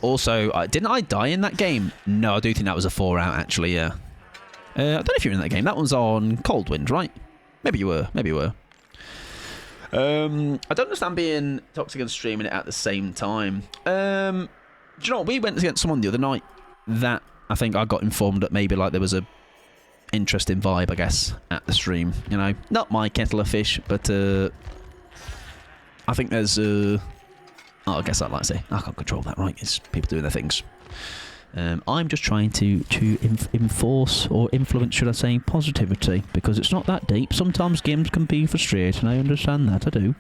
Also, didn't I die in that game? No, I do think that was a 4-out, actually, yeah. I don't know if you're in that game. That one's on Coldwind, right? Maybe you were. I don't understand being toxic and streaming it at the same time. Do you know what? We went against someone the other night that I think I got informed that maybe, like, there was a interesting vibe, I guess, at the stream. You know, not my kettle of fish, but I think there's I guess I'd like to say I can't control that, right? It's people doing their things. I'm just trying to enforce or influence, should I say, positivity, because it's not that deep. Sometimes games can be frustrating. I understand that, I do.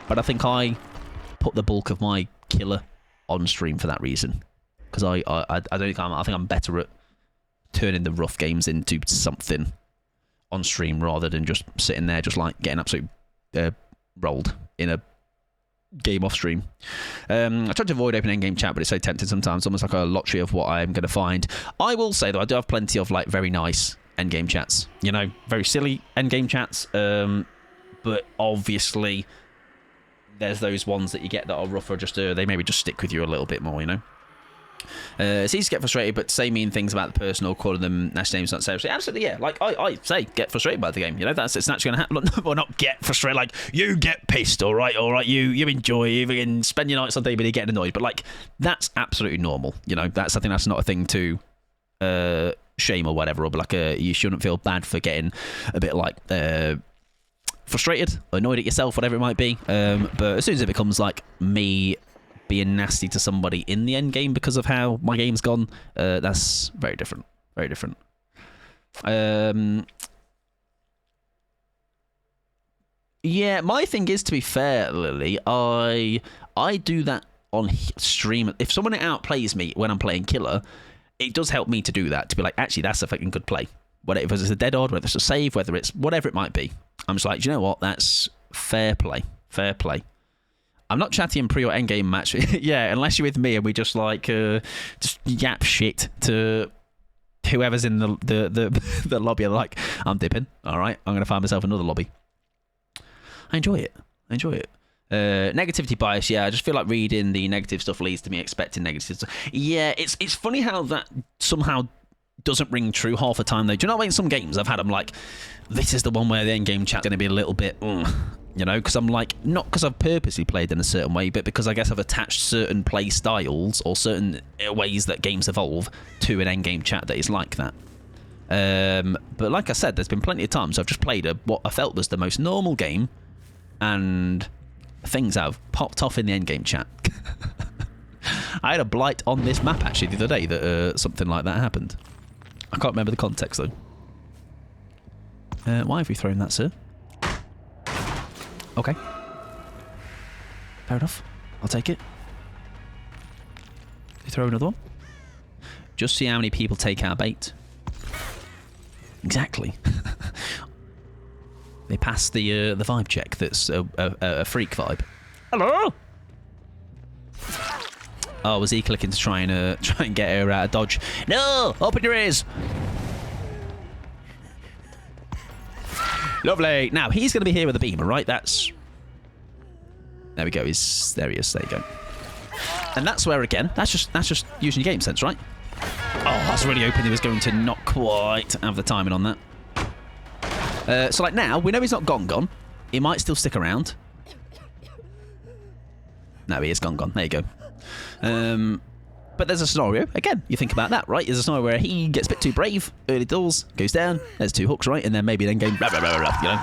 But I think I put the bulk of my killer on stream for that reason, because I don't think I think I'm better at turning the rough games into something on stream rather than just sitting there just like getting absolutely rolled in a game off stream. I tried to avoid open end game chat, but it's so tempting sometimes, almost like a lottery of what I'm going to find. I will say though, I do have plenty of like very nice end game chats, you know, very silly end game chats, but obviously there's those ones that you get that are rougher, just they maybe just stick with you a little bit more, you know. It's easy to get frustrated, but to say mean things about the person or calling them nasty names not seriously. Absolutely, yeah. Like I say, get frustrated by the game. You know, it's naturally going to happen. Well, not get frustrated. Like, you get pissed. All right. You enjoy. You can spend your nights on DBD getting annoyed. But like, that's absolutely normal. You know, I think that's not a thing to shame or whatever. Or like, you shouldn't feel bad for getting a bit like frustrated, annoyed at yourself, whatever it might be. But as soon as it becomes like me being nasty to somebody in the end game because of how my game's gone, that's very different. Very different. Yeah, my thing is, to be fair, Lily, I do that on stream. If someone outplays me when I'm playing Killer, it does help me to do that, to be like, actually, that's a fucking good play. Whether it's a dead odd, whether it's a save, whether it's whatever it might be. I'm just like, do you know what? That's fair play. Fair play. I'm not chatting in pre or end game match. Yeah, unless you're with me and we just like just yap shit to whoever's in the lobby. Are like, I'm dipping. All right, I'm gonna find myself another lobby. I enjoy it. Negativity bias. Yeah, I just feel like reading the negative stuff leads to me expecting negative stuff. Yeah, it's funny how that somehow doesn't ring true half the time though. Do you know what? In some games I've had, I'm like, this is the one where the end game chat's going to be a little bit, you know, because I'm like, not because I've purposely played in a certain way, but because I guess I've attached certain play styles or certain ways that games evolve to an end game chat that is like that. But like I said, there's been plenty of times I've just played what I felt was the most normal game, and things have popped off in the end game chat. I had a blight on this map actually the other day that something like that happened. I can't remember the context though. Why have you thrown that, sir? Okay. Fair enough. I'll take it. You throw another one? Just see how many people take our bait. Exactly. They passed the vibe check. That's a freak vibe. Hello. Oh, was he clicking to try and get her out of dodge? No! Open your ears! Lovely. Now, he's going to be here with a beamer, right? That's... There we go. There he is. There you go. And that's where, again, that's just using your game sense, right? Oh, I was really hoping he was going to not quite have the timing on that. So, like, now, we know he's not gone. He might still stick around. No, he is gone. There you go. But there's a scenario, again, you think about that, right? There's a scenario where he gets a bit too brave, early doors, goes down, there's 2 hooks, right? And then maybe then game, blah, blah, blah, blah, you know?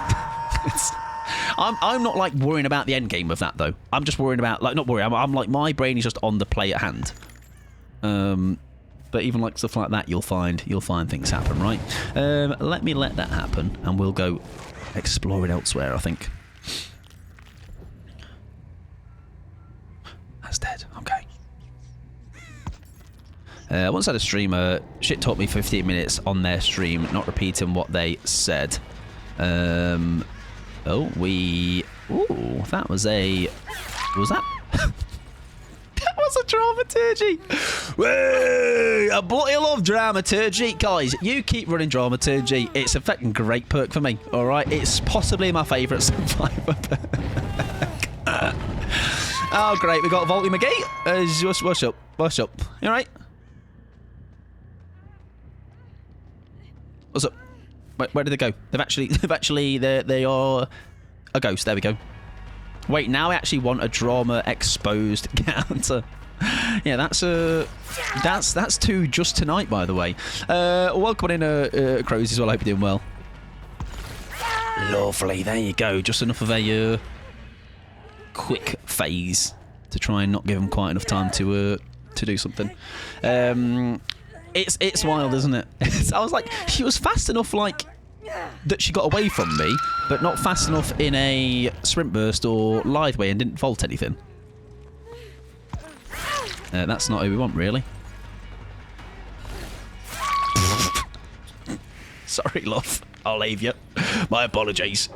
I'm not, like, worrying about the end game of that, though. I'm just worrying about, like, not worrying, I'm like, my brain is just on the play at hand. But even, like, stuff like that, you'll find things happen, right? Let me let that happen, and we'll go exploring elsewhere, I think. That's dead, okay. Once I had a streamer, shit taught me 15 minutes on their stream, not repeating what they said. Ooh, that was a... Was that? That was a dramaturgy. Whoa, I bloody love dramaturgy. Guys, you keep running dramaturgy. It's a fucking great perk for me, alright? It's possibly my favourite Survivor perk. Oh, great, we got Volty McGee. What's up? You alright? What's up? Where did they go? They are a ghost. There we go. Wait, now I actually want a drama exposed counter. Yeah, that's 2 just tonight, by the way. Welcome in, Crows as well. I hope you're doing well. Lovely. There you go. Just enough of a quick phase to try and not give them quite enough time to do something. It's wild, isn't it? I was like, she was fast enough, like, that she got away from me, but not fast enough in a sprint burst or lithe way and didn't vault anything. That's not who we want, really. Sorry, love. I'll leave you. My apologies.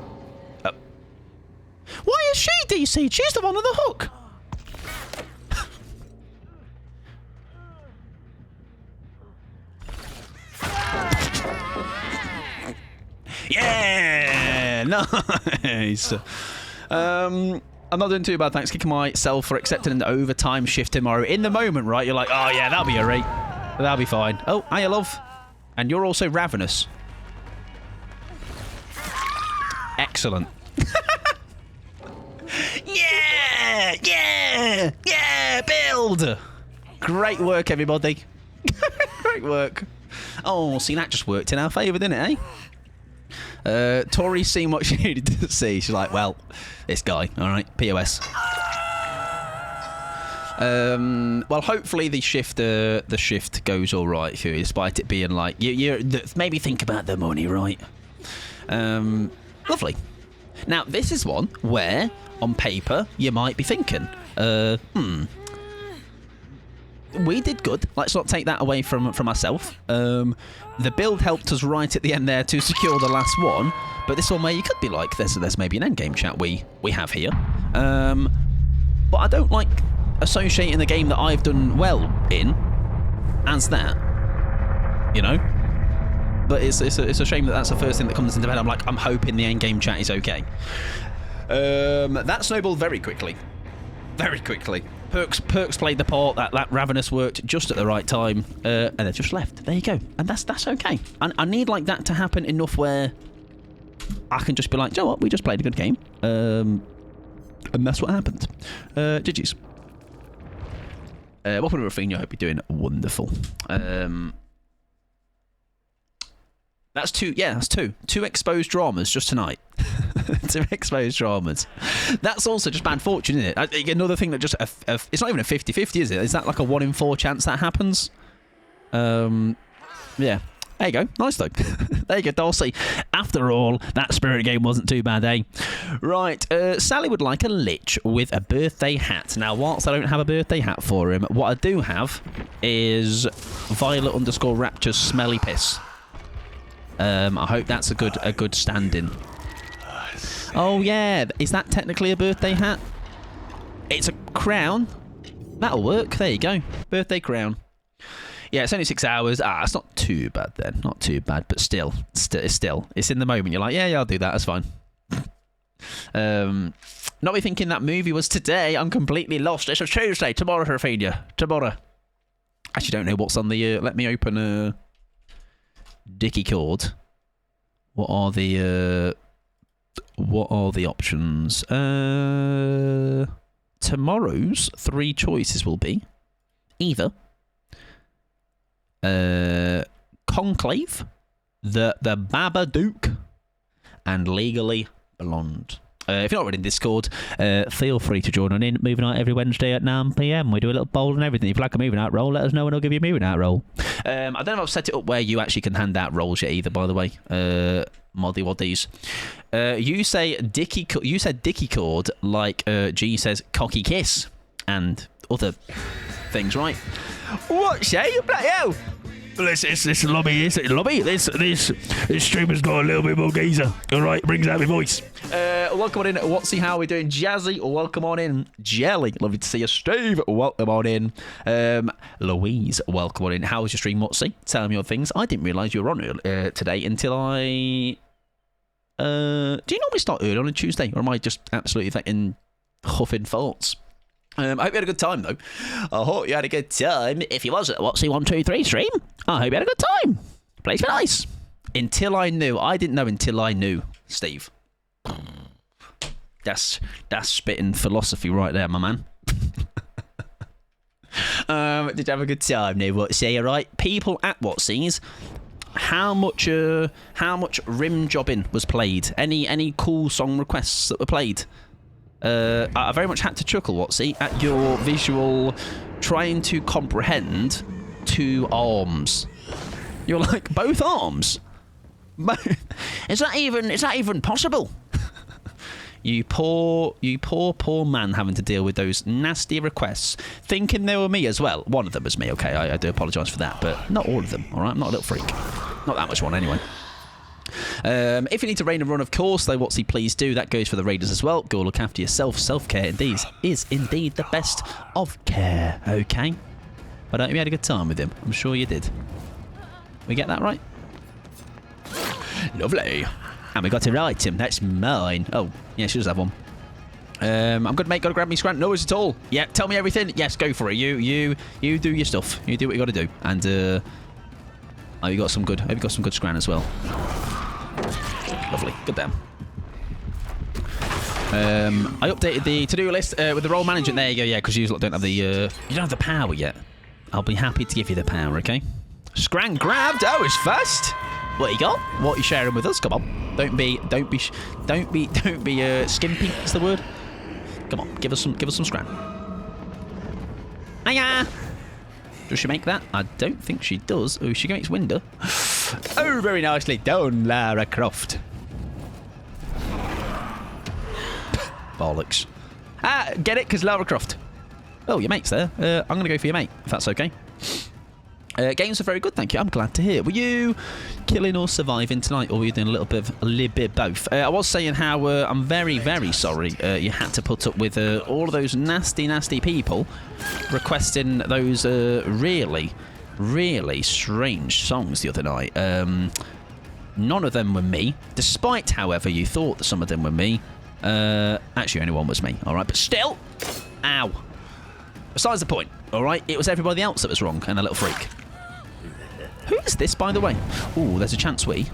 Why is she DC? She's the one on the hook. Yeah, nice. I'm not doing too bad, thanks. Kicking myself for accepting an overtime shift tomorrow. In the moment, right? You're like, oh yeah, that'll be alright. That'll be fine. Oh, hiya, love. And you're also ravenous. Excellent. Yeah, build. Great work, everybody. Great work. Oh, see, that just worked in our favour, didn't it, eh? Tori's seen what she needed to see. She's like, well, this guy, all right, POS. Well, hopefully the shift goes all right for you, despite it being like you maybe think about the money, right? Lovely. Now this is one where, on paper, you might be thinking, we did good. Let's not take that away from myself. The build helped us right at the end there to secure the last one, but this one where you could be like, there's maybe an endgame chat we have here. But I don't like associating the game that I've done well in as that, you know. But it's a shame that that's the first thing that comes into my head. I'm hoping the endgame chat is okay. That snowballed very quickly. Very quickly. Perks played the part. That Ravenous worked just at the right time, and they just left. There you go, and that's okay. And I need like that to happen enough where I can just be like, you know what, we just played a good game, and that's what happened. GG's. Welcome to Rafinha. I hope you're doing wonderful. That's two. Yeah, that's two. Two exposed dramas just tonight. Two exposed dramas. That's also just bad fortune, isn't it? Another thing that just... it's not even a 50-50, is it? Is that like a 1 in 4 chance that happens? Yeah. There you go. Nice, though. There you go, Darcy. After all, that Spirit game wasn't too bad, eh? Right. Sally would like a lich with a birthday hat. Now, whilst I don't have a birthday hat for him, what I do have is Violet_Rapture's Smelly Piss. I hope that's a good stand-in. Oh yeah, is that technically a birthday hat? It's a crown. That'll work. There you go. Birthday crown. Yeah, it's only 6 hours. It's not too bad then. Not too bad, but still, it's in the moment. You're like, yeah, I'll do that. That's fine. Not be thinking that movie was today. I'm completely lost. It's a Tuesday. Tomorrow, Rafinha. Tomorrow. Actually, don't know what's on the. Let me open Dicky Cord. What are the options? Tomorrow's 3 choices will be either Conclave, the Babadook, and Legally Blonde. If you're not already in Discord, feel free to join on in. Movie night every Wednesday at 9 PM. We do a little bowl and everything. If you like a movie night roll, let us know and I'll give you a movie night roll. I don't know if I've set it up where you actually can hand out rolls yet either, by the way. Moddy Waddies. You said Dicky Cord like G says cocky kiss and other things, right? What, Shay? Bloody hell! Well, this lobby, this streamer's got a little bit more geezer. All right, brings out my voice. Welcome on in, Watsy. How are we doing? Jazzy, welcome on in. Jelly, lovely to see you. Steve, welcome on in. Louise, welcome on in. How was your stream, Watsy? Tell me your things. I didn't realise you were on today until I... do you normally start early on a Tuesday, or am I just absolutely fucking huffing farts? I hope you had a good time, though. I hope you had a good time. If you was at Watsy123 stream, I hope you had a good time. Place been nice. Until I knew. I didn't know until I knew, Steve. That's spitting philosophy right there, my man. Did you have a good time, no Watsy? All right, people at Watsy's. How much rim jobbing was played? Any cool song requests that were played? I very much had to chuckle, Watsy, at your visual trying to comprehend 2 arms. You're like, both arms? Is that even possible? You poor man having to deal with those nasty requests, thinking they were me as well. One of them was me, okay, I do apologise for that, but not all of them, alright? I'm not a little freak. Not that much one, anyway. If you need to raid and run, of course, though, Watsy, please do. That goes for the raiders as well. Go look after yourself. Self-care indeed is indeed the best of care, okay? But I hope you had a good time with him. I'm sure you did. We get that right? Lovely. And we got it right, Tim. That's mine. Oh, yeah, she does have one. I'm good, mate. Gotta grab me scrant. No worries at all. Yeah, tell me everything. Yes, go for it. You do your stuff. You do what you gotta do. And oh, you got some good. Have you got some good scran as well? Lovely. Good damn. I updated the to-do list with the role management. There you go. Yeah, because you don't have the you don't have the power yet. I'll be happy to give you the power. Okay. Scran grabbed. Oh, it's fast. What you got? What are you sharing with us? Come on. Don't be skimpy. Is the word? Come on. Give us some scran. Hiya! Does she make that? I don't think she does. Oh, she makes window. Oh, very nicely done, Lara Croft. Bollocks. Ah, get it? Because Lara Croft. Oh, your mate's there. I'm going to go for your mate, if that's okay. Games are very good, thank you. I'm glad to hear. Were you killing or surviving tonight, or were you doing a little bit of both? I was saying how I'm very, very sorry you had to put up with all of those nasty, nasty people requesting those really, really strange songs the other night. None of them were me, despite, however, you thought that some of them were me. Actually, only one was me, all right? But still, ow. Besides the point, all right? It was everybody else that was wrong and a little freak. Who is this, by the way? Ooh, there's a chance we... 2!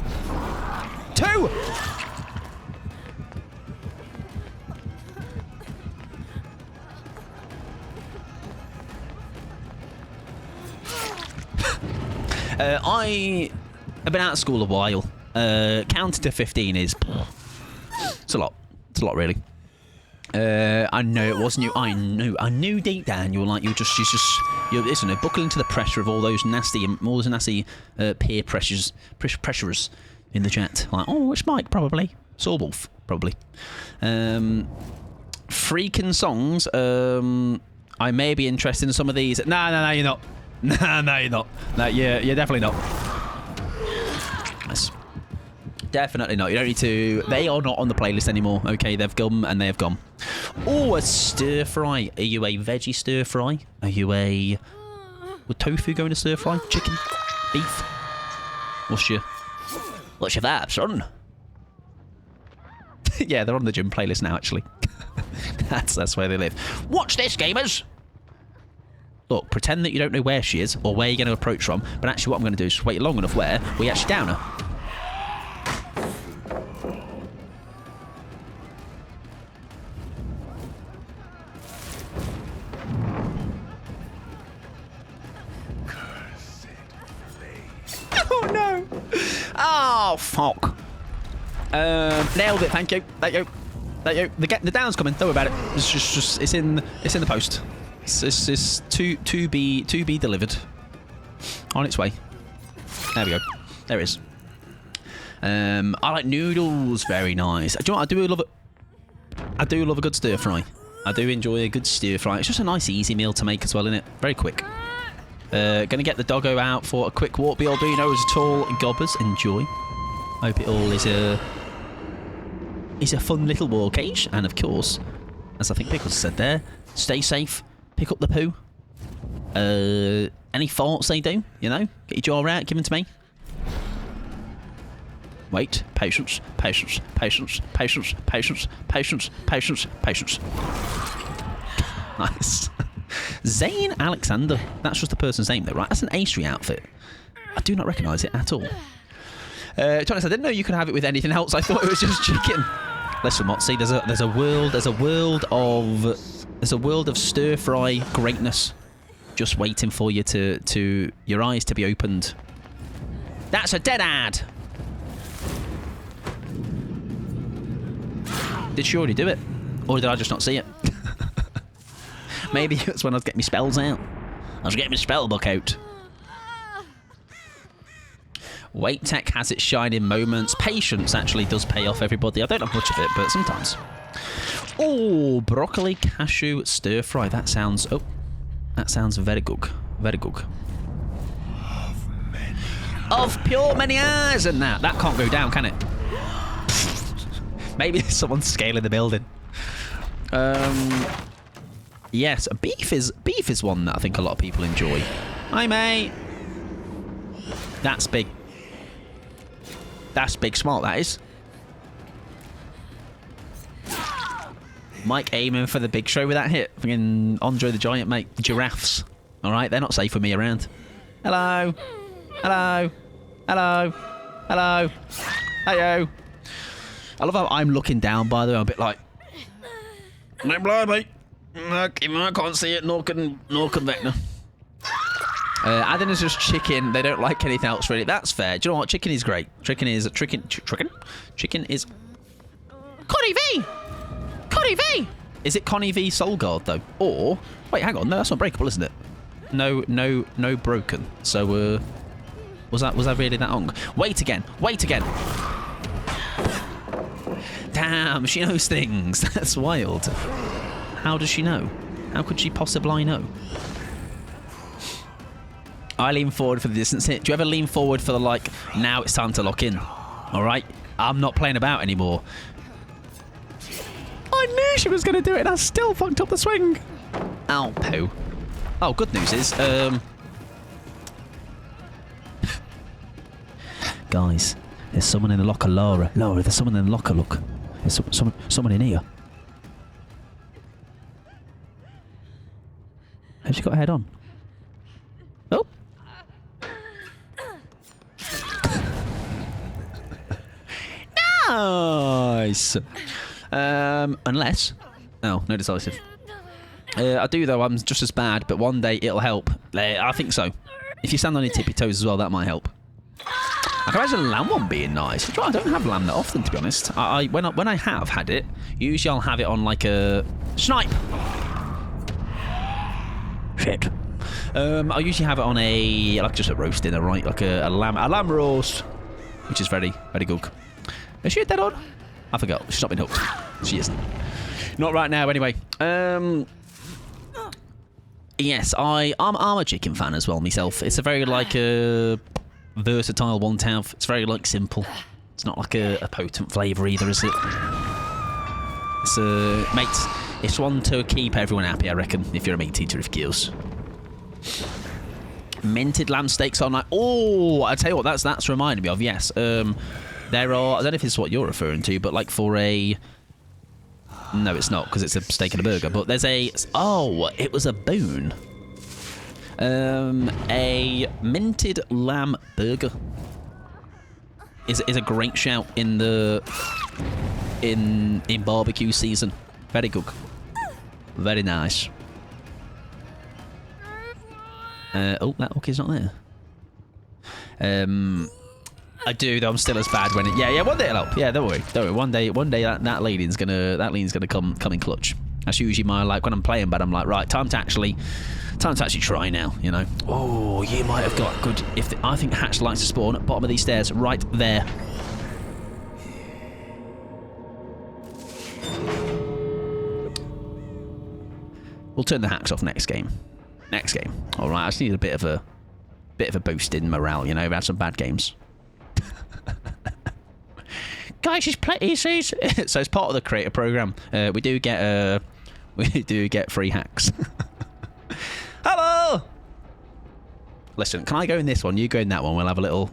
I have been out of school a while. Counting to 15 is... It's a lot. It's a lot, really. I know it wasn't you. I knew deep down you were like, you're buckling to the pressure of all those nasty peer pressurers in the chat. Like, oh, it's Mike, probably. Sawwolf, probably. Freaking songs. I may be interested in some of these. No, you're not. No, you're not. No, you're definitely not. Nice. Definitely not. You don't need to... They are not on the playlist anymore. Okay, they've gone and they have gone. Oh, a stir fry. Are you a veggie stir fry? Are you a... Would tofu go in a stir fry? Chicken? Beef? What's your vibe, son? Yeah, they're on the gym playlist now, actually. That's where they live. Watch this, gamers! Look, pretend that you don't know where she is or where you're going to approach from, but actually what I'm going to do is wait long enough where we actually down her. Oh no! Oh fuck! Nailed it. Thank you. The down's coming. Don't worry about it. It's just it's in the post. It's to be delivered. On its way. There we go. There it is. I like noodles. Very nice. Do you know what? I do love a good stir fry. I do enjoy a good stir fry. It's just a nice, easy meal to make as well, isn't it? Very quick. Gonna get the doggo out for a quick walk. BLB at all. Gobbers, enjoy. Hope it all is a fun little walkage. And of course, as I think Pickles said there, stay safe. Pick up the poo. Any farts they do, you know, get your jaw out, give them to me. Wait, patience. Nice. Zane Alexander. That's just the person's name, though, right? That's an Aestri outfit. I do not recognise it at all. To be honest, I didn't know you could have it with anything else. I thought it was just chicken. Listen, Motsy, there's a world of stir fry greatness just waiting for you to your eyes to be opened. That's a dead ad. Did she already do it? Or did I just not see it? Maybe it's when I was getting my spells out. I was getting my spell book out. Weight tech has its shining moments. Patience actually does pay off, everybody. I don't have much of it, but sometimes. Oh, broccoli cashew stir fry. That sounds very good. Very good. Of pure many eyes and that. That can't go down, can it? Maybe someone's scaling the building. Yes, beef is one that I think a lot of people enjoy. Hi, mate. That's big. That's big smart, that is. Mike aiming for the big show with that hit. Fucking Andre the Giant, mate. Giraffes. Alright, they're not safe with me around. Hello. Hello. Hello. Hello. Heyo. I love how I'm looking down, by the way. I'm a bit like... No blind, mate. I can't see it, nor can Vecna. Adding is just chicken. They don't like anything else, really. That's fair. Do you know what? Chicken is great. Chicken is... Chicken is... Cuddy V! Cuddy V! Is it Connie v Solgard though? Or wait, hang on. No, that's not breakable, isn't it? No, broken. So was that really that long? Wait again. Damn, she knows things. That's wild. How does she know? How could she possibly know? I lean forward for the distance hit. Do you ever lean forward for the, like, now it's time to lock in? Alright? I'm not playing about anymore. I knew she was going to do it and I still fucked up the swing. Ow, poo. Oh, good news is, guys, there's someone in the locker, Laura. Laura, there's someone in the locker, look. There's someone in here. Has she got a head on? Oh. Nice. Unless... Oh, no decisive. I do, though. I'm just as bad, but one day it'll help. I think so. If you stand on your tippy toes as well, that might help. I can imagine lamb one being nice. I don't have lamb that often, to be honest. When I have had it, usually I'll have it on like a snipe. Shit. I usually have it on a just a roast dinner, right? Like a lamb roast, which is very, very good. Is she dead on? I forgot. She's not been hooked. She isn't. Not right now, anyway. Yes, I'm a chicken fan as well myself. It's a very like versatile one to have. It's very like simple. It's not like a potent flavour either, is it? It's mates. It's one to keep everyone happy, I reckon. If you're a meat eater, of course. Minted lamb steaks on like. Oh, I tell you what, that's reminded me of. Yes, there are. I don't know if this is what you're referring to, but like for a. No, it's not because it's a steak and a burger. But there's a. Oh, it was a boon. A minted lamb burger is a great shout in the in barbecue season. Very good, very nice. Oh, that hook is not there. I do though. I'm still as bad when it. Yeah. One day it'll help. Yeah, don't worry. One day that leaning's gonna come in clutch. That's usually my like when I'm playing bad. I'm like, right, time to actually try now. You know. Oh, you might have got good. I think hatch likes to spawn at bottom of these stairs, right there. We'll turn the hacks off next game. All right. I just need a bit of a boost in morale. You know, we've had some bad games. Guys, she's so as part of the creator program, we do get free hacks. Hello. Listen, can I go in this one? You go in that one. We'll have a little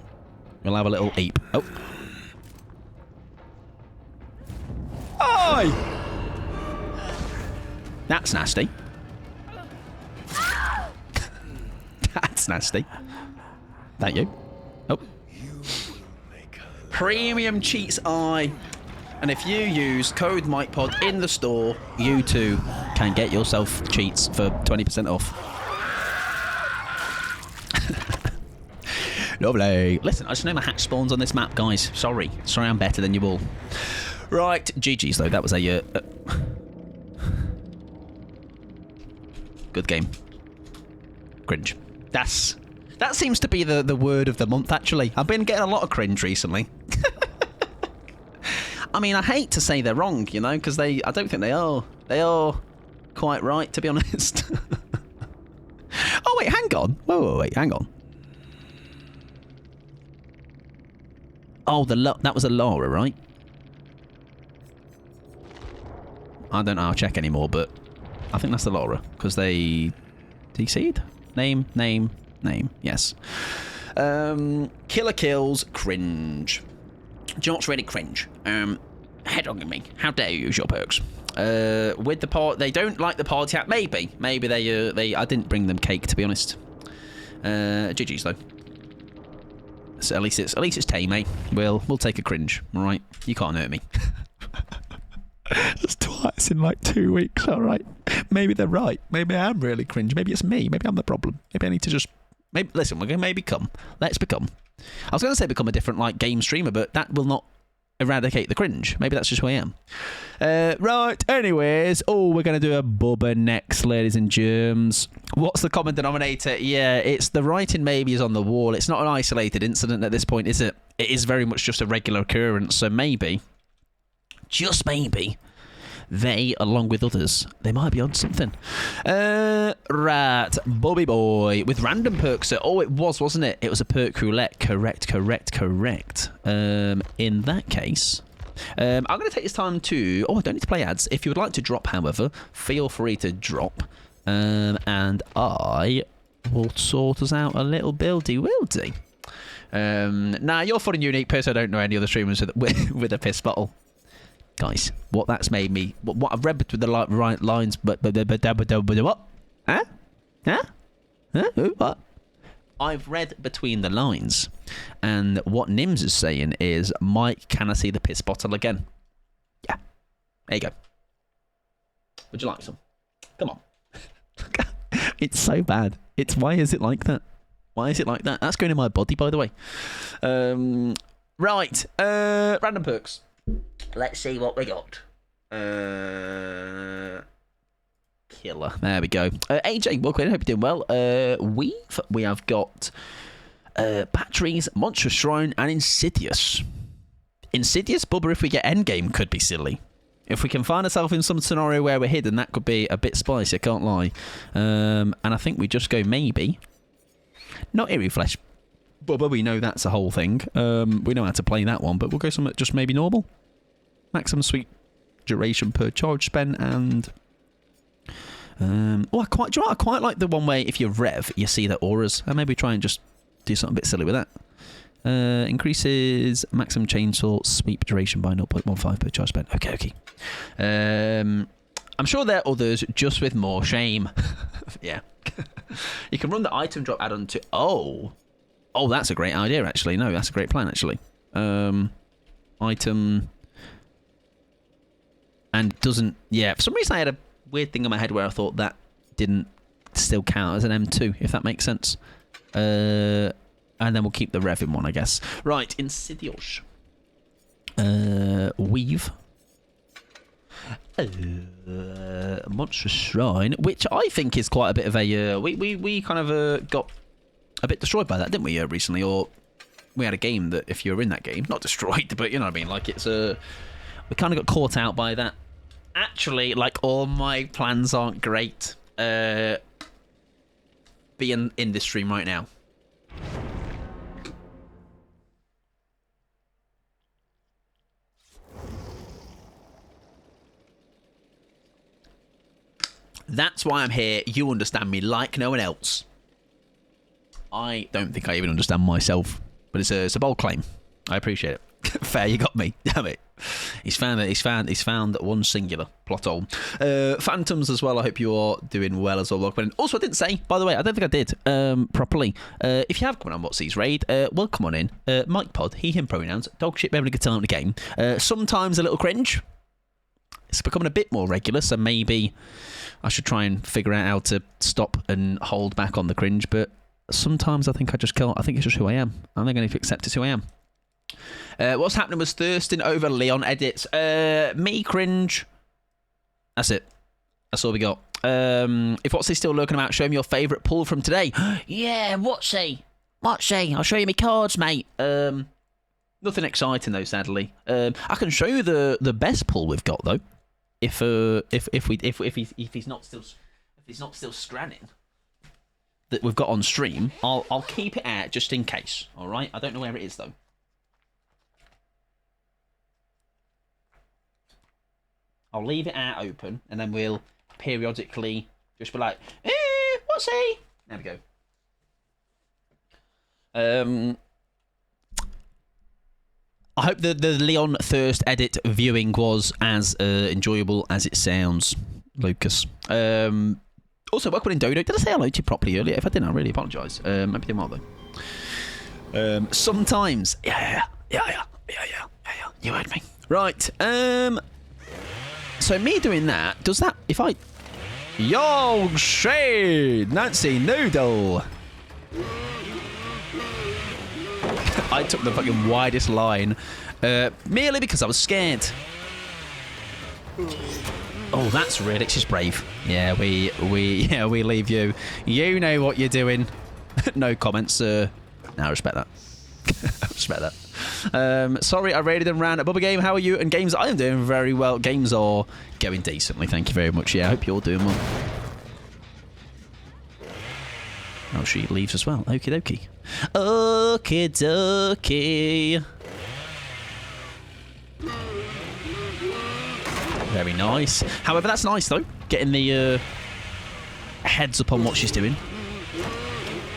ape. Oh. Oi! That's nasty. That's nasty. Thank you. Oh. Premium Cheats Eye. And if you use code MikePod in the store, you too can get yourself cheats for 20% off. Lovely. Listen, I just know my hatch spawns on this map, guys. Sorry I'm better than you all. Right, GG's though. That was a good game. Cringe. That seems to be the word of the month, actually. I've been getting a lot of cringe recently. I mean, I hate to say they're wrong, you know, because I don't think they are. They are quite right, to be honest. Oh, wait, hang on. Whoa, wait, hang on. Oh, that was a Laura, right? I don't know. I'll check anymore, but I think that's the Laura, because they DC'd. Name. Yes. Killer kills. Cringe. Do you know what's really cringe? Head-hogging me. How dare you use your perks? With the part, they don't like the party hat. Maybe they. I didn't bring them cake, to be honest. GG's though. So at least it's tame, eh? We'll take a cringe. All right, you can't hurt me. That's twice in like 2 weeks. All right, maybe they're right. Maybe I am really cringe. Maybe it's me. Maybe I'm the problem. Maybe I need to just. Listen, we're going to become. Let's become. I was going to say become a different like game streamer, but that will not eradicate the cringe. Maybe that's just who I am. Right, anyways. Oh, we're going to do a Bubba next, ladies and germs. What's the common denominator? Yeah, it's the writing maybe is on the wall. It's not an isolated incident at this point, is it? It is very much just a regular occurrence. So maybe, just maybe, they, along with others, they might be on something. Right, Bobby Boy with random perks. Oh, it was, wasn't it? It was a perk roulette. Correct. In that case, I'm going to take this time to... Oh, I don't need to play ads. If you would like to drop, however, feel free to drop. And I will sort us out a little buildy-wildy. Now, you're fun and unique, Piss. I don't know any other streamers with a piss bottle. Guys, what that's made me... What I've read between the right lines... What? Huh? What? I've read between the lines, and what Nims is saying is, Mike, can I see the piss bottle again? Yeah. There you go. Would you like some? Come on. It's so bad. Why is it like that? Why is it like that? That's going in my body, by the way. Right. Random perks. Let's see what we got. Killer. There we go. AJ, welcome in. Hope you're doing well. We have got Batteries, Monstrous Shrine, and Insidious. Insidious, Bubba, if we get Endgame, could be silly. If we can find ourselves in some scenario where we're hidden, that could be a bit spicy, I can't lie. And I think we just go maybe. Not Eerie Flesh. Bubba, we know that's a whole thing. We know how to play that one, but we'll go something just maybe normal. Maximum sweet duration per charge spent, and... I quite like the one where if you rev, you see the auras. And maybe try and just do something a bit silly with that. Increases maximum chainsaw sweep duration by 0.15 per charge spent. Okay. I'm sure there are others just with more shame. Yeah. You can run the item drop add-on to... Oh, that's a great idea, actually. No, that's a great plan, actually. Item... And doesn't... Yeah, for some reason I had a weird thing in my head where I thought that didn't still count as an M2, if that makes sense. And then we'll keep the rev in one, I guess. Right, Insidious. Weave. Monstrous Shrine, which I think is quite a bit of a... we kind of got a bit destroyed by that, didn't we, recently? Or we had a game that, if you were in that game, not destroyed, but you know what I mean? Like, it's a... We kind of got caught out by that. Actually, like, all my plans aren't great being in this stream right now. That's why I'm here. You understand me like no one else. I don't think I even understand myself, but it's a bold claim. I appreciate it. Fair, you got me. Damn it. He's found one singular plot hole. Phantoms as well. I hope you are doing well as well. Also, I didn't say, by the way, I don't think I did properly. If you have come on What's Raid, welcome on in. Mike Pod, he, him pronouns, dog shit, having a good time in the game. Sometimes a little cringe. It's becoming a bit more regular, so maybe I should try and figure out how to stop and hold back on the cringe, but sometimes I think I just can't. I think it's just who I am. I think I need to accept it's who I am. What's happening was thirsting over Leon edits. Me cringe. That's it. That's all we got. If What's still lurking about, show me your favourite pull from today. Yeah, What's I'll show you my cards, mate. Nothing exciting though, sadly. I can show you the best pull we've got though. If he's not still scranning that we've got on stream, I'll keep it out just in case. All right. I don't know where it is though. I'll leave it out open, and then we'll periodically just be like, what's he? There we go. I hope the Leon Thirst edit viewing was as enjoyable as it sounds, Lucas. Also, welcome in Dodo. Did I say hello to you properly earlier? If I didn't, I really apologise. Maybe they might though. Sometimes, yeah. You heard me. Right. So me doing that, does that, if I... Yo, Shade! Nancy Noodle! I took the fucking widest line, merely because I was scared. Oh, that's ridiculous brave. Yeah, we leave you. You know what you're doing. No comments, sir. No, I respect that. I respect that. Sorry, I raided and ran. Bubba Game, how are you? And Games, I am doing very well. Games are going decently. Thank you very much. Yeah, I hope you're doing well. Oh, she leaves as well. Okie dokie. Okie dokie. Very nice. However, that's nice, though. Getting the heads up on what she's doing.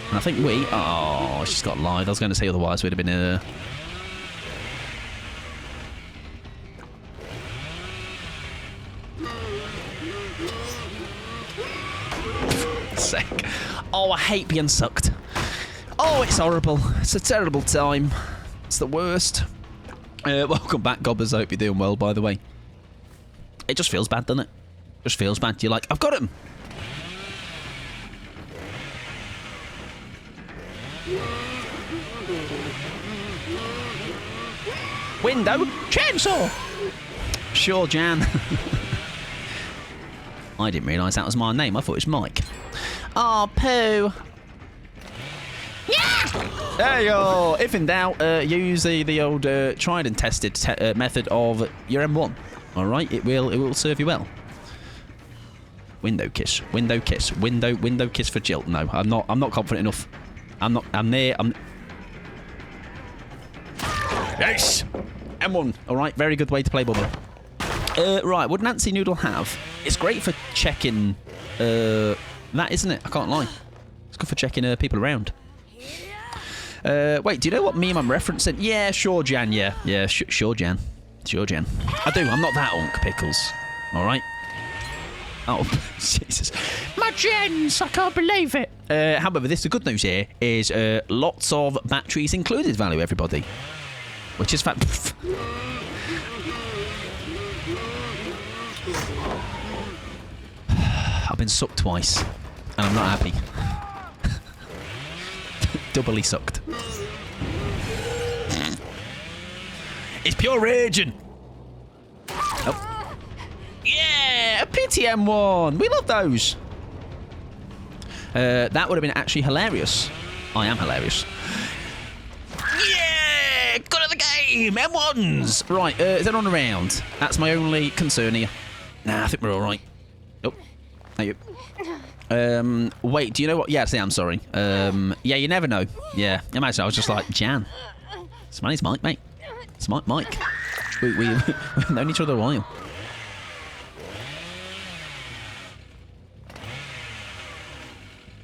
And I think we... Oh, she's got live. I was going to say otherwise we'd have been... Sick. Oh, I hate being sucked. Oh, it's horrible. It's a terrible time. It's the worst. Welcome back, Gobbers. I hope you're doing well, by the way. It just feels bad, doesn't it? Just feels bad. You're like, I've got him. Window chainsaw. Sure, Jan. I didn't realise that was my name. I thought it was Mike. Oh, poo. Yeah. There you go. If in doubt, use the old tried and tested method of your M1. All right, it will serve you well. Window kiss, window kiss, window kiss for Jill. No, I'm not confident enough. I'm there. Yes. M1. All right, very good way to play Bubba. Right, what Nancy Noodle have? It's great for checking that, isn't it? I can't lie. It's good for checking people around. Wait, do you know what meme I'm referencing? Yeah, sure, Jan. Yeah, sure, Jan. Sure, Jan. I do. I'm not that unk, Pickles. All right. Oh, Jesus. My gens, I can't believe it. However, the good news here is lots of batteries included value, everybody. Which is fact. I've been sucked twice, and I'm not happy. Doubly sucked. It's pure raging. Oh. Yeah, a pity M1. We love those. That would have been actually hilarious. I am hilarious. Yeah, good at the game. M1s. Right, is anyone around? That's my only concern here. Nah, I think we're all right. Oh, thank you. Wait, do you know what? Yeah, see, I'm sorry. Yeah, you never know. Yeah, imagine I was just like, Jan. It's my name's Mike, mate. It's Mike. We've known each other a while.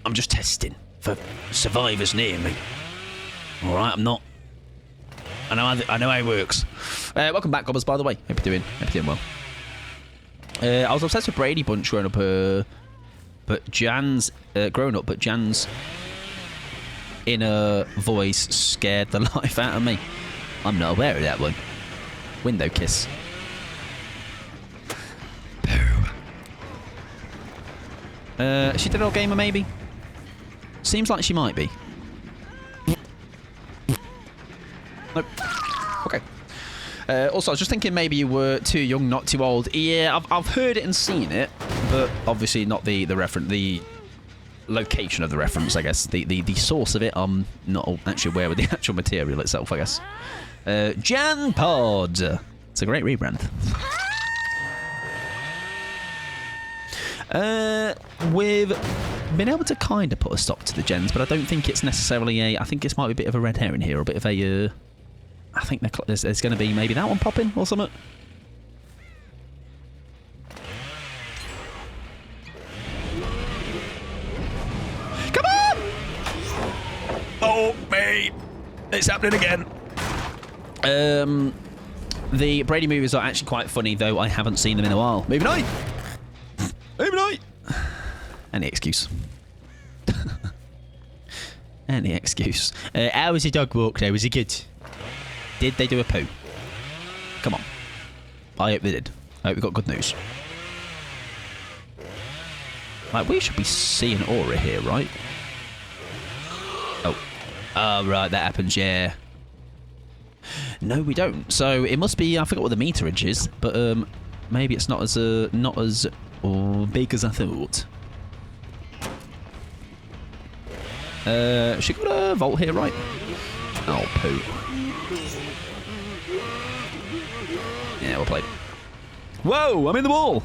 I'm just testing for survivors near me. All right, I'm not. I know how it works. Welcome back, Gobbers, by the way. Hope you're doing well. I was obsessed with Brady Bunch growing up, but Jan's inner voice scared the life out of me. I'm not aware of that one. Window kiss. Is she a old gamer, maybe? Seems like she might be. Nope. Okay. Also, I was just thinking maybe you were too young, not too old. Yeah, I've heard it and seen it, but obviously not the reference, the location of the reference, I guess. The source of it, I'm not actually aware of the actual material itself, I guess. Jan Pod. It's a great rebrand. We've been able to kind of put a stop to the gens, but I don't think it's necessarily I think it might be a bit of a red herring here, or a bit of a... I think there's going to be maybe that one popping or something. Come on! Oh, mate. It's happening again. The Brady movies are actually quite funny, though I haven't seen them in a while. Moving on. Moving on. Any excuse. Any excuse. How was the dog walk though? Was it good? Did they do a poo? Come on. I hope they did. I hope we got good news. Like, we should be seeing aura here, right? Oh. Oh, right, that happens, yeah. No, we don't. So it must be. I forgot what the meterage is, but maybe it's not as big as I thought. She got a vault here, right? Oh, poo. Yeah, well played. Whoa, I'm in the wall.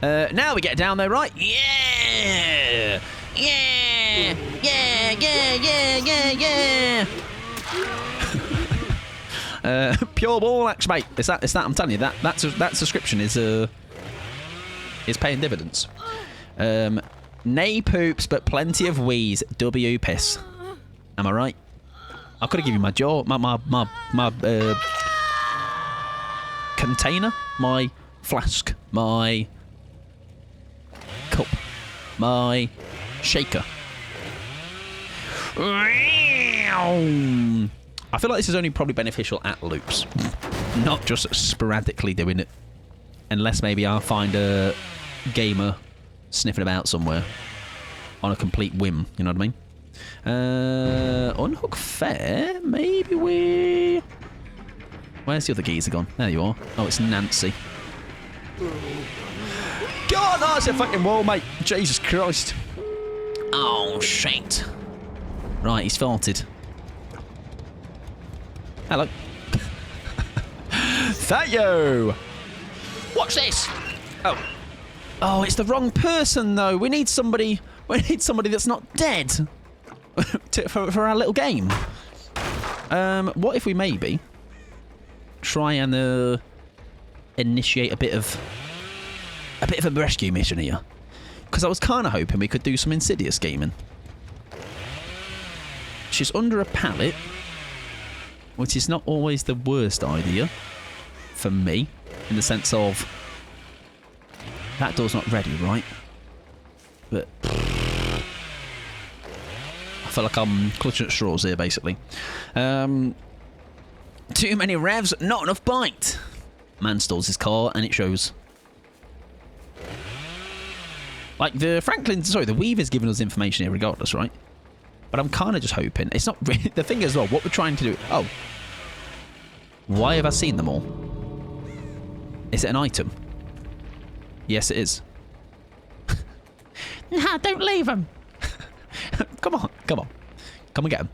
Now we get down there, right? Yeah! Yeah! Yeah, yeah, yeah, yeah, yeah! Pure ball action, mate. It's that. I'm telling you, that subscription is paying dividends. Nay poops, but plenty of wheeze. W piss. Am I right? I could have given you my jaw, my container, my flask, my cup, my shaker. I feel like this is only probably beneficial at loops, not just sporadically doing it. Unless maybe I'll find a gamer sniffing about somewhere on a complete whim, you know what I mean? Unhook Fair, maybe we... Where's the other geezer gone? There you are. Oh, it's Nancy. God, that's a fucking wall, mate. Jesus Christ. Oh, shit. Right, he's farted. Hello. Thank you. What's this? Oh. Oh, it's the wrong person, though. We need somebody that's not dead for our little game. What if we maybe try and initiate a bit of a rescue mission here? Because I was kind of hoping we could do some Insidious gaming. She's under a pallet, which is not always the worst idea for me, in the sense of that door's not ready, right? But I feel like I'm clutching at straws here, basically. Too many revs, not enough bite. Man stalls his car, and it shows. Like, the Weaver's giving us information here regardless, right? But I'm kind of just hoping. It's not really... The thing is, well, what we're trying to do... Oh. Why have I seen them all? Is it an item? Yes, it is. Nah, don't leave him. Come on. Come and get him.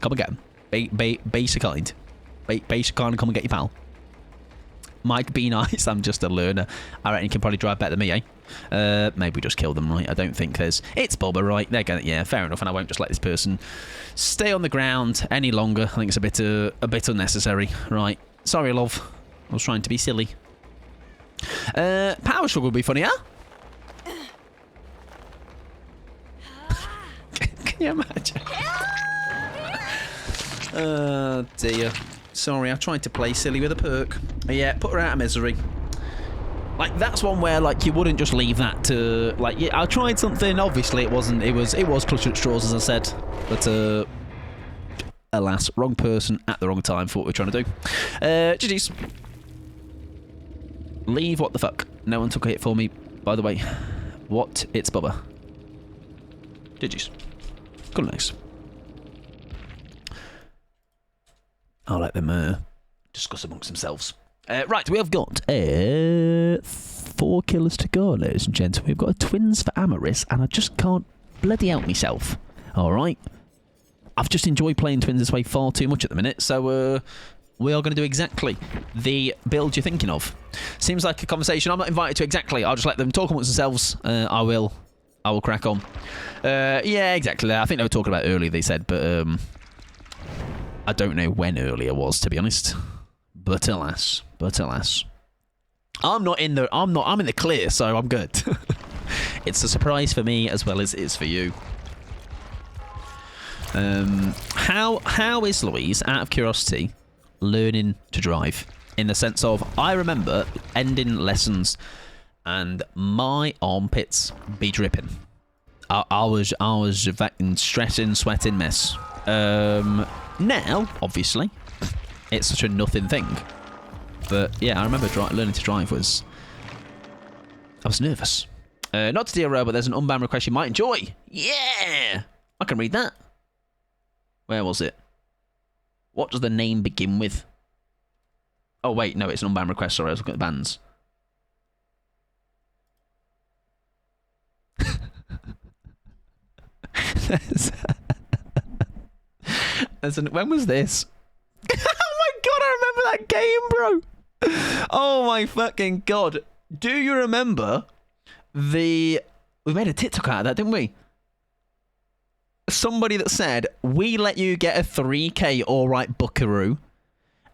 Come and get him. Be so kind. Be so kind and come and get your pal. Might be nice. I'm just a learner. I reckon you can probably drive better than me, eh? Maybe we just kill them, right? I don't think there's... It's Bubba, right? They're gonna... Yeah, fair enough. And I won't just let this person stay on the ground any longer. I think it's a bit unnecessary. Right. Sorry, love. I was trying to be silly. Power struggle would be funny, huh? Can you imagine? Oh, dear. Sorry, I tried to play silly with a perk. Yeah, put her out of misery. Like, that's one where, like, you wouldn't just leave that to... Like, yeah, I tried something. Obviously, it wasn't... It was clutching at straws, as I said. But, alas, wrong person at the wrong time for what we're trying to do. GG's. Leave, what the fuck? No one took a hit for me, by the way. What? It's Bubba. GG's. Good nice. I'll let them discuss amongst themselves. Right, we have got 4 killers to go, ladies and gentlemen. We've got a twins for Amaris, and I just can't bloody help myself. All right? I've just enjoyed playing twins this way far too much at the minute, so we are going to do exactly the build you're thinking of. Seems like a conversation I'm not invited to exactly. I'll just let them talk amongst themselves. I will crack on. Yeah, exactly. I think they were talking about earlier, they said, but I don't know when earlier was, to be honest. But alas. I'm in the clear, so I'm good. It's a surprise for me as well as it is for you. How is Louise, out of curiosity, learning to drive? In the sense of, I remember ending lessons and my armpits be dripping. I was fucking stressing, sweating mess. Now, obviously, it's such a nothing thing. But yeah, I remember learning to drive was... I was nervous. Not to derail, but there's an unbound request you might enjoy. Yeah! I can read that. Where was it? What does the name begin with? Oh, wait, no, it's an unbanned request. Sorry, I was looking at the bands. When was this? Oh my god, I remember that game, bro. Oh my fucking god. Do you remember we made a TikTok out of that, didn't we? Somebody that said, we let you get a 3k alright buckaroo.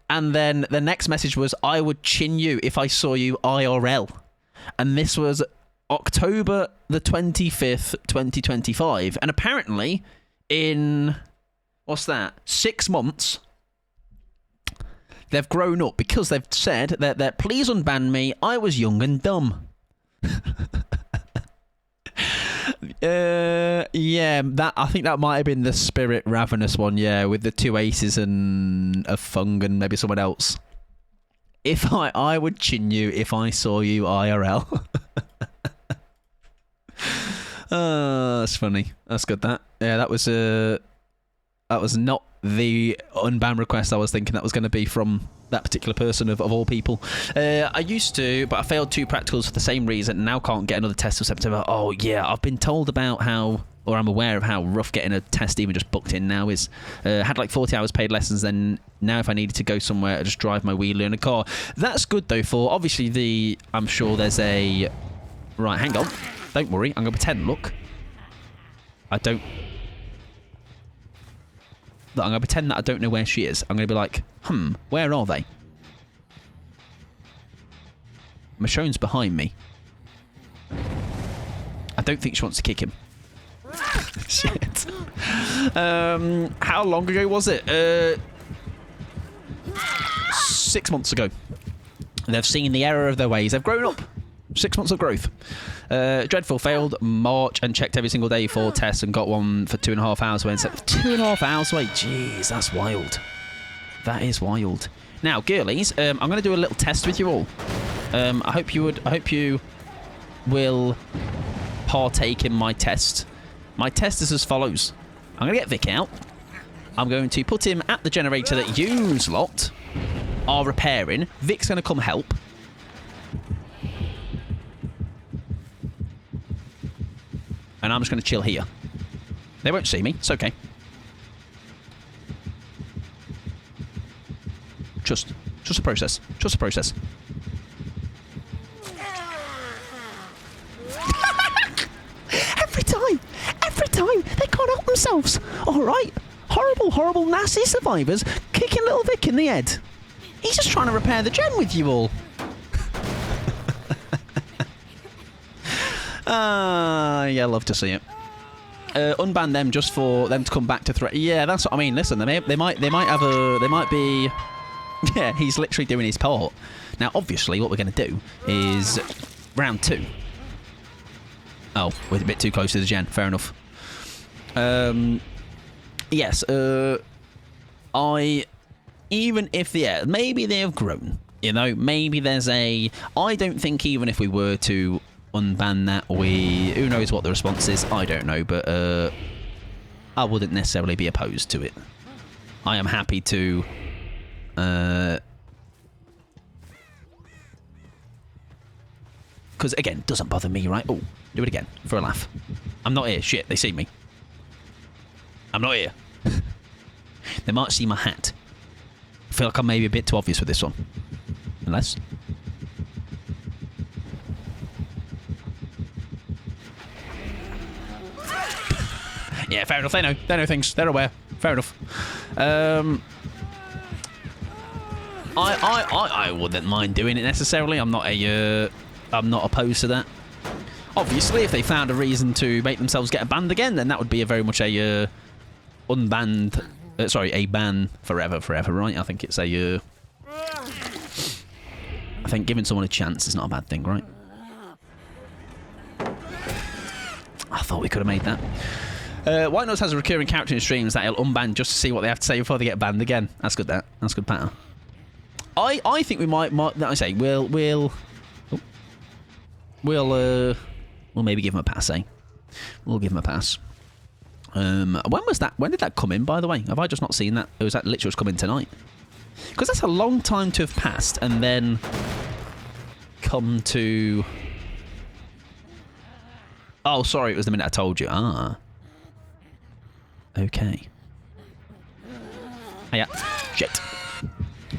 And then the next message was, I would chin you if I saw you IRL. And this was October the 25th, 2025. And apparently, in, what's that, 6 months, they've grown up because they've said that please unban me, I was young and dumb. Yeah, I think that might have been the Spirit Ravenous one, yeah, with the 2 aces and a Fung and maybe someone else. If I would chin you if I saw you IRL. That's funny. That's good, that. Yeah, that was not the unban request I was thinking that was going to be from that particular person of all people. I used to, but I failed 2 practicals for the same reason. Now can't get another test till September. Oh yeah, I've been told about how, or I'm aware of how rough getting a test even just booked in now is. Had like 40 hours paid lessons, then now if I needed to go somewhere, I just drive my wheelie in a car. That's good though for, obviously I'm sure there's a, right, hang on. Don't worry, I'm going to pretend, look. I'm going to pretend that I don't know where she is. I'm going to be like, where are they? Michonne's behind me. I don't think she wants to kick him. Shit. How long ago was it? 6 months ago. They've seen the error of their ways. They've grown up. 6 months of growth. Dreadful failed March and checked every single day for tests and got one for 2.5 hours away. 2.5 hours away? Jeez, that's wild. That is wild. Now, girlies, I'm going to do a little test with you all. I hope you will partake in my test. My test is as follows. I'm going to get Vic out. I'm going to put him at the generator that yous lot are repairing. Vic's going to come help. And I'm just going to chill here. They won't see me. It's okay. Just a process. Just a process. Every time, they can't help themselves. All right. Horrible, nasty survivors kicking little Vic in the head. He's just trying to repair the gen with you all. Yeah, love to see it. Unban them just for them to come back to threat. Yeah, that's what I mean. Listen, they might be. Yeah, he's literally doing his part. Now, obviously, what we're going to do is round 2. Oh, we're a bit too close to the gen. Fair enough. Yes. Even if maybe they have grown. You know, maybe there's a. I don't think even if we were to unban that, who knows what the response is. I don't know, but I wouldn't necessarily be opposed to it. I am happy to because again, it doesn't bother me, right? Oh, do it again for a laugh. I'm not here. Shit, they see me. I'm not here. They might see my hat. I feel like I'm maybe a bit too obvious with this one. Unless. Yeah, fair enough. They know things. They're aware. Fair enough. I wouldn't mind doing it necessarily. I'm not opposed to that. Obviously, if they found a reason to make themselves get banned again, then that would be a very much a unbanned. A ban forever, right? I think it's a. I think giving someone a chance is not a bad thing, right? I thought we could have made that. White Nose has a recurring character in his streams that he'll unban just to see what they have to say before they get banned again. That's good. That's good pattern. I think we might. I say we'll maybe give him a pass. We'll give him a pass. When was that? When did that come in, by the way? Have I just not seen that? Or was that literally just come in tonight? Because that's a long time to have passed and then come to... Oh, sorry, it was the minute I told you. Ah. Okay. Oh, yeah. Shit.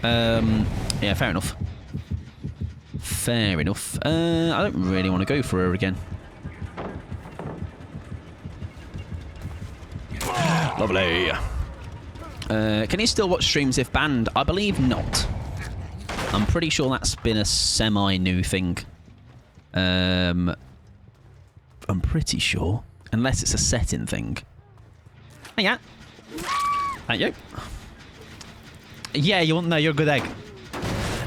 Yeah, fair enough. Fair enough. I don't really want to go for her again. Lovely. Can you still watch streams if banned? I believe not. I'm pretty sure that's been a semi-new thing. I'm pretty sure. Unless it's a setting thing. Hey, yeah. Thank you. Yeah, you want... No, you're a good egg.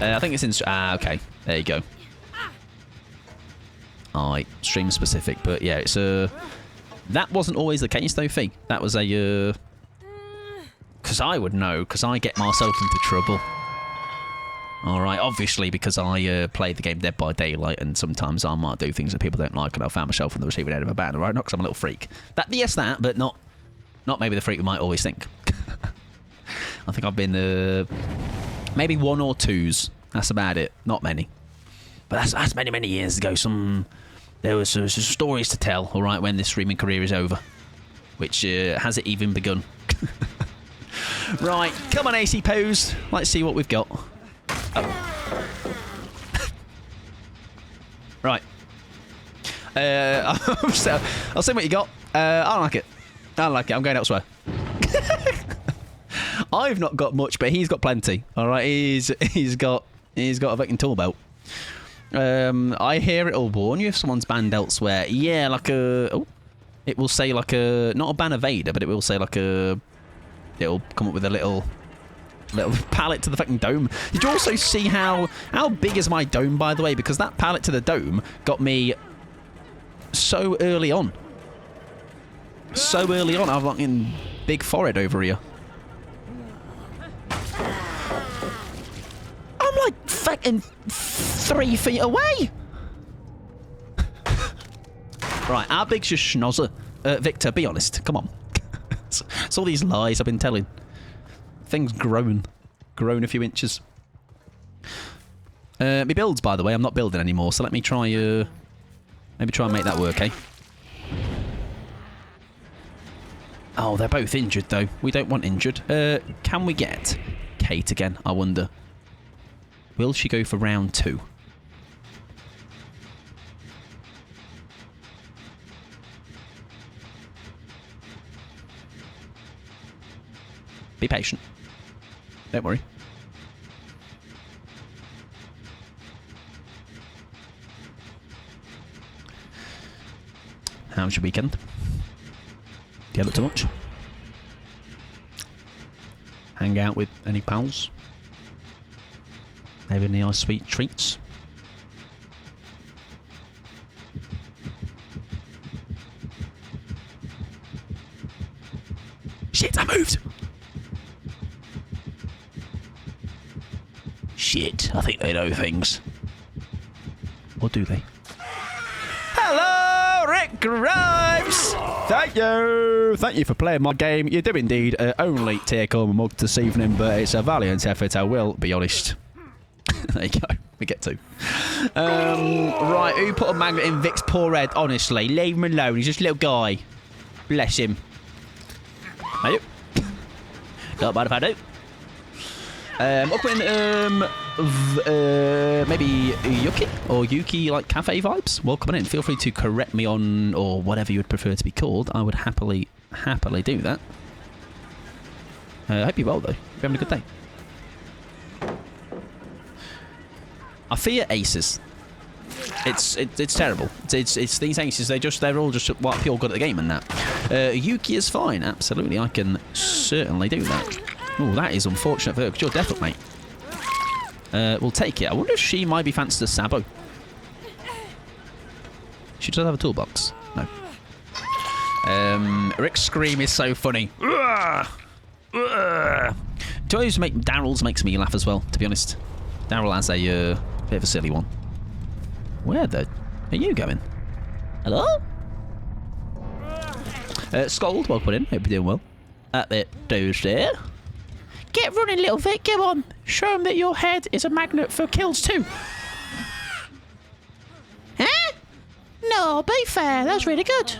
I think it's in... okay. There you go. Alright, stream specific, but yeah, it's a... That wasn't always the case, though, Fee. That was a... Because I would know, because I get myself into trouble. Alright, obviously, because I play the game Dead by Daylight, and sometimes I might do things that people don't like, and I'll find myself on the receiving end of a ban, right? Not because I'm a little freak. Yes, that, but not maybe the freak we might always think. I think I've been... maybe 1 or 2s. That's about it. Not many. But that's many, many years ago. There was some stories to tell, all right, when this streaming career is over. Which, has it even begun? Right, come on, AC Pose. Let's see what we've got. Oh. Right. I'll see what you got. I don't like it. I don't like it. I'm going elsewhere. I've not got much, but he's got plenty. All right, he's got a fucking tool belt. I hear it'll warn you if someone's banned elsewhere. Yeah, like a... Oh, it will say like a... Not a ban evader, but it will say like a... It'll come up with a little pallet to the fucking dome. Did you also see how big is my dome, by the way? Because that pallet to the dome got me so early on. So early on, I've like in big forehead over here. I'm like fucking 3 feet away. Right, how big's your schnozzer? Victor, be honest. Come on. It's all these lies I've been telling. Things grown a few inches. My builds, by the way, I'm not building anymore, so let me try maybe try and make that work, eh? Oh, they're both injured though. We don't want injured. Can we get Kate again, I wonder? Will she go for round 2? Be patient. Don't worry. How's your weekend? Do you have it too much? Hang out with any pals? Have any nice sweet treats? Shit, I moved! Shit, I think they know things. Or do they? Hello, Rick Grimes! Thank you! Thank you for playing my game. You do indeed only take home a mug this evening, but it's a valiant effort, I will be honest. There you go. We get 2. Right, who put a magnet in Vic's poor head? Honestly, leave him alone. He's just a little guy. Bless him. Hey, not bad if I do. Up in maybe Yuki or Yuki like cafe vibes. Welcome in. Feel free to correct me on or whatever you would prefer to be called. I would happily do that. I hope you're well though. You're having a good day. I fear aces. It's terrible. It's these aces. They're all just what pure good at the game and that. Yuki is fine. Absolutely, I can certainly do that. Oh, that is unfortunate for her, because you're definite, mate. We'll take it. I wonder if she might be fancied as Sabo. She does have a toolbox. No. Rick's scream is so funny. Daryl's makes me laugh as well, to be honest. Daryl has a bit of a silly one. Where the... Are you going? Hello? Scold, welcome in. Hope you're doing well. At the dudes there. Get running, little Vic. Go on. Show him that your head is a magnet for kills too. Huh? No, be fair. That was really good.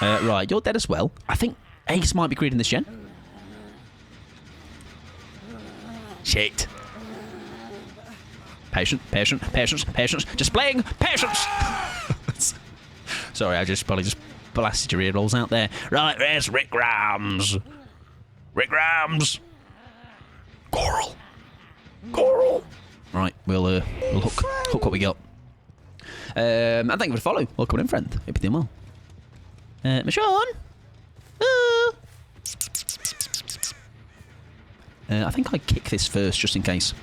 Right, you're dead as well. I think Ace might be greeting this gen. Shit. Patience. Displaying patience. Sorry, I probably just blasted your ear rolls out there. Right, there's Rick Grams. Coral. Right, we'll hook what we got. And thank you for the follow. Welcome in, friend. Hope you're doing well. Michonne. I think I kick this first, just in case.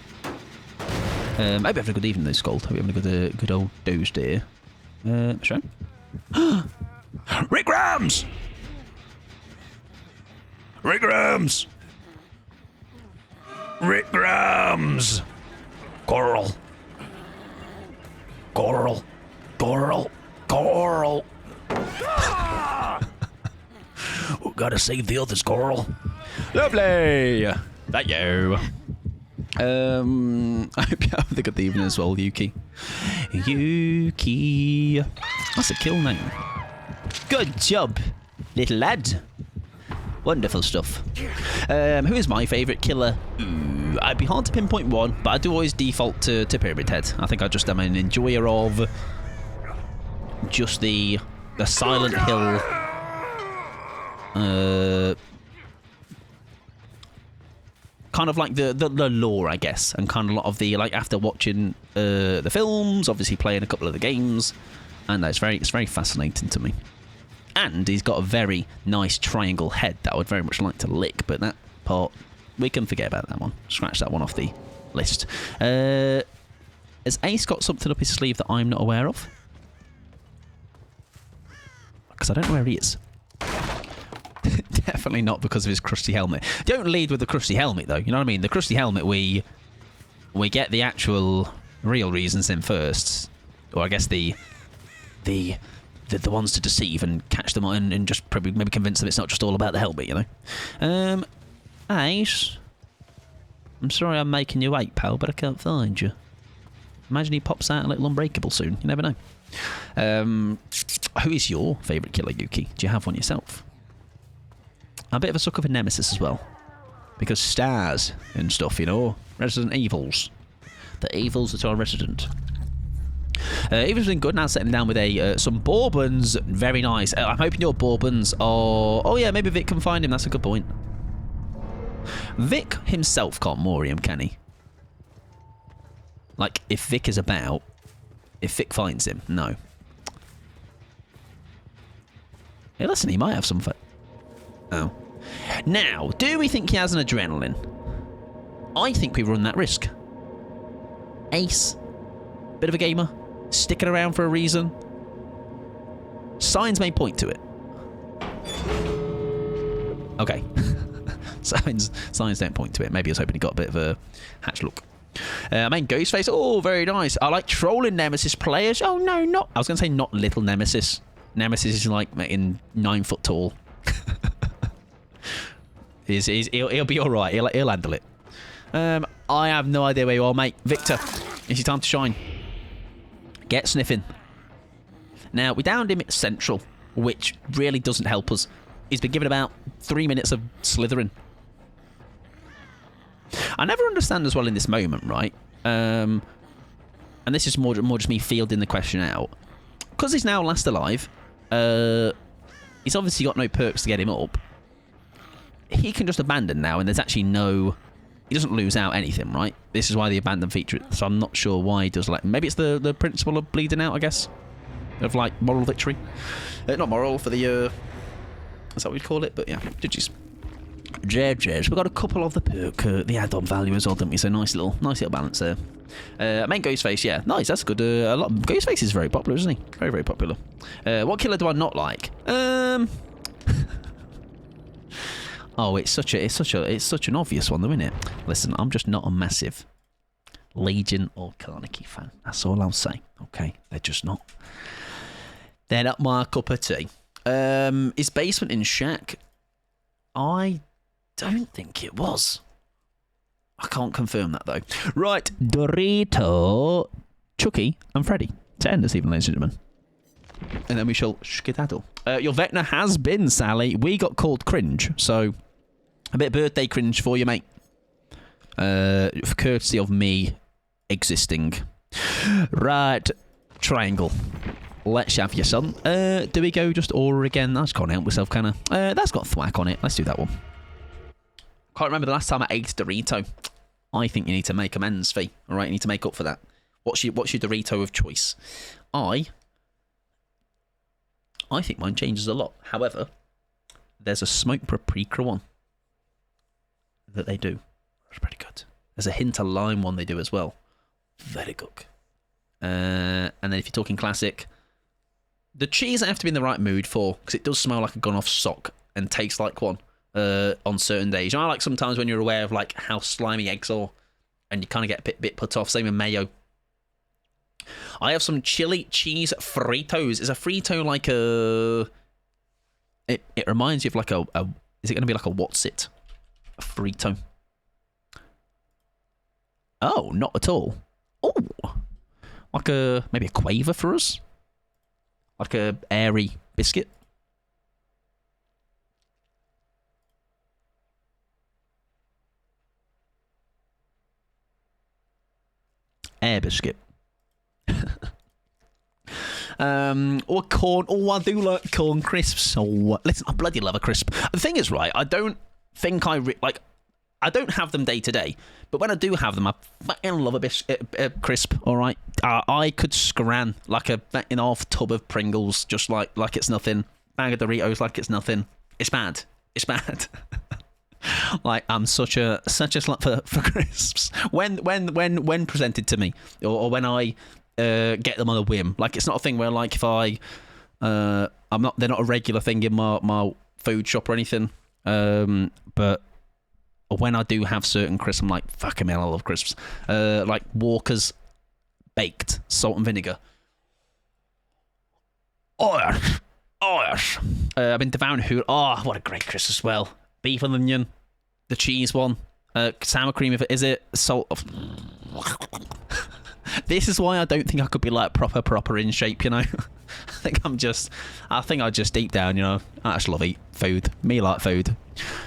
Maybe having a good evening, though, Scold. Hope you're having a good old doze there. Michonne. Rick Grams. Coral. We gotta save the others, Coral. Lovely. Thank you. I hope you have a good evening as well, Yuki. That's a kill name. Good job, little lad. Wonderful stuff. Who is my favourite killer? Ooh, I'd be hard to pinpoint one, but I do always default to Pyramid Head. I think I just am an enjoyer of just the Silent Hill. Kind of like the lore, I guess, and kind of a lot of the, like, after watching the films, obviously playing a couple of the games, and it's very fascinating to me. And he's got a very nice triangle head that I would very much like to lick, but that part, we can forget about that one. Scratch that one off the list. Has Ace got something up his sleeve that I'm not aware of? Because I don't know where he is. Definitely not because of his crusty helmet. Don't lead with the crusty helmet, though. You know what I mean? The crusty helmet, we get the actual real reasons in first. Or I guess the ones to deceive and catch them on and just probably maybe convince them it's not just all about the helmet, you know? Ace? I'm sorry I'm making you wait, pal, but I can't find you. Imagine he pops out a little Unbreakable soon. You never know. Who is your favourite killer, Yuki? Do you have one yourself? I'm a bit of a sucker for Nemesis as well. Because stars and stuff, you know? Resident Evils. The evils that are resident. Even's been good. Now settling down with some bourbons. Very nice. I'm hoping your bourbons are... Oh yeah, maybe Vic can find him. That's a good point. Vic himself can't moor him, can he? Like, if Vic is about... If Vic finds him, no. Hey, listen, he might have some... Oh. Now, do we think he has an adrenaline? I think we run that risk. Ace. Bit of a gamer. Sticking around for a reason. Signs may point to it. Okay. Signs don't point to it. Maybe I was hoping he got a bit of a hatch look. I mean, Ghostface. Oh, very nice. I like trolling Nemesis players. Oh, no, not... I was going to say not little Nemesis. Nemesis is like in 9 foot tall. He'll be all right. He'll handle it. I have no idea where you are, mate. Victor, it's your time to shine. Get sniffing. Now, we downed him at Central, which really doesn't help us. He's been given about 3 minutes of slithering. I never understand as well in this moment, right? And this is more just me fielding the question out. Because he's now last alive, he's obviously got no perks to get him up. He can just abandon now, and there's actually no... He doesn't lose out anything, right? This is why the abandon feature... So I'm not sure why he does like... Maybe it's the principle of bleeding out, I guess? Of, like, moral victory. Not moral, for the... That's what we'd call it, but yeah. GG's. JJ's. We've got a couple of the perk, the add-on value as well, don't we? So nice little balance there. Main Ghostface, yeah. Nice, that's good. Ghostface is very popular, isn't he? Very, very popular. What killer do I not like? Oh, it's such an obvious one, though, isn't it? Listen, I'm just not a massive Legion or Carnegie fan. That's all I'll say. Okay, they're just not. They're not my cup of tea. Is basement in shack? I don't think it was. I can't confirm that, though. Right, Dorito, Chucky, and Freddy. To end this evening, ladies and gentlemen. And then we shall skedaddle. Your Vecna has been, Sally. We got called cringe, so a bit of birthday cringe for you, mate. For courtesy of me existing. Right, Triangle. Let's have your son. Do we go just Aura again? I just can't help myself, can I? That's got thwack on it. Let's do that one. Can't remember the last time I ate Dorito. I think you need to make amends, Fee. All right, you need to make up for that. What's your Dorito of choice? I think mine changes a lot. However, there's a smoked paprika one that they do. It's pretty good. There's a hint of lime one they do as well. Very good. And then if you're talking classic, the cheese I have to be in the right mood for, because it does smell like a gone-off sock and taste like one on certain days. You know, I like sometimes when you're aware of like how slimy eggs are and you kind of get a bit put off. Same with mayo. I have some chili cheese Fritos. Is a Frito like a... It reminds you of like a is it going to be like a what's it? A Frito. Oh, not at all. Oh, like maybe a Quaver for us? Like a airy biscuit? Air biscuit. Or corn. Oh, I do like corn crisps. Oh, listen, I bloody love a crisp. The thing is, right, I don't think I don't have them day to day, but when I do have them, I fucking love a crisp. All right, I could scran like a half tub of Pringles, just like it's nothing. Bag of Doritos like it's nothing. It's bad. It's bad. Like I'm such a slut for crisps. When presented to me, or when I get them on a whim. Like it's not a thing where like if they're not a regular thing in my food shop or anything. But when I do have certain crisps, I'm like, fucking hell, I love crisps. Like Walker's baked salt and vinegar. Oh yes, oh yes. I've been devouring Hoot. Oh, what a great crisp as well. Beef and onion, the cheese one, sour cream. Is it salt? This is why I don't think I could be like proper in shape, you know. I think I just deep down, you know, I just love eat food. Me like food.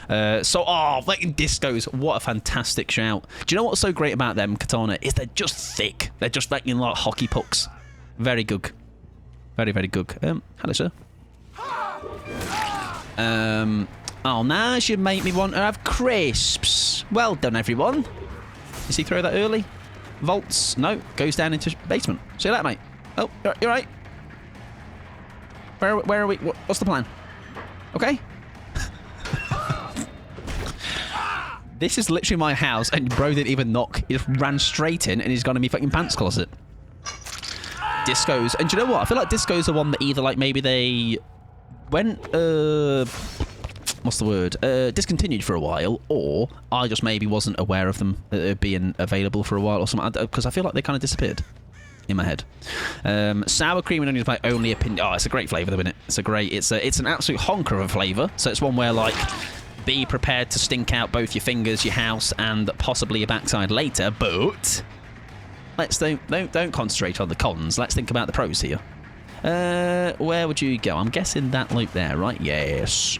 Fucking discos, what a fantastic shout. Do you know what's so great about them, Katana? Is they're just thick. They're just like hockey pucks. Very good. Very, very good. Hello, sir. Oh, now you make me want to have crisps. Well done, everyone. Does he throw that early? Vaults. No, goes down into basement. See you later, mate. Oh, you're right. Where are we? What's the plan? Okay. This is literally my house, and bro didn't even knock. He just ran straight in, and he's gone in my fucking pants closet. Discos. And do you know what? I feel like discos are one that either, like, maybe they went, what's the word? Discontinued for a while, or I just maybe wasn't aware of them being available for a while or something, because I feel like they kind of disappeared in my head. Sour cream and onion is my only opinion. Oh, it's a great flavour, though, isn't it? It's an absolute honker of a flavour. So it's one where, like, be prepared to stink out both your fingers, your house, and possibly your backside later. But let's don't concentrate on the cons. Let's think about the pros here. Where would you go? I'm guessing that loop there, right? Yes.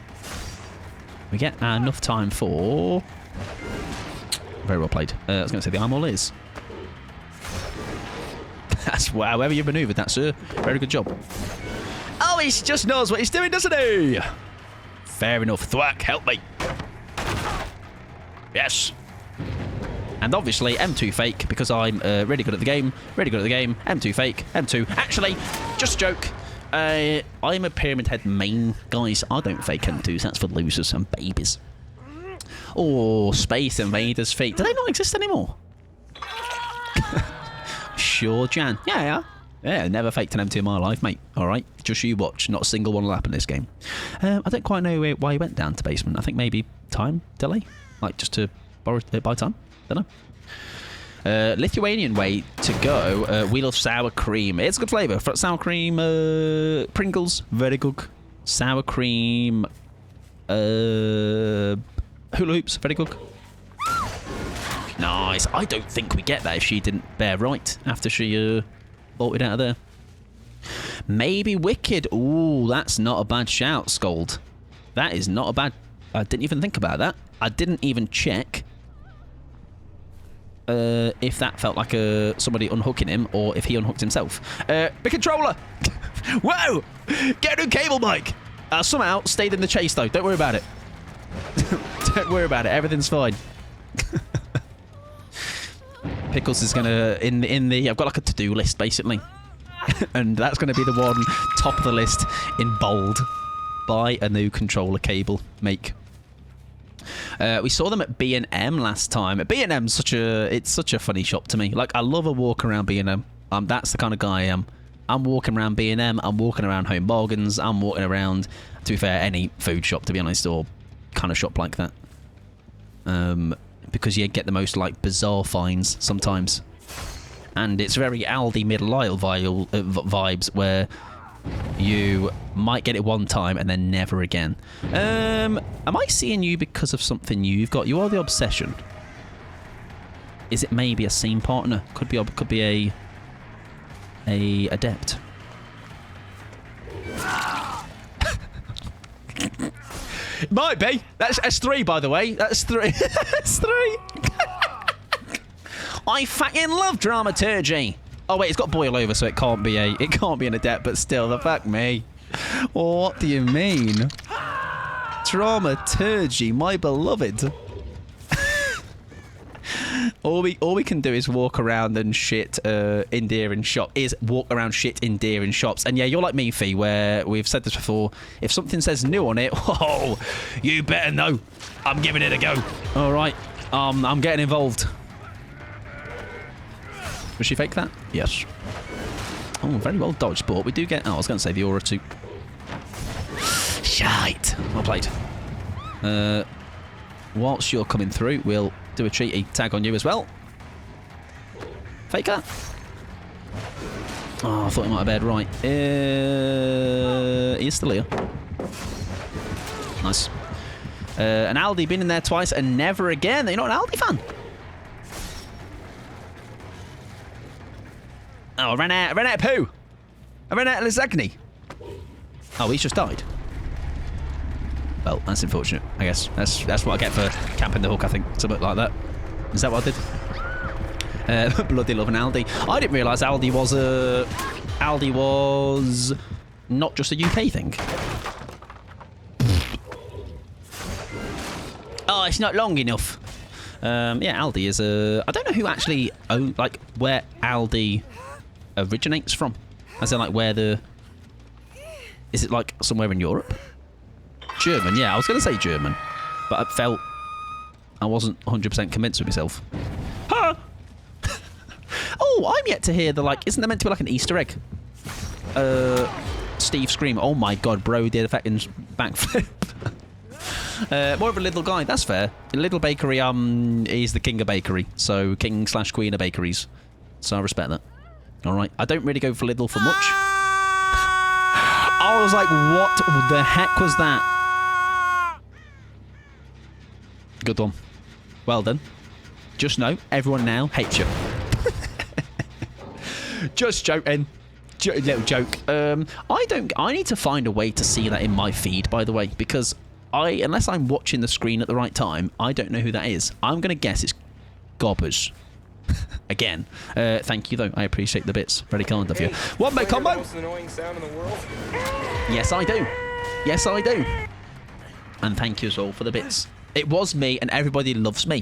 We get enough time for... Very well played. I was going to say the eyeball is. That's however you manoeuvred that, sir. Very good job. Oh, he just knows what he's doing, doesn't he? Fair enough. Thwack, help me. Yes. And obviously, M2 fake, because I'm really good at the game. Really good at the game. M2 fake. M2. Actually, just a joke. I'm a Pyramid Head main, guys. I don't fake M2s. That's for losers and babies. Oh, Space Invaders fake. Do they not exist anymore? Sure, Jan. Yeah, never faked an M2 in my life, mate. All right, just you watch. Not a single one will happen in this game. I don't quite know why he went down to basement. I think maybe time delay, like just to buy time. Don't know. Lithuanian way to go. We love sour cream. It's a good flavour. Sour cream, Pringles, very good. Sour cream. Hula hoops. Very good. Nice. I don't think we get that if she didn't bear right after she bolted out of there. Maybe Wicked. Ooh, that's not a bad shout, Scold. That is not a bad... I didn't even think about that. I didn't even check if that felt like somebody unhooking him or if he unhooked himself. Big controller! Whoa! Get a new cable, Mike! Somehow stayed in the chase, though. Don't worry about it. Don't worry about it. Everything's fine. Pickles is gonna in the I've got like a to-do list basically, and that's gonna be the one top of the list in bold. Buy a new controller cable. Make. We saw them at B&M last time. B&M's it's such a funny shop to me. Like I love a walk around B&M. That's the kind of guy I am. I'm walking around B&M. I'm walking around Home Bargains. I'm walking around, to be fair, any food shop to be honest, or kind of shop like that. Because you get the most like bizarre finds sometimes, and it's very Aldi middle aisle vibes where you might get it one time and then never again. Am I seeing you because of something new you've got? You are the obsession. Is it maybe a scene partner? Could be a adept. It might be. That's S3, by the way. That's 3. That's 3. I fucking love dramaturgy. Oh wait, it's got boil over, so it can't be an adept. But still, the fuck me. What do you mean? Dramaturgy, my beloved. All we can do is walk around and shit in deer and shop. And yeah, you're like me, Fee, where we've said this before. If something says new on it, oh, you better know. I'm giving it a go. All right, I'm getting involved. Was she fake that? Yes. Oh, very well dodged, but we do get... Oh, I was going to say the aura too. Shite. Well played. Whilst you're coming through, we'll do a cheaty tag on you as well. Faker. Oh, I thought he might have bared right. He's still here. Nice. And Aldi been in there twice and never again. You're not an Aldi fan? Oh, I ran out of poo. I ran out of lasagna. Oh, he's just died. Well, that's unfortunate, I guess. That's what I get for camping the hook, I think. Something like that. Is that what I did? Bloody loving Aldi. I didn't realise Aldi was not just a UK thing. Oh, it's not long enough. Yeah, Aldi is I don't know who actually like where Aldi originates from. As in, like, where the... Is it, like, somewhere in Europe? German, yeah. I was going to say German. But I felt... I wasn't 100% convinced with myself. Huh! Oh, I'm yet to hear the, like... Isn't there meant to be, like, an Easter egg? Steve Scream. Oh, my God, bro did a fucking backflip. More of a little guy. That's fair. A little bakery, he's the king of bakery. So, king/queen of bakeries. So I respect that. Alright, I don't really go for Lidl for much. I was like, what the heck was that? Good one. Well done. Just know, everyone now hates you. Just joking. Little joke. I need to find a way to see that in my feed, by the way, because unless I'm watching the screen at the right time, I don't know who that is. I'm going to guess it's Gobbers. Again, thank you though. I appreciate the bits. Very kind of you. One big combo. Most annoying sound in the world. Yes, I do. Yes, I do. And thank you all for the bits. It was me, and everybody loves me.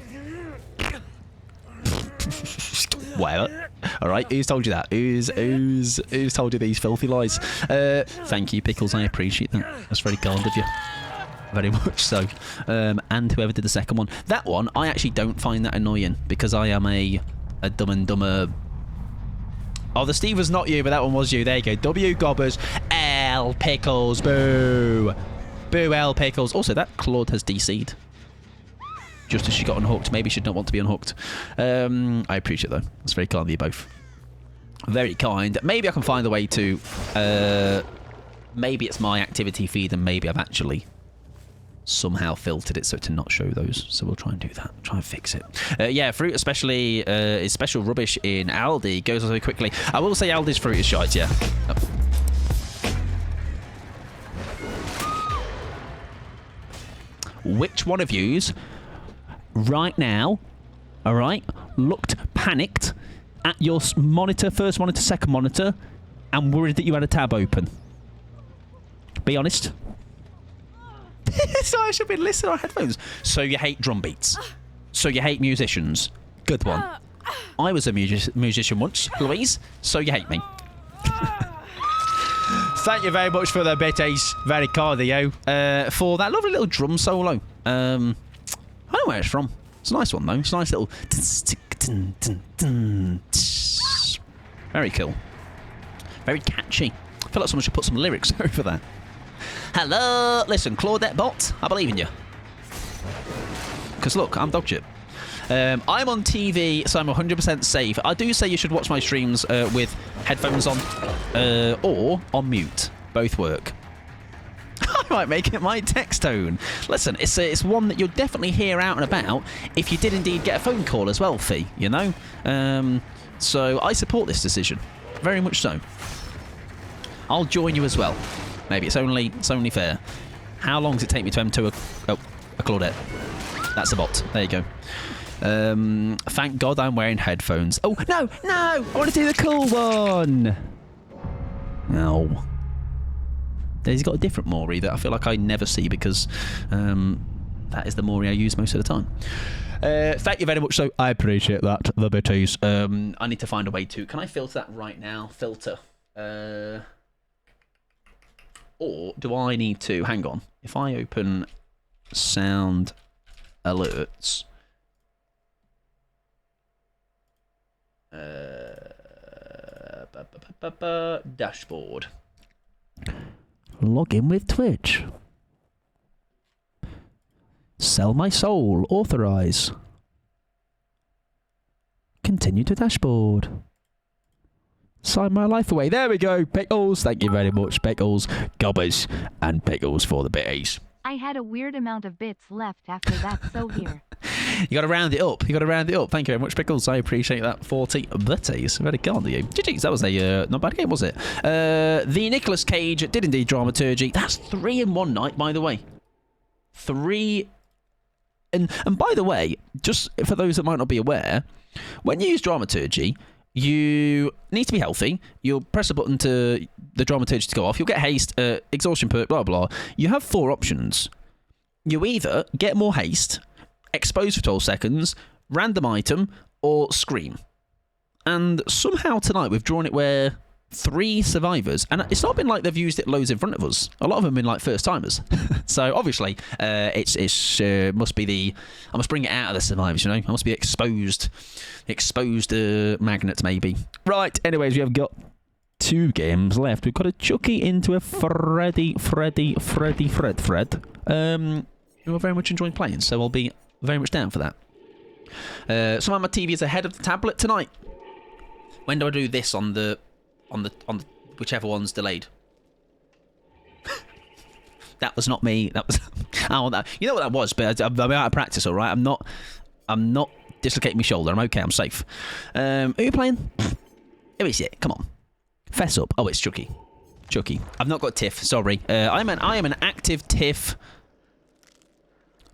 Whatever. All right. Who's told you that? Who's told you these filthy lies? Thank you, Pickles. I appreciate that. That's very kind of you. Very much so. And whoever did the second one. That one, I actually don't find that annoying because I am a dumb and dumber... Oh, the Steve was not you, but that one was you. There you go. W Gobbers. L Pickles. Boo. Boo L Pickles. Also, that Claude has DC'd. Just as she got unhooked. Maybe she did not want to be unhooked. I appreciate it, though. That's very kind of you both. Very kind. Maybe I can find a way to... Maybe it's my activity feed, and maybe I've actually somehow filtered it so to not show those. So we'll try and do that. Try and fix it. Yeah, fruit especially is special rubbish in Aldi. Goes very quickly. I will say Aldi's fruit is shite, yeah. Oh. Which one of yous right now, all right, looked panicked at your monitor, first monitor, second monitor, and worried that you had a tab open? Be honest. So I should be listening on headphones. So you hate drum beats. So you hate musicians. Good one. I was a musician once, Louise, so you hate me. Thank you very much for the bitties. Very kind of you. For that lovely little drum solo. I don't know where it's from. It's a nice one, though. It's a nice little... Very cool. Very catchy. I feel like someone should put some lyrics over that. Hello! Listen, Claudette Bot, I believe in you. Because look, I'm dog shit. I'm on TV, so I'm 100% safe. I do say you should watch my streams with headphones on or on mute. Both work. I might make it my text tone. Listen, it's one that you'll definitely hear out and about if you did indeed get a phone call as well, Fee, you know? So I support this decision. Very much so. I'll join you as well. Maybe it's only fair. How long does it take me to M2 a Claudette? That's a bot. There you go. Thank God I'm wearing headphones. Oh, no! I want to do the cool one! No. He's got a different Mori that I feel like I never see because that is the Mori I use most of the time. Thank you very much, so I appreciate that, the bitties. I need to find a way to... Can I filter that right now? Filter. Or do I need to... Hang on. If I open sound alerts... dashboard. Log in with Twitch. Sell my soul. Authorize. Continue to dashboard. Sign my life away. There we go. Pickles. Thank you very much. Pickles, gobbers, and pickles for the bitties. I had a weird amount of bits left after that, so here. You got to round it up. Thank you very much, Pickles. I appreciate that. 40 bitties. Very kind of you. GG's, that was a not bad game, was it? The Nicolas Cage did indeed dramaturgy. That's 3 in one night, by the way. 3. And by the way, just for those that might not be aware, when you use dramaturgy, you need to be healthy. You'll press a button to the dramaturgy to go off. You'll get haste, exhaustion perk, blah, blah. You have 4 options. You either get more haste, expose for 12 seconds, random item, or scream. And somehow tonight we've drawn it where 3 survivors, and it's not been like they've used it loads in front of us. A lot of them have been like first timers. So obviously, it's must be the... I must bring it out of the survivors, you know? I must be exposed magnet, maybe. Right, anyways, we have got 2 games left. We've got a Chucky into a Fred. Who are very much enjoying playing, so I'll be very much down for that. Somehow my TV is ahead of the tablet tonight. When do I do this on the whichever one's delayed? That was not me. That was you know what that was, but I'm out of practice, all right. I'm not dislocating my shoulder. I'm okay. I'm safe. Who are you playing? Who is it? Come on, fess up. Oh, it's Chucky. I've not got TIFF. Sorry. I am an active TIFF.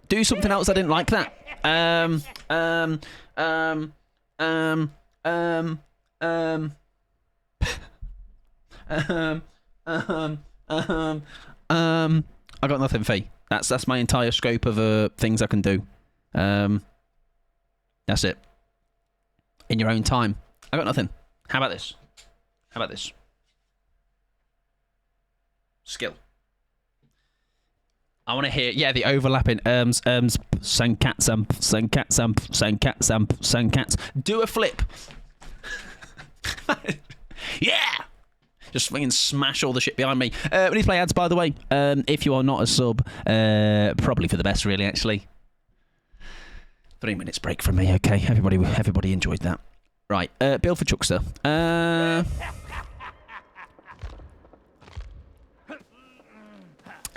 Do something else. I didn't like that. I got nothing, Fee. That's my entire scope of things I can do. That's it. In your own time. I got nothing. How about this? Skill. I want to hear, the overlapping cats. Do a flip. Yeah! Just swing and smash all the shit behind me. We need to play ads, by the way. If you are not a sub, probably for the best, really, actually. 3 minutes break from me, okay? Everybody enjoyed that. Right, Bill for Chuckster.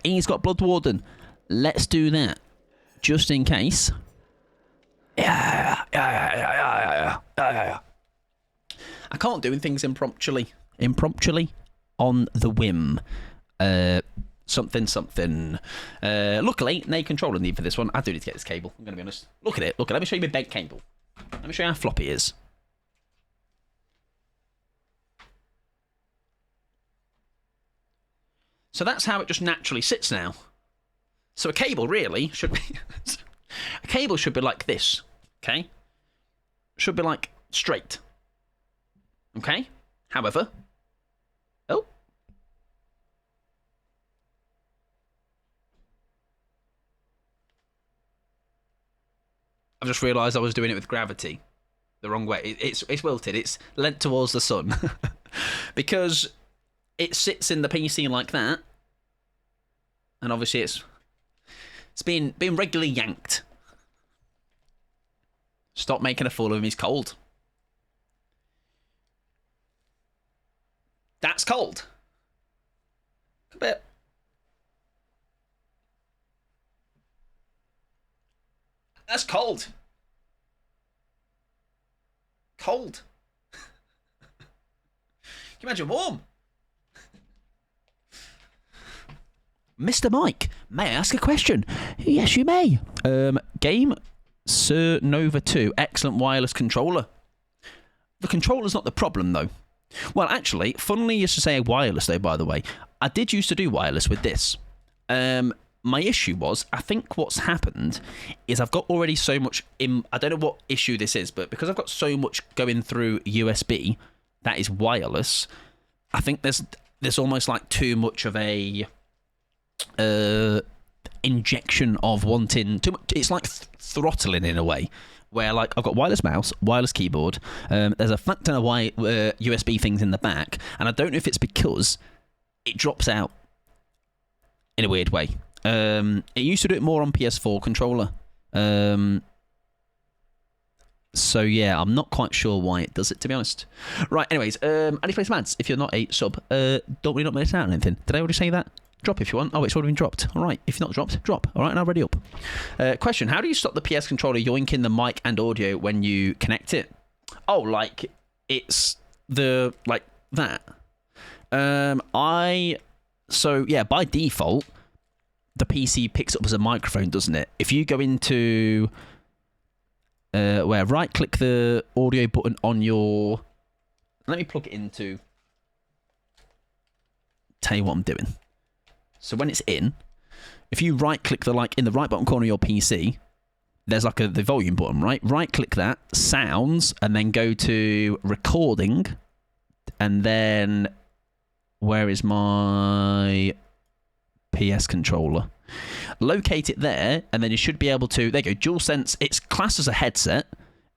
He's got Blood Warden. Let's do that. Just in case. Yeah. I can't do things impromptuly. On the whim. Something. Luckily, no controller need for this one. I do need to get this cable, I'm going to be honest. Look at it. Let me show you my bed cable. Let me show you how floppy it is. So that's how it just naturally sits now. So a cable really should be... a cable should be like this, okay? Should be like straight. Okay? However... Oh. I've just realised I was doing it with gravity the wrong way. It's wilted. It's lent towards the sun. Because it sits in the PC like that. And obviously it's being regularly yanked. Stop making a fool of him. He's cold. That's cold. A bit. That's cold. Cold. Can you imagine warm? Mr. Mike, may I ask a question? Yes, you may. Game Sir Nova 2, excellent wireless controller. The controller's not the problem, though. Well, actually, funnily you should say wireless, though, by the way. I did used to do wireless with this. My issue was, I think what's happened is I've got already so much... I don't know what issue this is, but because I've got so much going through USB that is wireless, I think there's almost like too much of a... injection of wanting too much. It's like throttling in a way where like I've got wireless mouse, wireless keyboard, there's a fat ton of USB things in the back, and I don't know if it's because it drops out in a weird way. It used to do it more on PS4 controller, so yeah, I'm not quite sure why it does it, to be honest. Right, anyways, any place mads, if you're not a sub, don't really not miss out on anything. Did I already say that? Drop if you want. Oh, it's already been dropped. All right. If not dropped, drop. All right, now ready up. Question: how do you stop the PS controller yoinking the mic and audio when you connect it? Oh, like it's the like that. So yeah, by default, the PC picks up as a microphone, doesn't it? If you go into where right-click the audio button on your, let me plug it into. Tell you what I'm doing. So when it's in, if you right-click the in the right bottom corner of your PC, there's like the volume button, right? Right-click that, sounds, and then go to recording, and then where is my PS controller? Locate it there, and then you should be able to. There you go. DualSense. It's classed as a headset.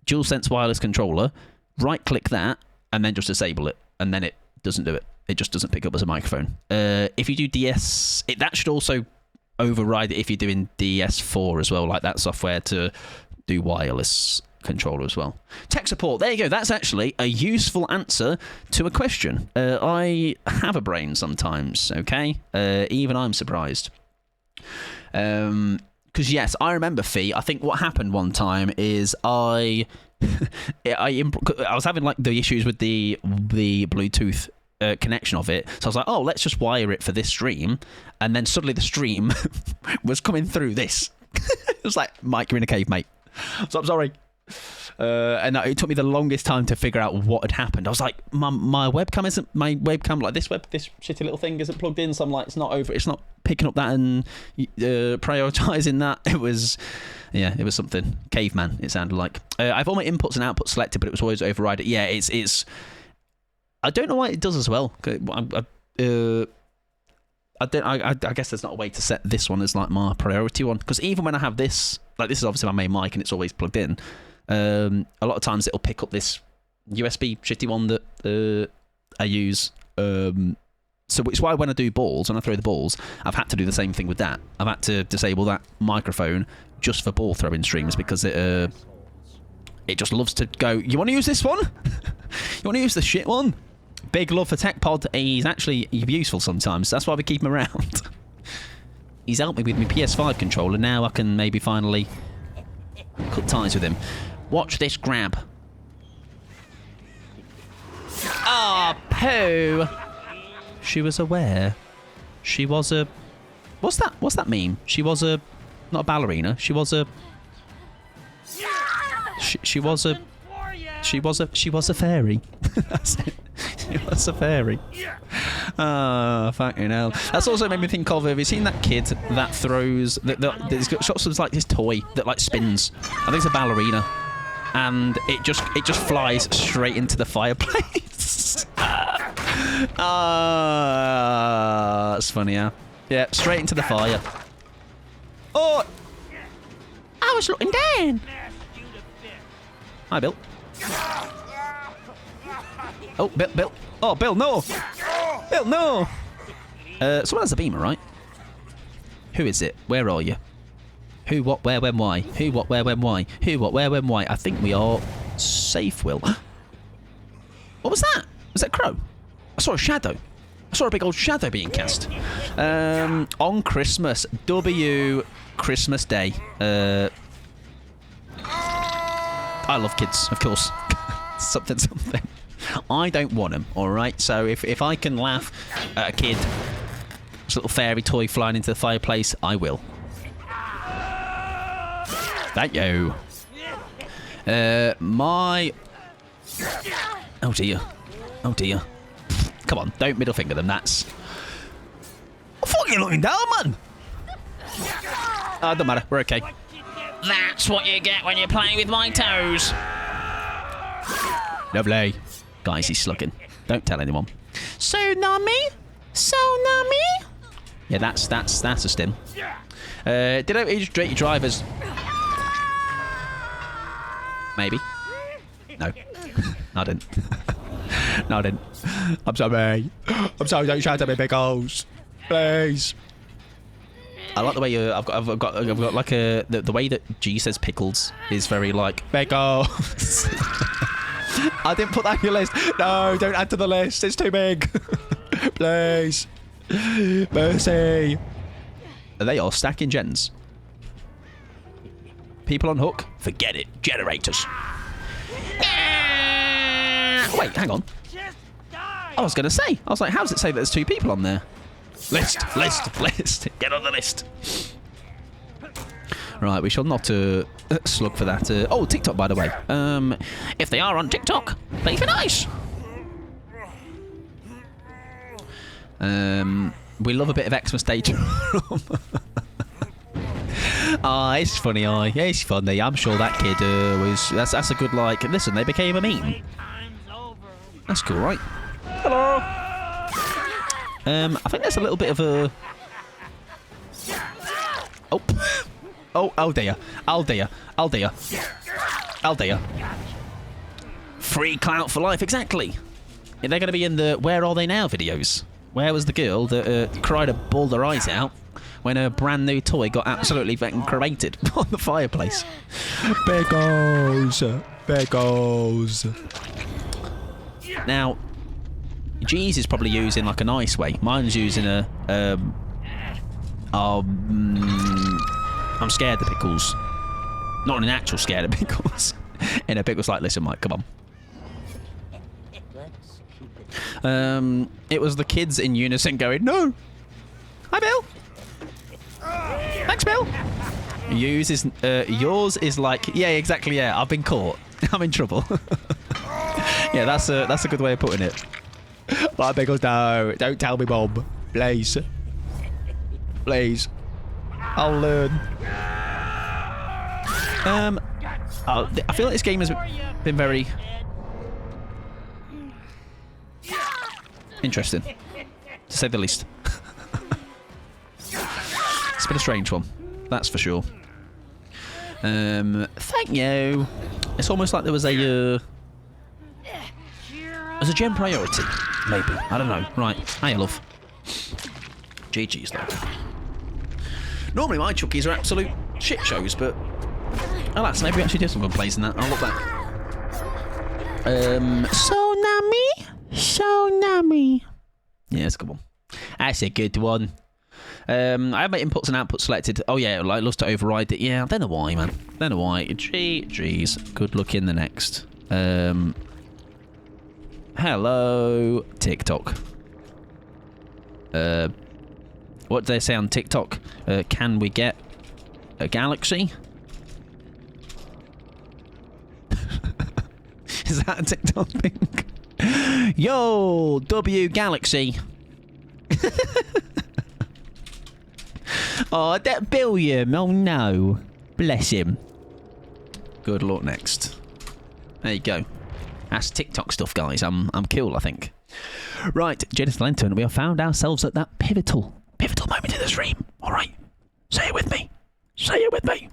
DualSense wireless controller. Right-click that, and then just disable it, and then it doesn't do it. It just doesn't pick up as a microphone. If you do DS, that should also override it if you're doing DS4 as well, like that software to do wireless controller as well. Tech support, there you go. That's actually a useful answer to a question. I have a brain sometimes, okay? Even I'm surprised. Because yes, I remember Fee. I think what happened one time is I was having like the issues with the Bluetooth connection of it, so I was like, oh, let's just wire it for this stream, and then suddenly the stream was coming through this. It was like, Mike, you're in a cave, mate, so I'm sorry. And it took me the longest time to figure out what had happened. I was like, my webcam like this shitty little thing isn't plugged in, so I'm like, it's not picking up that and prioritizing that. It was something caveman, it sounded like. I have all my inputs and outputs selected, but it was always override it. Yeah, it's I don't know why it does as well. I guess there's not a way to set this one as like my priority one, because even when I have this, like this is obviously my main mic and it's always plugged in, a lot of times it'll pick up this USB shitty one that I use. So it's why when I do balls, when I throw the balls, I've had to do the same thing with that. I've had to disable that microphone just for ball throwing streams, because it just loves to go, you want to use this one? You want to use the shit one? Big love for TechPod. He's useful sometimes. That's why we keep him around. He's helped me with my PS5 controller. Now I can maybe finally cut ties with him. Watch this grab. Ah, poo. She was aware. She was a... What's that meme? She was a... Not a ballerina. She was a... She was a... She was a fairy. That's it. She was a fairy. Ah, fucking hell. That's also made me think of, have you seen that kid that throws... There's got shots of like this toy that like spins. I think it's a ballerina. And it just flies straight into the fireplace. That's funny, yeah. Yeah, straight into the fire. Oh! I was looking down. Hi, Bill. Oh, Bill. Oh, Bill, no! Bill, no! Someone has a beamer, right? Who is it? Where are you? Who, what, where, when, why? Who, what, where, when, why? Who, what, where, when, why? I think we are safe, Will. What was that? Was that a crow? I saw a shadow. I saw a big old shadow being cast. On Christmas. Christmas Day. I love kids, of course. something. I don't want them, alright? So if I can laugh at a kid, this little fairy toy flying into the fireplace, I will. Thank you. Oh dear. Oh dear. Come on, don't middle finger them, that's... What the fuck are you looking down, man? Don't matter, we're okay. That's what you get when you're playing with my toes. Lovely. Guys, he's slugging. Don't tell anyone. So nummy? So nummy? Yeah, that's a stim. Did I just rate your drivers? Maybe. No. No, I didn't. No, I didn't. I'm sorry. I'm sorry, don't shout at me, pickles. Please. I like the way I've got like the way that G says pickles is very like pickles. I didn't put that on your list. No, don't add to the list. It's too big. Please. Mercy. They are stacking gens. People on hook? Forget it. Generators. Wait, hang on. I was going to say. I was like, how does it say that there's 2 people on there? List. Get on the list. Right, we shall not slug for that. Oh, TikTok, by the way. If they are on TikTok, please be nice. We love a bit of Xmas Day. Ah, it's funny. Yeah, it's funny. I'm sure that kid was. That's a good like. Listen, they became a meme. That's cool, right? Hello. I think there's a little bit of a. Oh dear. Free clout for life, exactly. Yeah, they're going to be in the Where Are They Now videos. Where was the girl that cried and bawled her eyes out when her brand new toy got absolutely fucking created on the fireplace? Beggars. Now, G's is probably using like a nice way. Mine's using a I'm scared of pickles. Not an actual scared of pickles. In a pickles like, listen, Mike, come on. It was the kids in unison going, no. Hi, Bill. Thanks, Bill. Yours is like, yeah, exactly, yeah. I've been caught. I'm in trouble. Yeah, that's a good way of putting it. Bye, Pickles. No, don't tell me, Bob. Please. I'll learn. I feel like this game has been very interesting, to say the least. It's been a strange one, that's for sure. Thank you. It's almost like there was a gem priority, maybe. I don't know. Right, hiya, love. GG's though. Normally my Chuckies are absolute shit shows, but alas, maybe we actually did some good plays in that. I'll look back. So Nami. Yeah, it's a good one. That's a good one. I have my inputs and outputs selected. Oh yeah, it loves to override it. Yeah, I don't know why, man. Don't know why. Jeez. Good luck in the next. Hello, TikTok. What do they say on TikTok? Can we get a galaxy? Is that a TikTok thing? Yo, W Galaxy. Oh, that Billiam. Oh no. Bless him. Good luck next. There you go. That's TikTok stuff, guys. I'm cool, I think. Right, Genesis Lantern, we have found ourselves at that pivotal moment in the stream. All right, say it with me. Say it with me.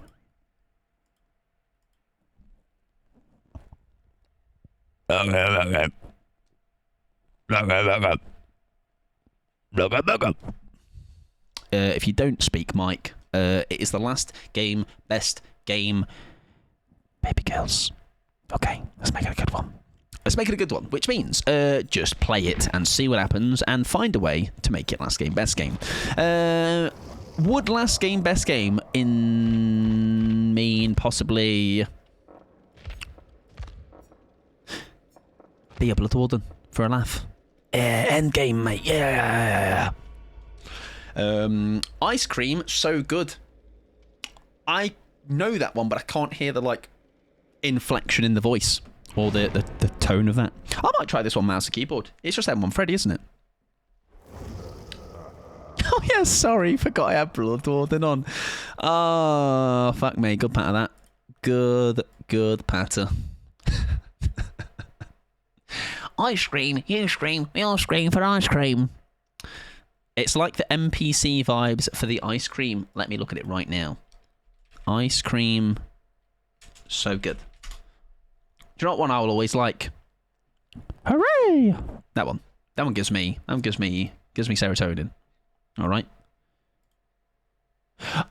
If you don't speak, Mike, it is the last game, best game. Baby girls. Okay, let's make it a good one. Let's make it a good one, which means just play it and see what happens and find a way to make it last game, best game. Would last game, best game mean possibly be a Bloodwarden for a laugh? End game, mate. Yeah. Ice Cream, so good. I know that one, but I can't hear the inflection in the voice or the tone of that. I might try this on mouse and keyboard. It's just M1 Freddy, isn't it? Oh yeah, sorry, forgot I had Bloodwarden on. Oh, fuck me, good patter that. Good patter. I scream, you scream, we all scream for ice cream. It's like the NPC vibes for the ice cream. Let me look at it right now. Ice cream, so good. Do you know what one I will always like? Hooray! That one. That one gives me serotonin. All right.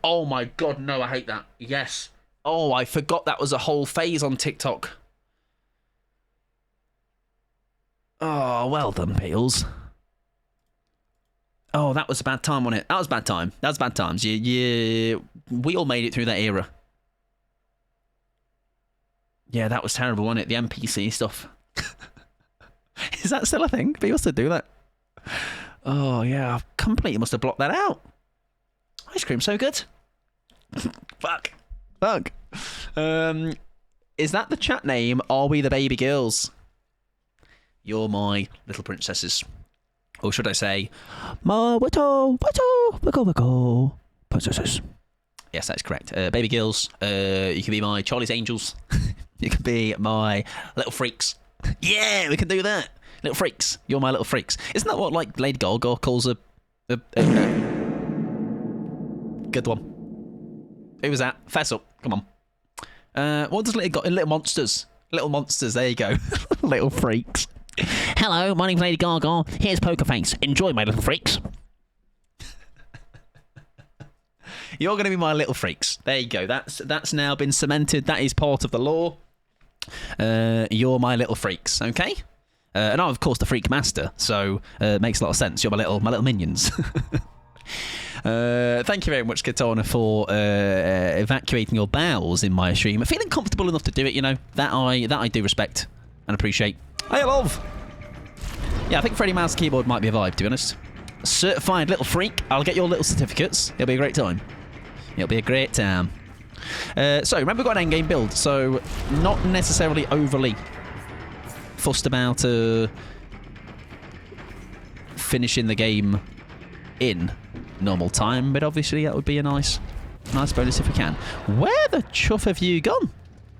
Oh my god, no! I hate that. Yes. Oh, I forgot that was a whole phase on TikTok. Oh, well done, Peels. Oh, that was a bad time, wasn't it? That was bad time. That was bad times. We all made it through that era. Yeah, that was terrible, wasn't it? The NPC stuff. Is that still a thing? People still do that? Oh, yeah. I completely must have blocked that out. Ice cream, so good. Fuck. Is that the chat name? Are we the baby girls? You're my little princesses. Or should I say, my little princesses. Yes, that's correct. Baby girls, you can be my Charlie's Angels. You can be my little freaks. Yeah, we can do that. Little freaks. You're my little freaks. Isn't that what Lady Gaga calls a good one? Who was that? Fess up. Come on. What does Little Monsters? Little Monsters. There you go. Little freaks. Hello, my name's Lady Gaga. Here's Poker Face. Enjoy, my little freaks. You're going to be my little freaks. There you go. That's now been cemented. That is part of the law. You're my little freaks, okay? And I'm, of course, the freak master, so it makes a lot of sense. You're my little minions. Thank you very much, Katana, for evacuating your bowels in my stream. Feeling comfortable enough to do it, you know. That I do respect and appreciate. Hey, love! Yeah, I think Freddy Mouse Keyboard might be a vibe, to be honest. Certified little freak. I'll get your little certificates. It'll be a great time. It'll be a great time. So, remember we've got an endgame build, so not necessarily overly fussed about finishing the game in normal time, but obviously that would be a nice bonus if we can. Where the chuff have you gone?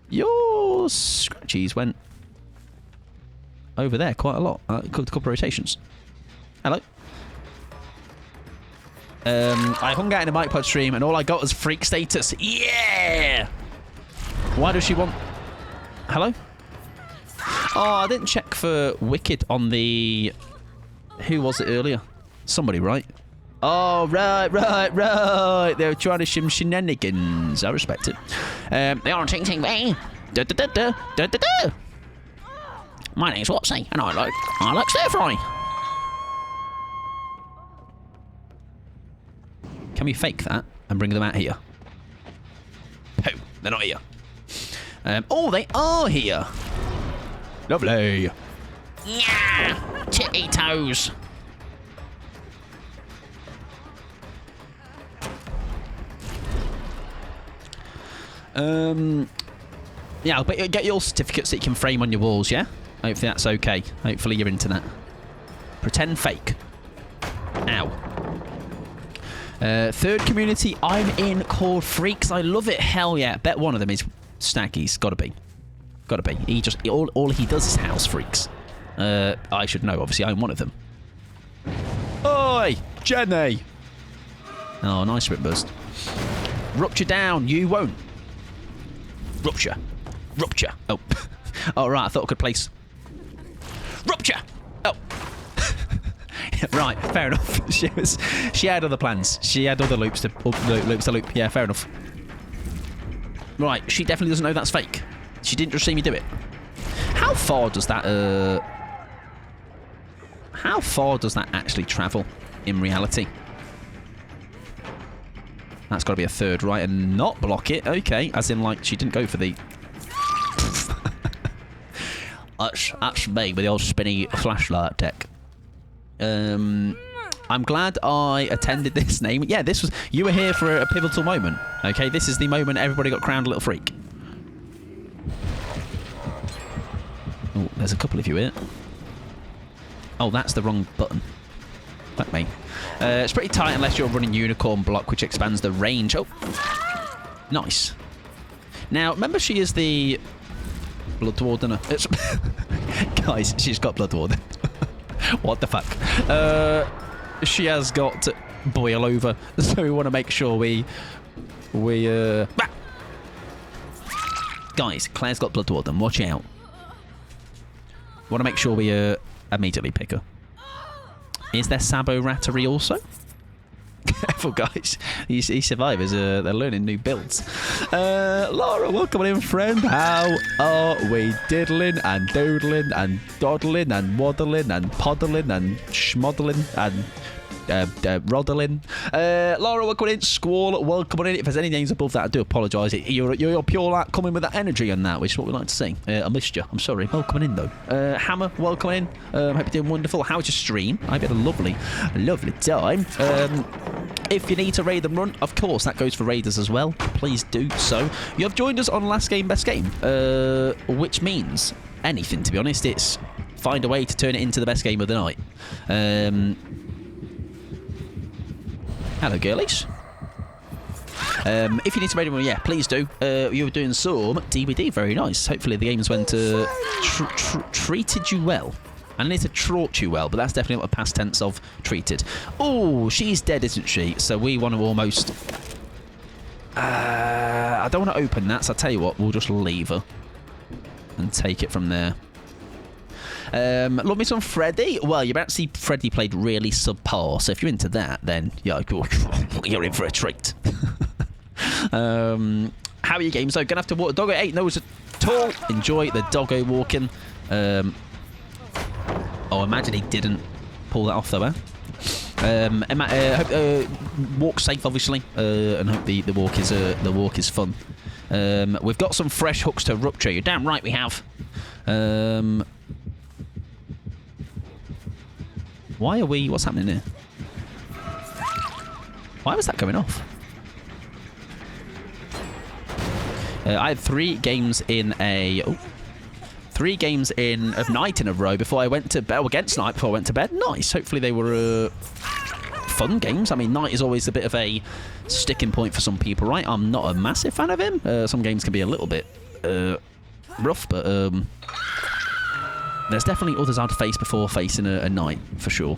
Your scratchies went over there quite a lot. A couple of rotations. Hello. I hung out in a MikePod stream and all I got was freak status. Yeah! Why does she want... Hello? Oh, I didn't check for Wicked on the... Who was it earlier? Somebody, right? Oh, right. They were trying to shenanigans. I respect it. They are ting me. My name's Watsy, and I like stir fry. Can we fake that and bring them out here? Oh, they're not here. Oh, they are here. Lovely. Yeah, titty toes. Yeah, I'll get your certificates that you can frame on your walls, yeah? Hopefully that's okay. Hopefully you're into that. Pretend fake. Ow. Third community I'm in called Freaks. I love it. Hell yeah. Bet one of them is Staggy's. Gotta be. Gotta be. He just... All he does is house freaks. I should know, obviously. I'm one of them. Oi! Jenny! Oh, nice rip burst. Rupture down. You won't. Rupture. Rupture. Oh. Oh, right. I thought I could place... Rupture! Oh. Right. Fair enough. She had other plans. She had other loops to loop. Yeah, fair enough. Right. She definitely doesn't know that's fake. She didn't just see me do it. How far does that... How far does that actually travel in reality? That's got to be a third, right? And not block it. Okay. As in, like, she didn't go for the... That's me with the old spinny flashlight tech. I'm glad I attended this name. Yeah, this was... You were here for a pivotal moment. Okay, this is the moment everybody got crowned a little freak. Oh, there's a couple of you here. Oh, that's the wrong button. Fuck me. It's pretty tight unless you're running Unicorn Block, which expands the range. Oh, nice. Now, remember she is the Blood Warden. Guys, she's got Blood Warden. What the fuck? She has got Boil Over, so we want to make sure we Guys, Claire's got Blood Warden. Watch out. Want to make sure we immediately pick her. Is there Sabo Rattery also? Careful, guys. These survivors, they're learning new builds. Laura, welcome in, friend. How are we diddling and doodling and dawdling and waddling and poddling and schmoddling and roddling? Laura, welcome in. Squall, welcome in. If there's any names above that, I do apologise. You're pure like coming with that energy and that, which is what we like to see. I missed you. I'm sorry. Welcome in, though. Hammer, welcome in. Hope you're doing wonderful. How was your stream? I hope you had a lovely, lovely time. If you need to raid and run, of course, that goes for raiders as well. Please do so. You have joined us on Last Game, Best Game, which means anything, to be honest. It's find a way to turn it into the best game of the night. Hello, girlies. If you need to raid and run, yeah, please do. You were doing some DVD, very nice. Hopefully the games went treated you well. I need to traught you well, but that's definitely not a past tense of treated. Oh, she's dead, isn't she? So we want to almost... I don't want to open that, so I'll tell you what, we'll just leave her and take it from there. Love me some Freddy. Well, you're about to see Freddy played really subpar, so if you're into that, then yeah, you're in for a treat. How are your games though? Gonna have to walk. Doggo 8 knows it all. Enjoy the doggo walking. Oh, imagine he didn't pull that off though, eh? Walk safe, obviously, and hope the walk is fun. We've got some fresh hooks to rupture. You're damn right we have. Why are we... What's happening here? Why was that going off? I had 3 games in a... Oh, 3 games in of night in a row before I went to bed. Against night before I went to bed. Nice. Hopefully they were fun games. I mean, night is always a bit of a sticking point for some people, right? I'm not a massive fan of him. Some games can be a little bit rough, but there's definitely others I'd face before facing a night, for sure.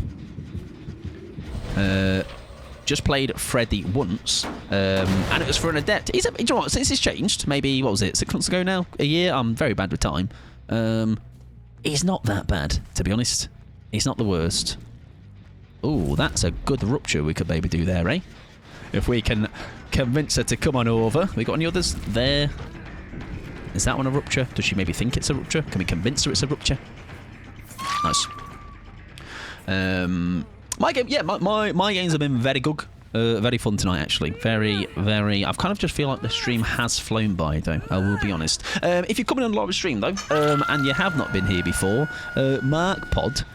Just played Freddy once, and it was for an adept. Do you know what? Since it's changed, maybe, what was it, 6 months ago now? A year? I'm very bad with time. He's not that bad, to be honest. He's not the worst. Oh, that's a good rupture we could maybe do there, eh? If we can convince her to come on over. We got any others? There. Is that one a rupture? Does she maybe think it's a rupture? Can we convince her it's a rupture? Nice. My game, yeah, my games have been very good. Very fun tonight, actually. Very, very... I've kind of just feel like the stream has flown by, though. I will be honest. If you're coming on live stream, though, and you have not been here before, Mark Pod,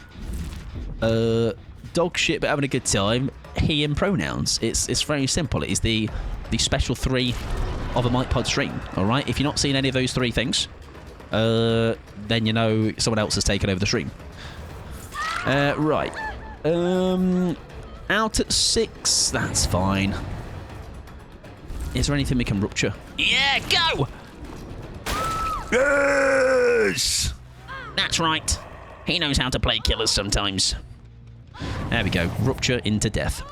dog shit but having a good time, he and pronouns. It's very simple. It is the special 3 of a Mike Pod stream, all right? If you're not seeing any of those 3 things, then you know someone else has taken over the stream. Right. Out at 6, that's fine. Is there anything we can rupture? Yeah, go! Yes! That's right. He knows how to play killers sometimes. There we go. Rupture into death.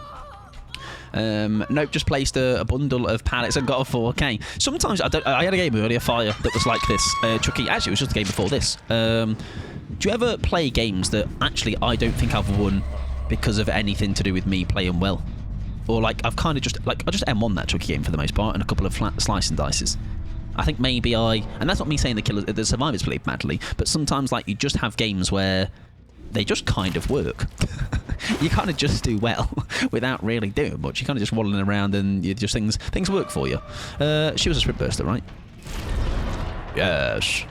Nope, just placed a bundle of pallets and got a 4K. Sometimes, I had a game earlier, Fire, that was like this. Chucky, actually, it was just a game before this. Do you ever play games that actually I don't think I've won because of anything to do with me playing well? Or like I've kind of just I just M1 that Chucky game for the most part and a couple of flat slice and dices. I think maybe and that's not me saying the survivors played badly, but sometimes like you just have games where they just kind of work. You kind of just do well without really doing much. You're kind of just waddling around and you just things work for you. She was a sprint burster, right? Yes.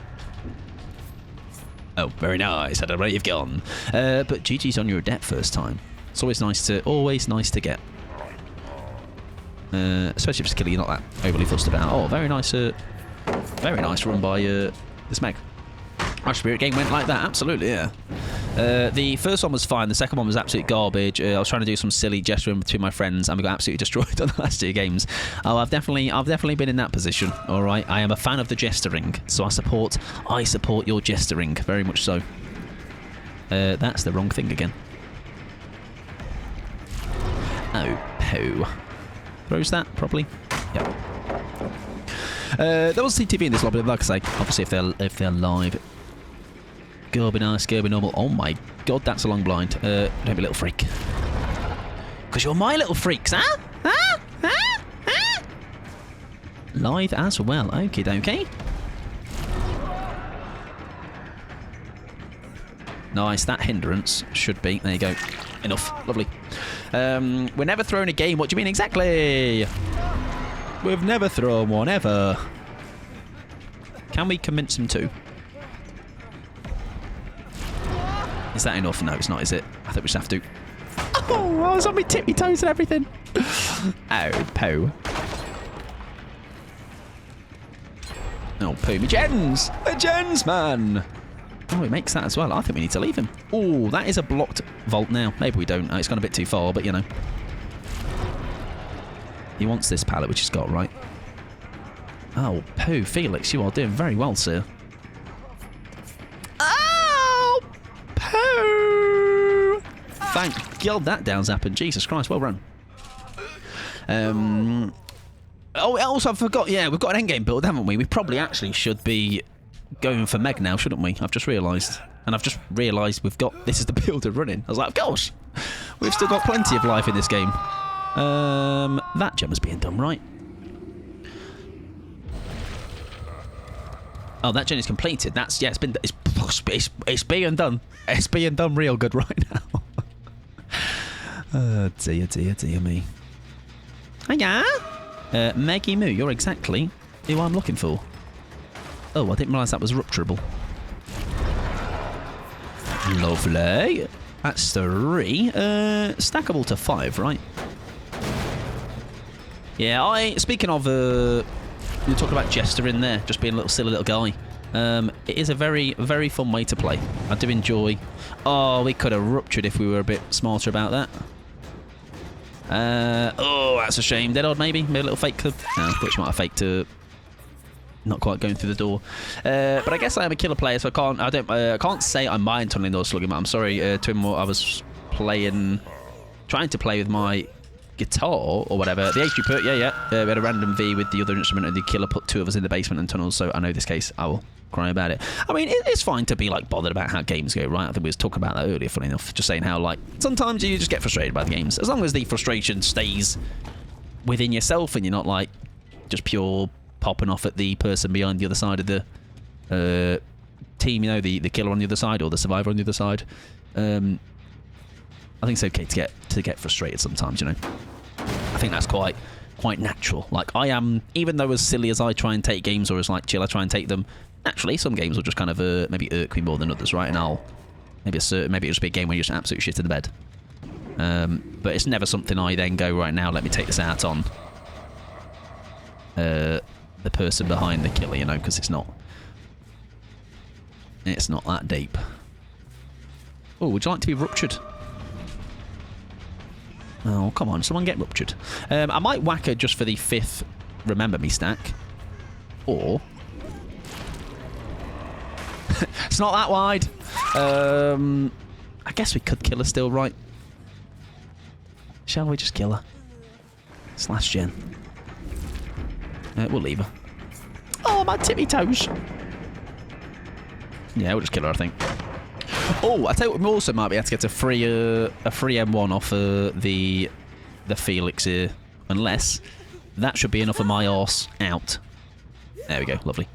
Oh, very nice. I don't know where you've gone. But GG's on your adept first time. It's always nice to get. Especially if it's killing you're not that overly fussed about. Oh, very nice run by this Meg. Our spirit game went like that, absolutely, yeah. The first one was fine, the second one was absolute garbage. I was trying to do some silly gesturing between my friends and we got absolutely destroyed on the last 2 games. Oh, I've definitely been in that position, alright. I am a fan of the gesturing, so I support your gesturing, very much so. That's the wrong thing again. Oh, poo. Throws that, probably. Yep. There was CTV in this lobby, like I say, obviously if they're live. Go be nice, go be normal. Oh my god, that's a long blind. Don't be a little freak. Because you're my little freaks, huh? Huh? Huh? Huh? Live as well. Okie dokie. Nice, that hindrance should be. There you go. Enough. Lovely. We're never throwing a game. What do you mean exactly? We've never thrown one, ever. Can we convince him to? Is that enough? No, it's not, is it? I think we just have to. Oh, I was on my tippy toes and everything. Oh, poo. Oh, poo. Me gens! The gens, man! Oh, he makes that as well. I think we need to leave him. Oh, that is a blocked vault now. Maybe we don't. It's gone a bit too far, but you know. He wants this pallet, which he's got, right? Oh, poo. Felix, you are doing very well, sir. Oh! Poo! Thank God that down's happened. Jesus Christ, well run. Oh, also I forgot, yeah, we've got an endgame build, haven't we? We probably actually should be going for Meg now, shouldn't we? I've just realised. And I've just realised this is the builder running. I was like, of course! We've still got plenty of life in this game. That gem is being done right. Oh, that gen is completed. That's, yeah, it's being done. It's being done real good right now. Oh, dear me. Hiya! Maggie Moo, you're exactly who I'm looking for. Oh, I didn't realise that was rupturable. Lovely. That's 3. Stackable to 5, right? Yeah, speaking of, you're talking about Jester in there, just being a little silly little guy. It is a very, very fun way to play. I do enjoy... Oh, we could have ruptured if we were a bit smarter about that. Oh, that's a shame. Dead odd, maybe? Maybe a little fake. Which might have faked to not quite going through the door. But I guess I am a killer player, so I can't say I mind tunneling those slugging. I'm sorry, Twin. I was trying to play with my guitar or whatever. The HP put, yeah. We had a random V with the other instrument, and the killer put 2 of us in the basement and tunnels. So I know this case, I will cry about it. I mean, it's fine to be like bothered about how games go, right? I think we was talking about that earlier, funny enough. Just saying how like sometimes you just get frustrated by the games, as long as the frustration stays within yourself and you're not like just pure popping off at the person behind the other side of the team. You know, the killer on the other side or the survivor on the other side. I think it's okay to get frustrated sometimes, you know. I think that's quite natural. Like, I am, even though as silly as I try and take games, or as like chill I try and take them, naturally some games will just kind of maybe irk me more than others, right? And I'll maybe it'll just be a game where you're just absolute shit in the bed. But it's never something I then go, right now, let me take this out on the person behind the killer, you know, because it's not that deep. Oh, would you like to be ruptured? Oh, come on, someone get ruptured. I might whack her just for the 5th Remember Me stack. Or... it's not that wide. I guess we could kill her still, right? Shall we just kill her? Slash Jen. We'll leave her. Oh, my tippy toes. Yeah, we'll just kill her, I think. Oh, I tell you what, we also might be able to get a free M1 off the Felix here, unless that should be enough of my arse out. There we go, lovely.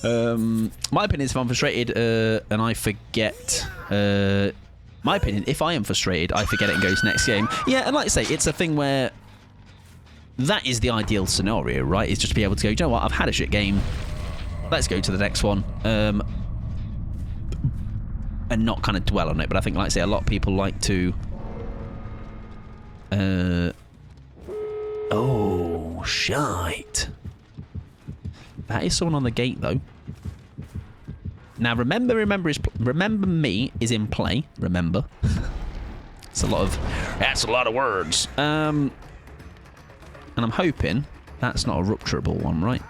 My opinion is if I'm frustrated and I forget. My opinion, if I am frustrated, I forget it and go to next game. Yeah, and like I say, it's a thing where that is the ideal scenario, right? Is just to be able to go, you know what, I've had a shit game. Let's go to the next one. And not kind of dwell on it. But I think, like I say, a lot of people like to... oh, shite. That is someone on the gate, though. Now, remember me is in play. Remember. That's a lot of words. And I'm hoping that's not a rupturable one, right?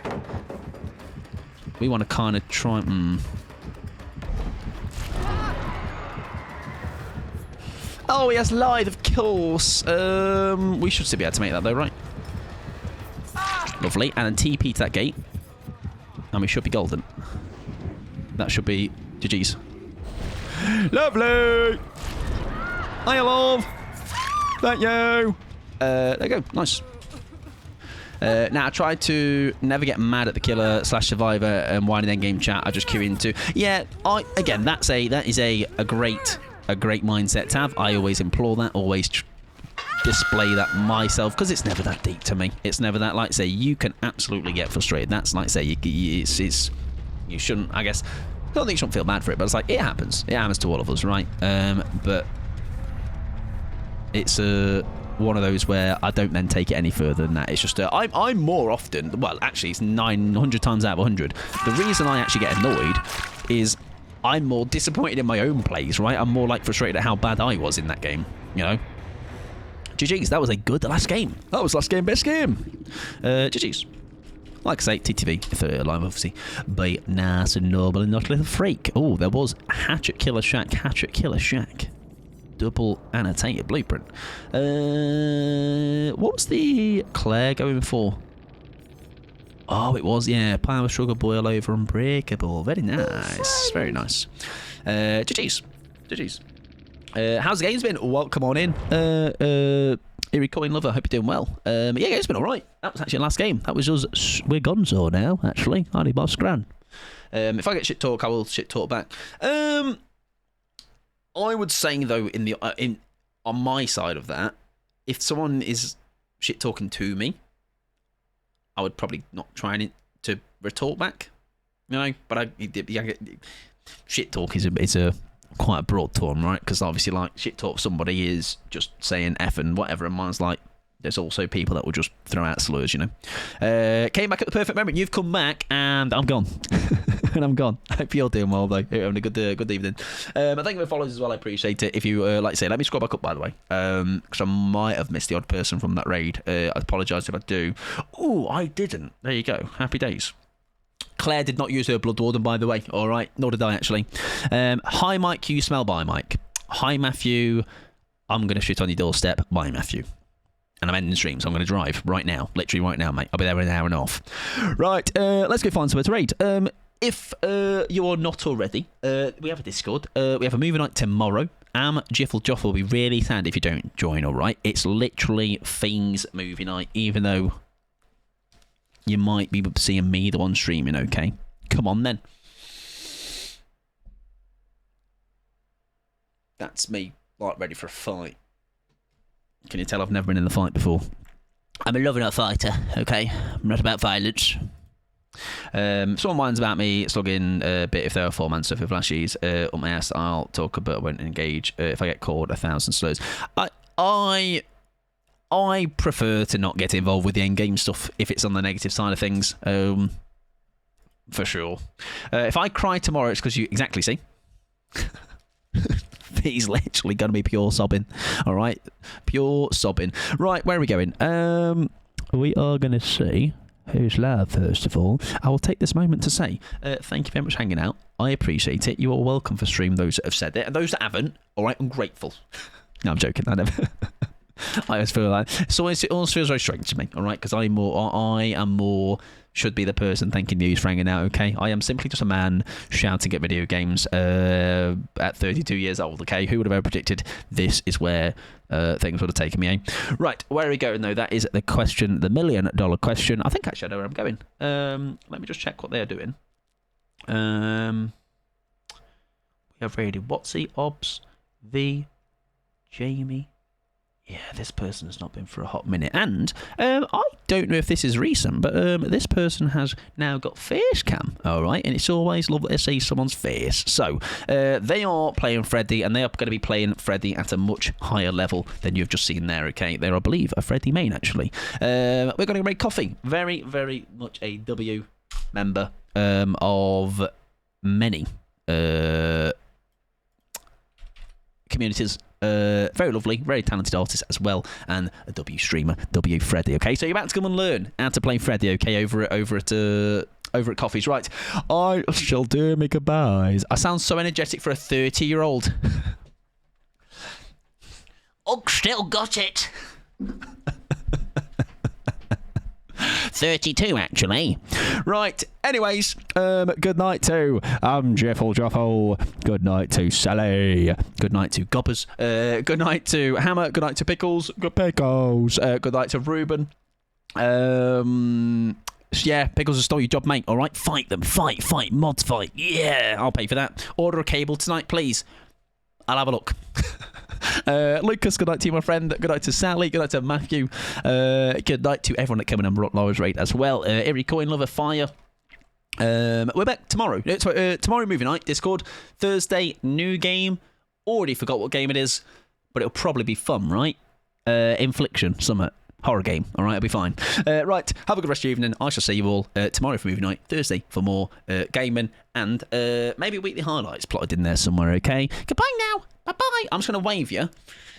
We want to kind of try... Oh, he has lithe, of course. We should still be able to make that, though, right? Lovely. And then TP to that gate. And we should be golden. That should be GG's. Lovely! Hiya, love! Thank you! There you go. Nice. Now, I try to never get mad at the killer / survivor and whining end-game chat. I just queue into... Yeah, again, that is a great mindset to have. I always implore that, always display that myself, because it's never that deep to me. It's never that, like I say, you can absolutely get frustrated. That's like I say, you shouldn't, I guess, I don't think you shouldn't feel bad for it, but it's like, it happens to all of us, right? But it's one of those where I don't then take it any further than that. It's just I'm more often, well, actually it's 900 times out of 100, the reason I actually get annoyed is I'm more disappointed in my own plays, right? I'm more like frustrated at how bad I was in that game, you know? GG's, that was a good last game. That was last game, best game. GG's. Like I say, TTV, if they're alive, obviously. Be nice and noble and not a little freak. Oh, there was Hatchet Killer Shack. Double annotated blueprint. What was the Claire going for? Oh, it was, yeah. Power Struggle, Boil Over, Unbreakable. Very nice. Very nice. GG's. How's the game's been? Welcome on in. Eerie Coin Lover, hope you're doing well. Yeah, it's been alright. That was actually the last game. That was us. We're gonzo now, actually. Hardy Boss Gran. If I get shit talk, I will shit talk back. I would say, though, on my side of that, if someone is shit talking to me, I would probably not try to retort back, you know. But shit talk is a quite a broad term, right? Because obviously, like, shit talk somebody is just saying F and whatever, and mine's like, there's also people that will just throw out slurs, you know. Came back at the perfect moment. You've come back, and I'm gone. And I'm gone. I hope you're doing well, though. You're having a good evening. I thank you for followers as well. I appreciate it. If you like to say, let me scroll back up, by the way, because I might have missed the odd person from that raid. I apologise if I do. Oh, I didn't. There you go. Happy days. Claire did not use her Blood Warden, by the way. All right, nor did I, actually. Hi, Mike. You smell by Mike. Hi, Matthew. I'm going to shit on your doorstep. Bye, Matthew. And I'm ending stream, so I'm going to drive right now. Literally right now, mate. I'll be there in an hour and a half. Right, let's go find somewhere to raid. If you are not already, we have a Discord. We have a movie night tomorrow. Jiffle Joff will be really sad if you don't join, all right? It's literally Fiends movie night, even though you might be seeing me the one streaming, okay? Come on, then. That's me, like, ready for a fight. Can you tell I've never been in a fight before? I'm a lover, not a fighter, okay? I'm not about violence. Someone whines about me slugging a bit if there are 4-man stuff with flashies up my ass. I'll talk, but I won't engage. If I get called 1,000 slurs. I prefer to not get involved with the end game stuff if it's on the negative side of things. For sure. If I cry tomorrow, it's because you exactly see. He's literally going to be pure sobbing. All right, pure sobbing. Right, where are we going? We are going to see who's live first of all. I will take this moment to say thank you very much for hanging out. I appreciate it. You are welcome for stream. Those that have said it, and those that haven't. All right, I'm grateful. No, I'm joking. I never. I always feel like it always feels very strange to me. All right, because I am more should be the person thanking you for hanging out. Okay, I am simply just a man shouting at video games at 32 years old. Okay, who would have ever predicted this is where things would have taken me? Right, where are we going though? That is the question, the $1 million question. I think actually I know where I'm going. Let me just check what they're doing. We have rated Watsy, Obs, V, Jamie. Yeah, this person has not been for a hot minute. And I don't know if this is recent, but this person has now got face cam, all right? And it's always lovely to see someone's face. So they are playing Freddy, and they are going to be playing Freddy at a much higher level than you've just seen there, okay? They're, I believe, a Freddy main, actually. We're going to make Coffee. Very, very much a W member of many communities. Very lovely, very talented artist as well, and a W streamer, W Freddy. Okay, so you're about to come and learn how to play Freddy. Okay, over at Coffee's. Right, I shall do me goodbyes. I sound so energetic for a 30-year-old. Oh, still got it. 32 actually. Right, anyways, good night to Jeffel Joffel, good night to Sally, good night to Gobbers, good night to Hammer, good night to Pickles, good night to Ruben. Yeah, Pickles has stole your job, mate. Alright, fight them, fight, mods fight. Yeah, I'll pay for that. Order a cable tonight, please. I'll have a look. Lucas, good night to you, my friend. Good night to Sally. Good night to Matthew. Good night to everyone that came in and Laura's raid as well. Every coin lover, fire. We're back tomorrow. Tomorrow movie night, Discord. Thursday, new game. Already forgot what game it is, but it'll probably be fun, right? Infliction, Summit. Horror game. All right, it'll be fine. Right, have a good rest of your evening. I shall see you all tomorrow for movie night. Thursday for more gaming and maybe weekly highlights plotted in there somewhere. Okay. Goodbye now. Bye-bye. I'm just going to wave you.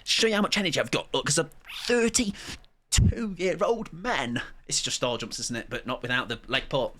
Show you how much energy I've got. Look, as a 32-year-old man. It's just star jumps, isn't it? But not without the leg port.